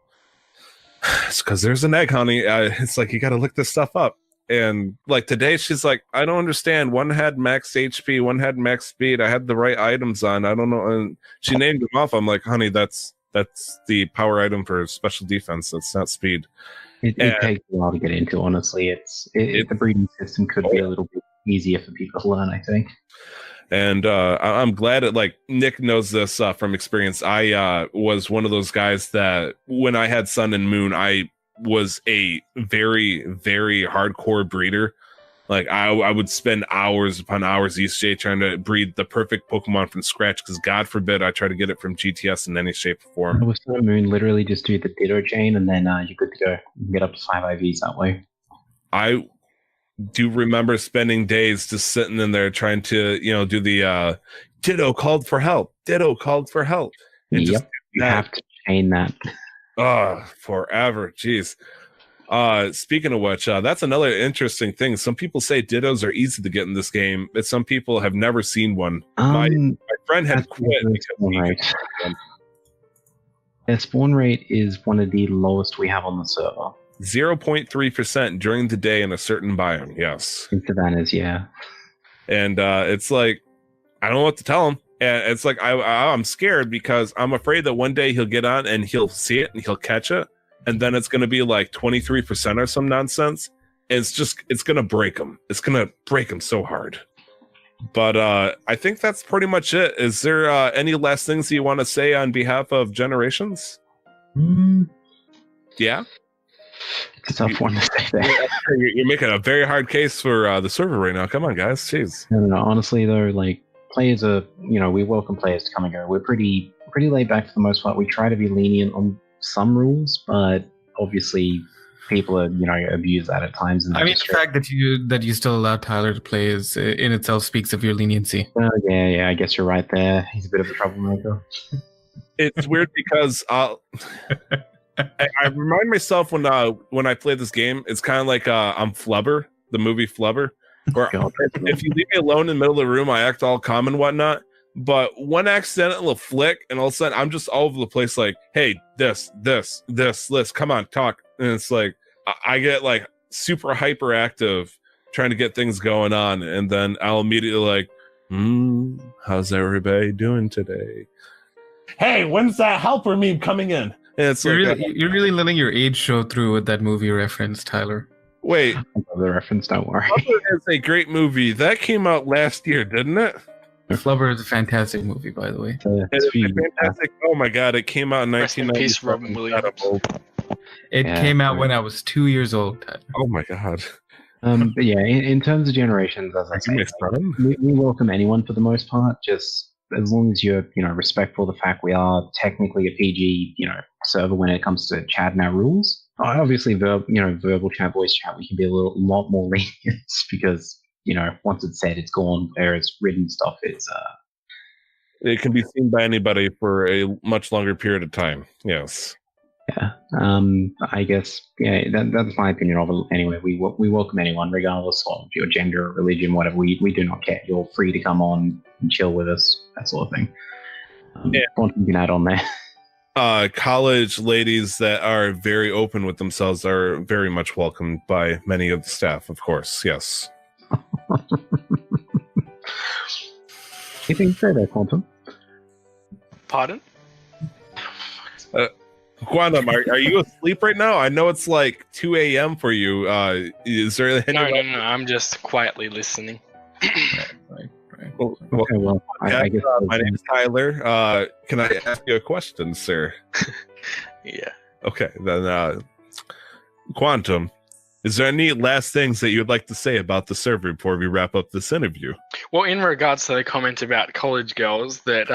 it's because there's an egg, honey. It's like, you got to look this stuff up. And like today, she's like, I don't understand. One had max HP, one had max speed. I had the right items on. I don't know. And she named them off. I'm like, honey, that's the power item for special defense. It's not speed. It takes a while to get into. Honestly, the breeding system could be a little bit easier for people to learn, I think. And I'm glad that like Nick knows this from experience. I was one of those guys that when I had Sun and Moon, I was a very, very hardcore breeder. Like I would spend hours upon hours each day trying to breed the perfect Pokemon from scratch, because God forbid I try to get it from GTS in any shape or form. With Sun and Moon, literally just do the Ditto chain, and then you're good to go. You can get up to 5 IVs that way. I do remember spending days just sitting in there trying to, do the Ditto called for help. Ditto called for help. And yep, you have to chain that. Forever. Jeez. Speaking of which, that's another interesting thing. Some people say Dittos are easy to get in this game, but some people have never seen one. My friend had quit because the spawn rate is one of the lowest we have on the server. 0.3% during the day in a certain biome. Yes. In savannas, yeah. And it's like, I don't know what to tell him. And it's like, I'm scared because I'm afraid that one day he'll get on and he'll see it and he'll catch it. And then it's going to be like 23% or some nonsense. And it's going to break him. It's going to break him so hard. But I think that's pretty much it. Is there any last things you want to say on behalf of Generations? Yeah? It's a tough one to say there. You're making a very hard case for the server right now. Come on, guys. Jeez. No. Honestly, though, like, players are, we welcome players to come and go. We're pretty laid back for the most part. We try to be lenient on some rules, but obviously people are, abuse that at times. And I mean, the fact that you still allow Tyler to play is in itself speaks of your leniency. Yeah, I guess you're right there. He's a bit of a troublemaker. It's weird because I remind myself when I play this game, it's kind of like I'm Flubber, the movie Flubber. Or if you leave me alone in the middle of the room, I act all calm and whatnot. But one accidental flick, and all of a sudden, I'm just all over the place. Like, hey, this, come on, talk. And it's like I get like super hyperactive, trying to get things going on, and then I'll immediately like, how's everybody doing today? Hey, when's that helper meme coming in? And it's You're really letting your age show through with that movie reference, Tyler. wait, I love the reference, don't worry. Flubber is a great movie. That came out last year, didn't it? Flubber is a fantastic movie, by the way. It's fantastic. Oh my god, it came out in Rest in 1990. peace, Robin Williams. It came out when I was 2 years old, Tyler. Oh my god. But yeah, in terms of generations, as I say, we welcome anyone for the most part. Just as long as you're, respectful of the fact we are technically a PG, server when it comes to chat and our rules. Obviously, verbal chat, voice chat, we can be a lot more lenient because, once it's said, it's gone. Whereas written stuff is. It can be seen by anybody for a much longer period of time. Yes. Yeah. I guess. Yeah. That's my opinion of it. Anyway, we welcome anyone, regardless of your gender, religion, whatever. We do not care. You're free to come on and chill with us, that sort of thing. What you can add on there? College ladies that are very open with themselves are very much welcomed by many of the staff, of course. Yes. Anything to say there, Quantum? Pardon? Quantum, are you asleep right now? I know it's like 2 a.m. for you. Is there any... No. I'm just quietly listening. Right. Okay, well, I guess my name is Tyler. Can I ask you a question, sir? Yeah. Okay, then, Quantum, is there any last things that you'd like to say about the server before we wrap up this interview? Well, in regards to the comment about college girls that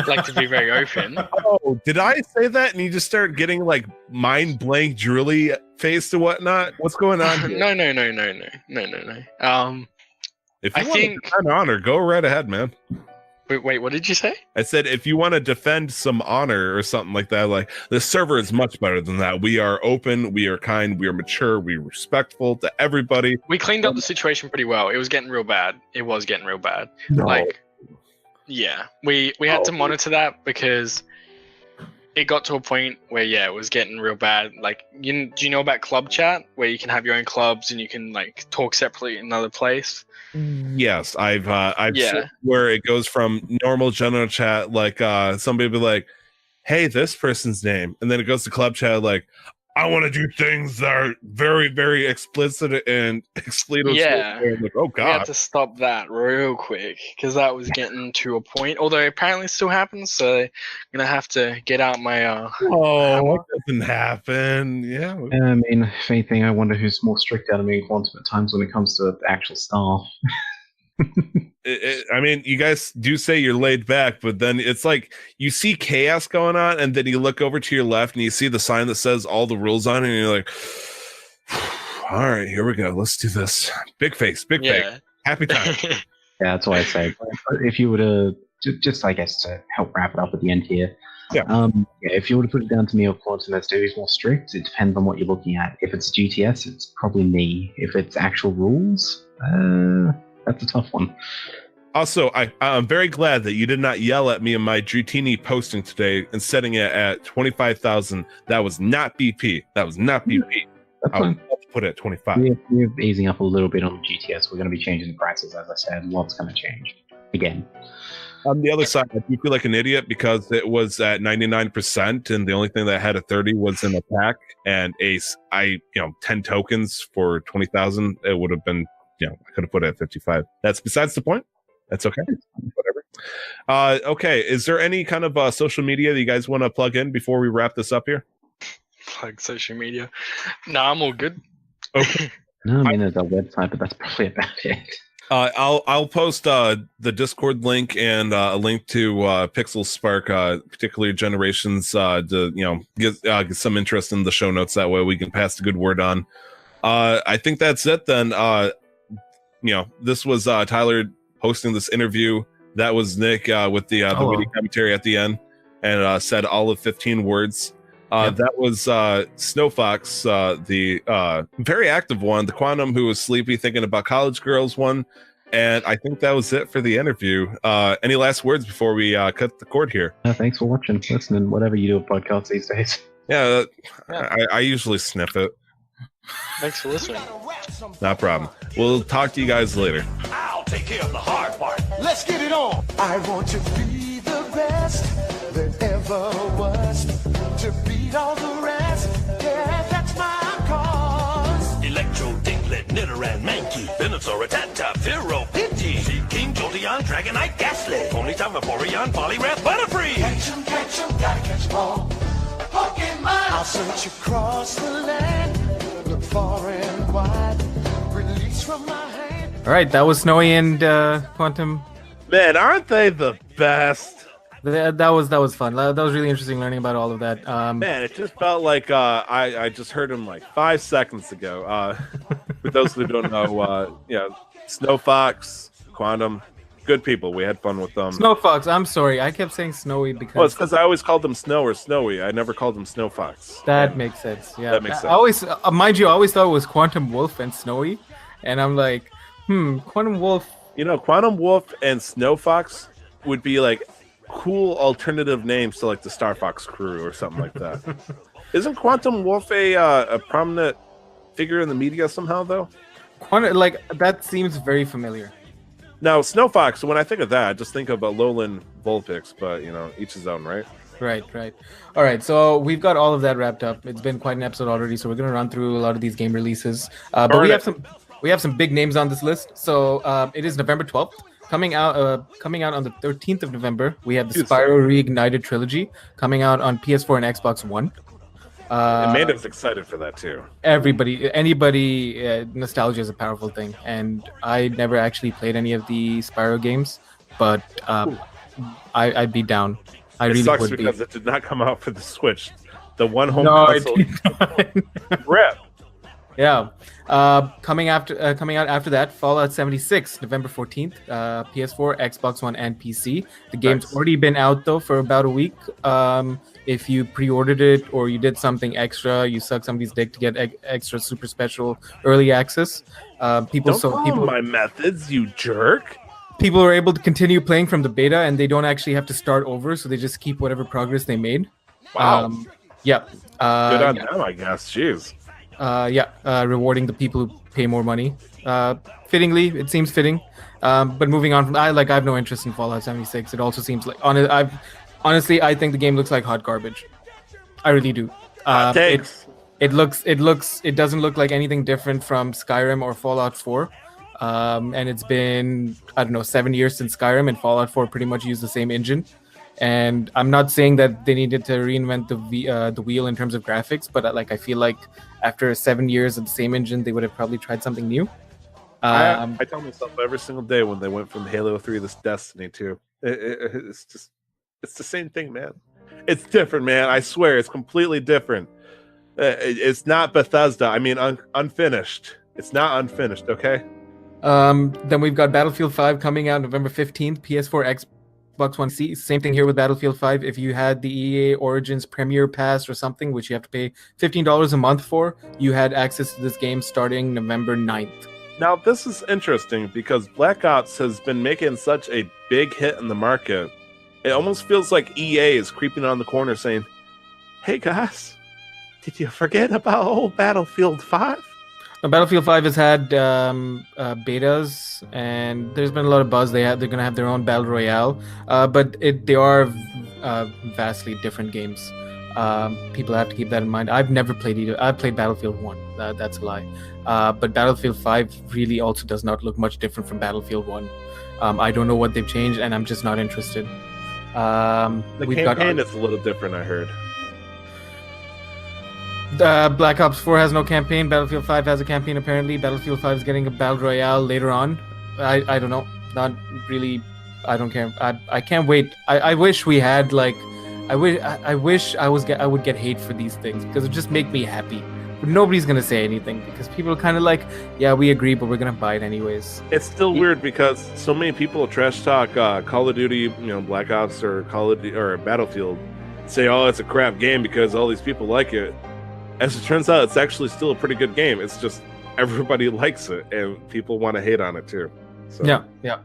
like to be very open. Oh, did I say that and you just start getting like mind blank drooly faced and whatnot? What's going on here? No. If you I want think- to defend honor, go right ahead, man. Wait, what did you say? I said if you want to defend some honor or something like that, like the server is much better than that. We are open, we are kind, we are mature, we are respectful to everybody. We cleaned up the situation pretty well. It was getting real bad. No. Like, yeah, we had to monitor that because it got to a point where it was getting real bad. Like, do you know about club chat where you can have your own clubs and you can like talk separately in another place? Yes, I've Yeah. seen where it goes from normal general chat, like somebody will be like, "Hey, this person's name," and then it goes to club chat, like, "I want to do things that are very, very explicit and expletive." Yeah. And like, oh We had god, to stop that real quick because that was getting to a point. Although apparently it still happens, so I'm gonna have to get out my oh, it doesn't happen. Yeah, I mean, if anything, I wonder who's more strict out of me and Quantum at times when it comes to actual staff. I mean, you guys do say you're laid back, but then it's like you see chaos going on, and then you look over to your left and you see the sign that says all the rules on it, and you're like, all right, here we go. Let's do this. Big face, big face. Happy time. Yeah, that's why I say if you were to just, I guess, to help wrap it up at the end here. If you were to put it down to me or Quantum as to who's more strict, it depends on what you're looking at. If it's GTS, it's probably me. If it's actual rules, that's a tough one. Also, I'm very glad that you did not yell at me in my Dratini posting today and setting it at 25,000. That was not BP. That's I would love to put it at 25. We're easing up a little bit on GTS. We're going to be changing the prices, as I said. Lots going to change again. On the other side, I do feel like an idiot because it was at 99%, and the only thing that had a 30 was in a pack, and 10 tokens for 20,000. It would have been, I could have put it at 55. That's besides the point. That's okay. Whatever. Okay. Is there any kind of social media that you guys want to plug in before we wrap this up here? Plug social media? No, I'm all good. Okay. No, I mean, there's a website, but that's probably about it. I'll post the Discord link and a link to Pixelspark, particularly Generations, to get some interest in the show notes. That way we can pass the good word on. I think that's it then. This was Tyler hosting this interview. That was Nick with the witty commentary at the end, and said all of 15 words. That was Snowfox, the very active one, the Quantum who was sleepy thinking about college girls one, and I think that was it for the interview. Any last words before we cut the cord here? Thanks for watching, listening, whatever you do with podcasts these days. Yeah, I usually sniff it. Thanks for listening. Not a problem. We'll talk to you guys later. I'll take care of the hard part. Let's get it on. I want to be the best there ever was. To be beat all the rest. Yeah, that's my cause. Electro, Diglett, Nidoran, Mankey, Venusaur, Rattata, Fearow, Pidgey, Seed King, Jolteon, Dragonite, Ghastly, Ponyta, Vaporeon, Poliwrath, Butterfree. Catch 'em, gotta catch 'em all. Pokemon! I'll search across the land, look far and wide, release from my hand. All right, that was Snowy and Quantum. Man, aren't they the best? That was fun. That was really interesting learning about all of that. Man, it just felt like I just heard him like 5 seconds ago. For those who don't know, Snowfox, Quantum, good people. We had fun with them. Snowfox. I'm sorry, I kept saying Snowy because. Well, it's because I always called them Snow or Snowy. I never called them Snowfox. That makes sense. Yeah, that makes sense. I always, mind you, I always thought it was Quantum Wolf and Snowy, and I'm like, Quantum Wolf. You know, Quantum Wolf and Snowfox would be like cool alternative names to like the Star Fox crew or something like that. Isn't Quantum Wolf a prominent figure in the media somehow though? Like that seems very familiar. Now, Snowfox, when I think of that, I just think of a lowland Vulpix, but you know, each his own, right? Right. All right, so we've got all of that wrapped up. It's been quite an episode already, so we're gonna run through a lot of these game releases. But we have some big names on this list. So it is November 12th. Coming out on the 13th of November, we have the Spyro Reignited Trilogy coming out on PS4 and Xbox One. Amanda's excited for that too. Anybody, nostalgia is a powerful thing, and I never actually played any of the Spyro games, but I'd be down. I really sucks would because it did not come out for the Switch, the one home No, console. it did not. Rip. Yeah. Coming out after that, Fallout 76, November 14th, PS4, Xbox One, and PC. The game's already been out though for about a week. If you pre-ordered it or you did something extra, you suck somebody's dick to get extra super special early access. People my methods, you jerk. People are able to continue playing from the beta, and they don't actually have to start over, so they just keep whatever progress they made. Wow. Yeah. Good on them, I guess. Jeez. Rewarding the people who pay more money. Fittingly, it seems fitting. But moving on from, I have no interest in Fallout 76. It also seems like honestly, I think the game looks like hot garbage. I really do. It doesn't look like anything different from Skyrim or Fallout 4. And it's been 7 years since Skyrim, and Fallout 4 pretty much used the same engine. And I'm not saying that they needed to reinvent the wheel in terms of graphics, but I feel like after 7 years of the same engine, they would have probably tried something new. I tell myself every single day when they went from Halo 3 to Destiny 2, it's the same thing, man. It's different, man. I swear, it's completely different. It's not Bethesda. I mean, unfinished. It's not unfinished, okay? Then we've got Battlefield 5 coming out November 15th, PS4, Xbox One. Same thing here with Battlefield 5. If you had the EA Origins Premier Pass or something, which you have to pay $15 a month for, you had access to this game starting November 9th. Now, this is interesting because Black Ops has been making such a big hit in the market. It almost feels like EA is creeping on the corner saying, hey guys, did you forget about old Battlefield 5? Battlefield 5 has had betas, and there's been a lot of buzz. They're going to have their own battle royale, but they are vastly different games. People have to keep that in mind. I've never played either. I've played Battlefield 1. That's a lie. But Battlefield 5 really also does not look much different from Battlefield 1. I don't know what they've changed, and I'm just not interested. The campaign is a little different, I heard. Black Ops 4 has no campaign. Battlefield 5 has a campaign, apparently. Battlefield 5 is getting a battle royale later on. I don't know. Not really. I don't care. I can't wait. I wish we had I wish I would get hate for these things, because it would just make me happy. But nobody's gonna say anything because people are kind of like, yeah, we agree, but we're gonna buy it anyways. It's still weird because so many people trash talk Call of Duty, Black Ops or Battlefield, say, oh, it's a crap game because all these people like it. As it turns out, it's actually still a pretty good game. It's just everybody likes it, and people want to hate on it too. So. Yeah.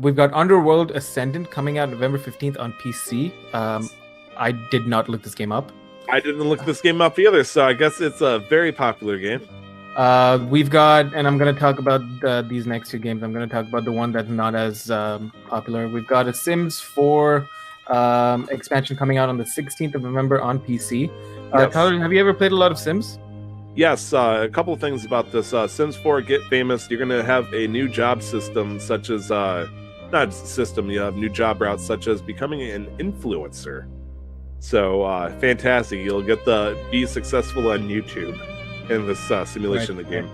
We've got Underworld Ascendant coming out November 15th on PC. I did not look this game up. I didn't look this game up either, so I guess it's a very popular game. We've got, and I'm going to talk about these next two games. I'm going to talk about the one that's not as popular. We've got a Sims 4 expansion coming out on the 16th of November on PC. Yes. Tyler, have you ever played a lot of Sims? Yes, a couple of things about this. Sims 4 Get Famous, you're going to have a new job system, such as, not system, you have new job routes, such as becoming an influencer. So, fantastic. You'll get the be successful on YouTube in this simulation of the game.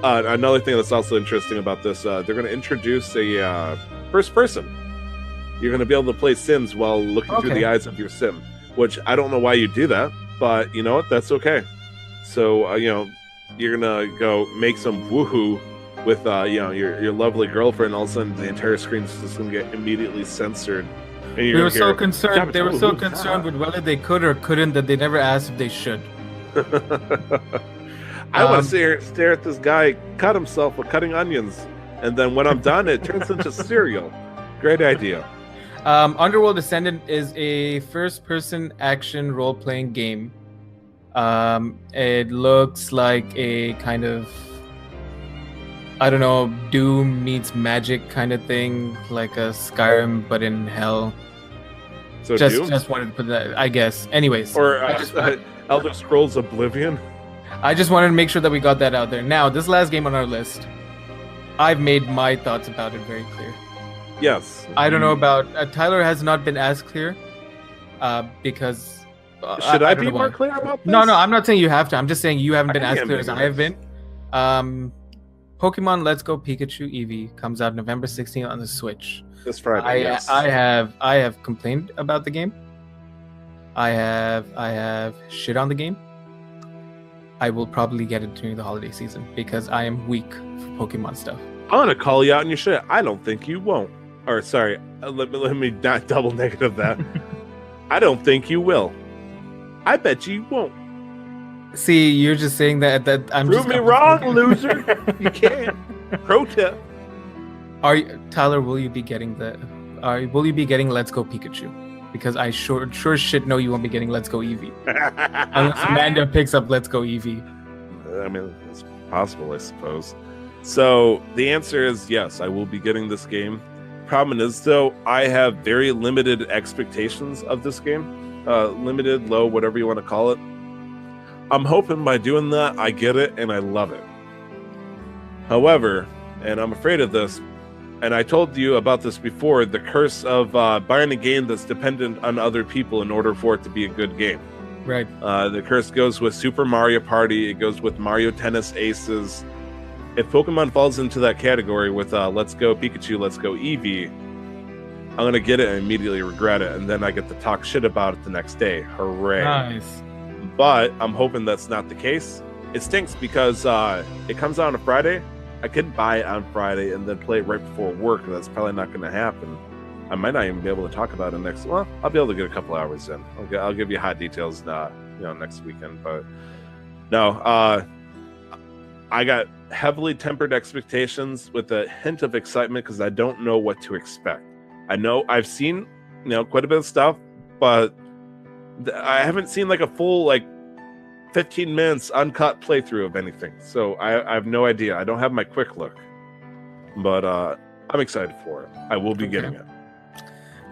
Another thing that's also interesting about this, they're going to introduce a first person. You're going to be able to play Sims while looking through the eyes of your Sim, which I don't know why you do that, but you know what? That's okay. So, you're going to go make some woohoo with, your lovely girlfriend. All of a sudden, the entire screen's just going to get immediately censored. And They were so concerned with whether they could or couldn't that they never asked if they should. I want to sit here and stare at this guy cut himself with cutting onions. And then when I'm done, it turns into cereal. Great idea. Underworld Ascendant is a first-person action role-playing game. It looks like a kind of, I don't know, Doom meets Magic kind of thing, like a Skyrim but in hell. So just wanted to put that, I guess. Anyways, or Elder Scrolls Oblivion. I just wanted to make sure that we got that out there. Now, this last game on our list, I've made my thoughts about it very clear. Yes. I don't know about Tyler has not been as clear because should I be more clear about this? No, I'm not saying you have to. I'm just saying you haven't been as clear as I have been. Pokemon Let's Go Pikachu Eevee comes out November 16th on the Switch. This Friday. Yes. I have complained about the game. I have shit on the game. I will probably get it during the holiday season because I am weak for Pokemon stuff. I'm gonna call you out on your shit. I don't think you won't. Or sorry, let me not double negative that. I don't think you will. I bet you won't. See, you're just saying that I'm Prove just me wrong, loser. You can't. Pro tip. Tyler? Will you be getting Let's Go Pikachu? Because I sure shit know you won't be getting Let's Go Eevee. Unless Amanda picks up Let's Go Eevee. I mean, it's possible, I suppose. So the answer is yes, I will be getting this game. Problem is, though, I have very limited expectations of this game. Limited, low, whatever you want to call it. I'm hoping by doing that, I get it and I love it. However, and I'm afraid of this, and I told you about this before, the curse of buying a game that's dependent on other people in order for it to be a good game. Right. The curse goes with Super Mario Party. It goes with Mario Tennis Aces. If Pokemon falls into that category with Let's Go Pikachu, Let's Go Eevee, I'm going to get it and immediately regret it, and then I get to talk shit about it the next day. Hooray. Nice. But I'm hoping that's not the case. It stinks because it comes out on a Friday. I could buy it on Friday and then play it right before work. That's probably not going to happen. I might not even be able to talk about it next. Well, I'll be able to get a couple hours in. I'll give you hot details, next weekend. But no, I got heavily tempered expectations with a hint of excitement because I don't know what to expect. I know I've seen, quite a bit of stuff, but I haven't seen like a full 15 minutes uncut playthrough of anything. So I have no idea. I don't have my quick look, but I'm excited for it. I will be getting it.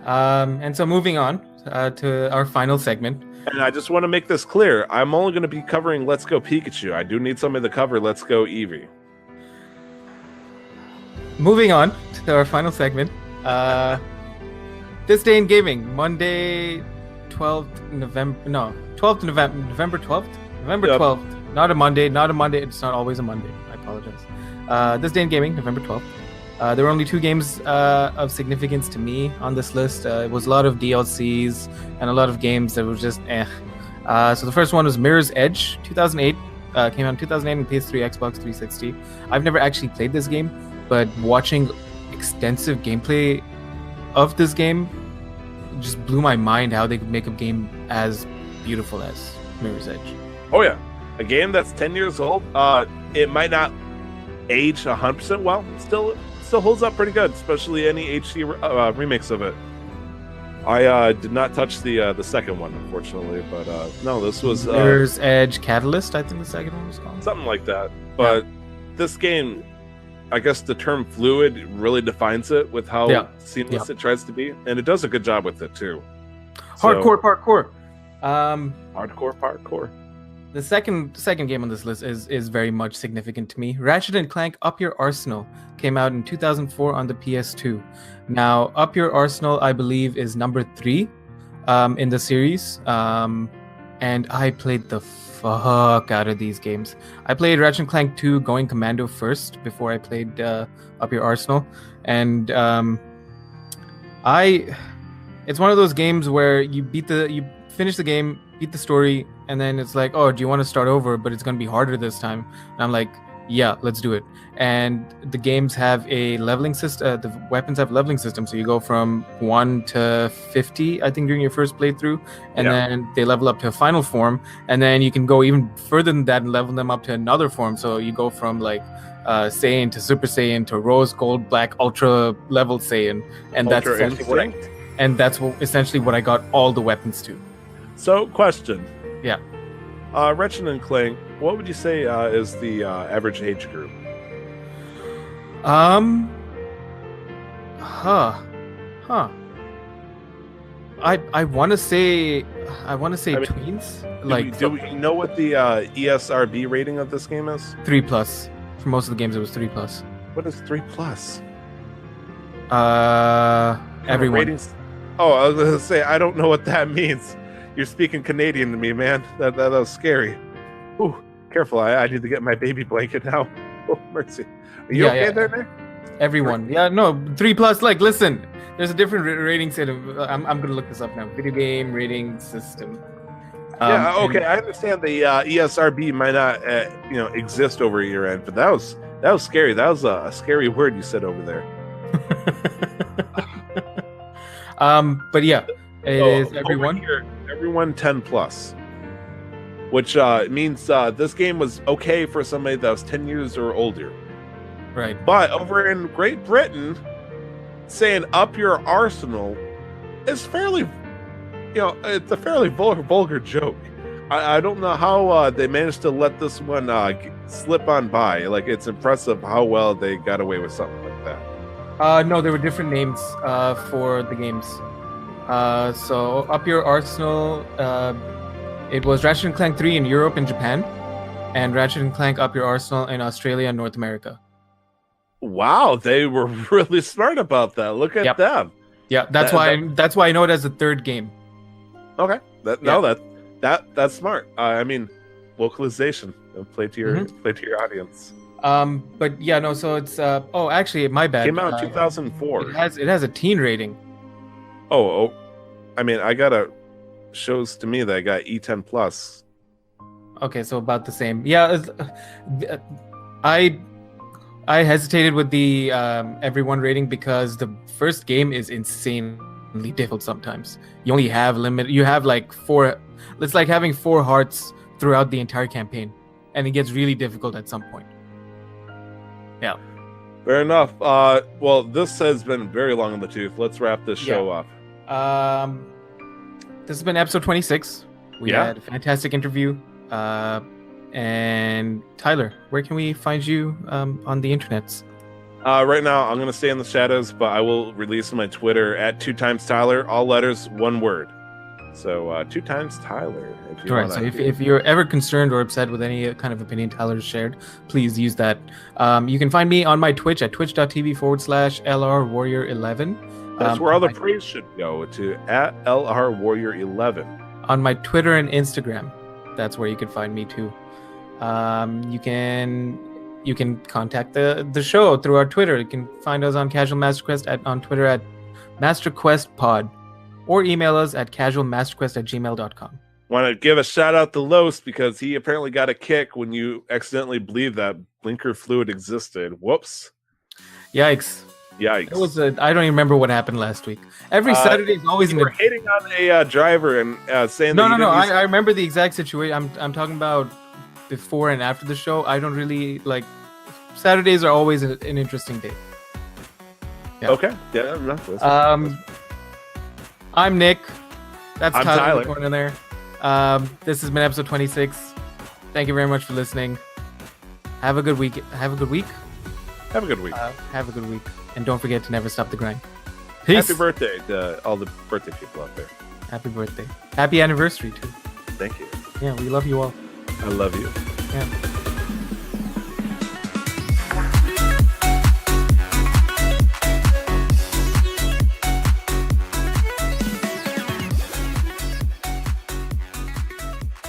And so moving on to our final segment. And I just want to make this clear. I'm only going to be covering Let's Go Pikachu. I do need somebody to cover Let's Go Eevee. Moving on to our final segment. This Day in Gaming, Monday, 12th November. No, 12th November. November 12th? November 12th. Not a Monday. It's not always a Monday. I apologize. This Day in Gaming, November 12th. There were only 2 games of significance to me on this list. It was a lot of DLCs and a lot of games that were just eh. So the first one was Mirror's Edge, 2008. Came out in 2008 on PS3, Xbox 360. I've never actually played this game, but watching extensive gameplay of this game just blew my mind how they could make a game as beautiful as Mirror's Edge. Oh yeah, a game that's 10 years old. It might not age 100% well. Still holds up pretty good, especially any HD remakes of it. I did not touch the second one, unfortunately, but no, this was Mirror's Edge Catalyst. I think the second one was called something like that. But this game I guess the term fluid really defines it with how seamless it tries to be, and it does a good job with it too. Hardcore parkour. Hardcore parkour. The second game on this list is very much significant to me. Ratchet and Clank Up Your Arsenal came out in 2004 on the PS2. Now, Up Your Arsenal, I believe, is number 3 in the series. And I played the fuck out of these games. I played Ratchet and Clank 2 Going Commando first before I played Up Your Arsenal. And it's one of those games where you finish the game, beat the story, and then it's like, oh, do you want to start over? But it's going to be harder this time. And I'm like, yeah, let's do it. And the games have a leveling system. The weapons have leveling systems. So you go from 1 to 50, I think, during your first playthrough. And then they level up to a final form. And then you can go even further than that and level them up to another form. So you go from like Saiyan to Super Saiyan to Rose, Gold, Black, Ultra level Saiyan. And that's essentially what I got all the weapons to. So, question. Yeah. Ratchet and Clank, what would you say is the average age group? I want to say tweens. Do we know what the ESRB rating of this game is? 3+. For most of the games, it was 3+. What is 3+? Everyone. Ratings? Oh, I was gonna say I don't know what that means. You're speaking Canadian to me, man. That was scary. Ooh, careful! I need to get my baby blanket now. Oh, mercy. Are you okay there, Nick? Everyone. Yeah, no, 3+. Like, listen, there's a different rating system. I'm gonna look this up now. Video game rating system. Okay. I understand the ESRB might not, exist over your end, but that was scary. That was a scary word you said over there. But yeah, it is everyone. Everyone 10+, which means this game was okay for somebody that was 10 years or older. Right. But over in Great Britain, saying Up Your Arsenal is fairly, it's a fairly vulgar joke. I don't know how they managed to let this one slip on by. Like, it's impressive how well they got away with something like that. No, there were different names for the games. So Up Your Arsenal, it was Ratchet and Clank 3 in Europe and Japan, and Ratchet and Clank Up Your Arsenal in Australia and North America. Wow, they were really smart about that. Look at them. Yeah, that's why I know it as the third game. Okay, that's smart. I mean, localization. Play to your audience. But yeah, no. So it's actually, my bad. Came out in 2004. It has a teen rating. Oh, I mean, shows to me that I got E10+. Okay, so about the same. Yeah, I hesitated with the everyone rating because the first game is insanely difficult sometimes. You only have you have like 4. It's like having 4 hearts throughout the entire campaign, and it gets really difficult at some point. Yeah. Fair enough. Well, this has been very long in the tooth. Let's wrap this show up. This has been episode 26. We had a fantastic interview. And Tyler, where can we find you on the internets? Right now, I'm going to stay in the shadows, but I will release my Twitter at 2times_Tyler, all letters, one word. So 2times_Tyler. Right. So if you're ever concerned or upset with any kind of opinion Tyler shared, please use that. You can find me on my Twitch at twitch.tv/LRWarrior11. That's where all the praise should go, to at LRWarrior11. On my Twitter and Instagram, that's where you can find me too. You can contact the show through our Twitter. You can find us on Casual Masterquest on Twitter at MasterQuestPod, or email us at casualmasterquest@gmail.com. Want to give a shout out to Los because he apparently got a kick when you accidentally believed that blinker fluid existed. Whoops. Yikes. Yikes. It was I don't even remember what happened last week. Every Saturday is always you were hating on a driver and saying no. I remember the exact situation. I'm talking about before and after the show. I don't really like Saturdays are always an interesting day. Yeah. Okay. Yeah. Listen. I'm Nick. That's I'm Tyler. Tyler. In the corner there. This has been episode 26. Thank you very much for listening. Have a good week. Have a good week. Have a good week. And don't forget to never stop the grind. Peace. Happy birthday to all the birthday people out there. Happy birthday. Happy anniversary, too. Thank you. Yeah, we love you all. I love you. Yeah.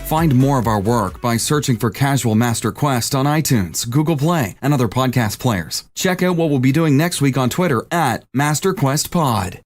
Find more of our work by searching for Casual Master Quest on iTunes, Google Play, and other podcast players. Check out what we'll be doing next week on Twitter at MasterQuestPod.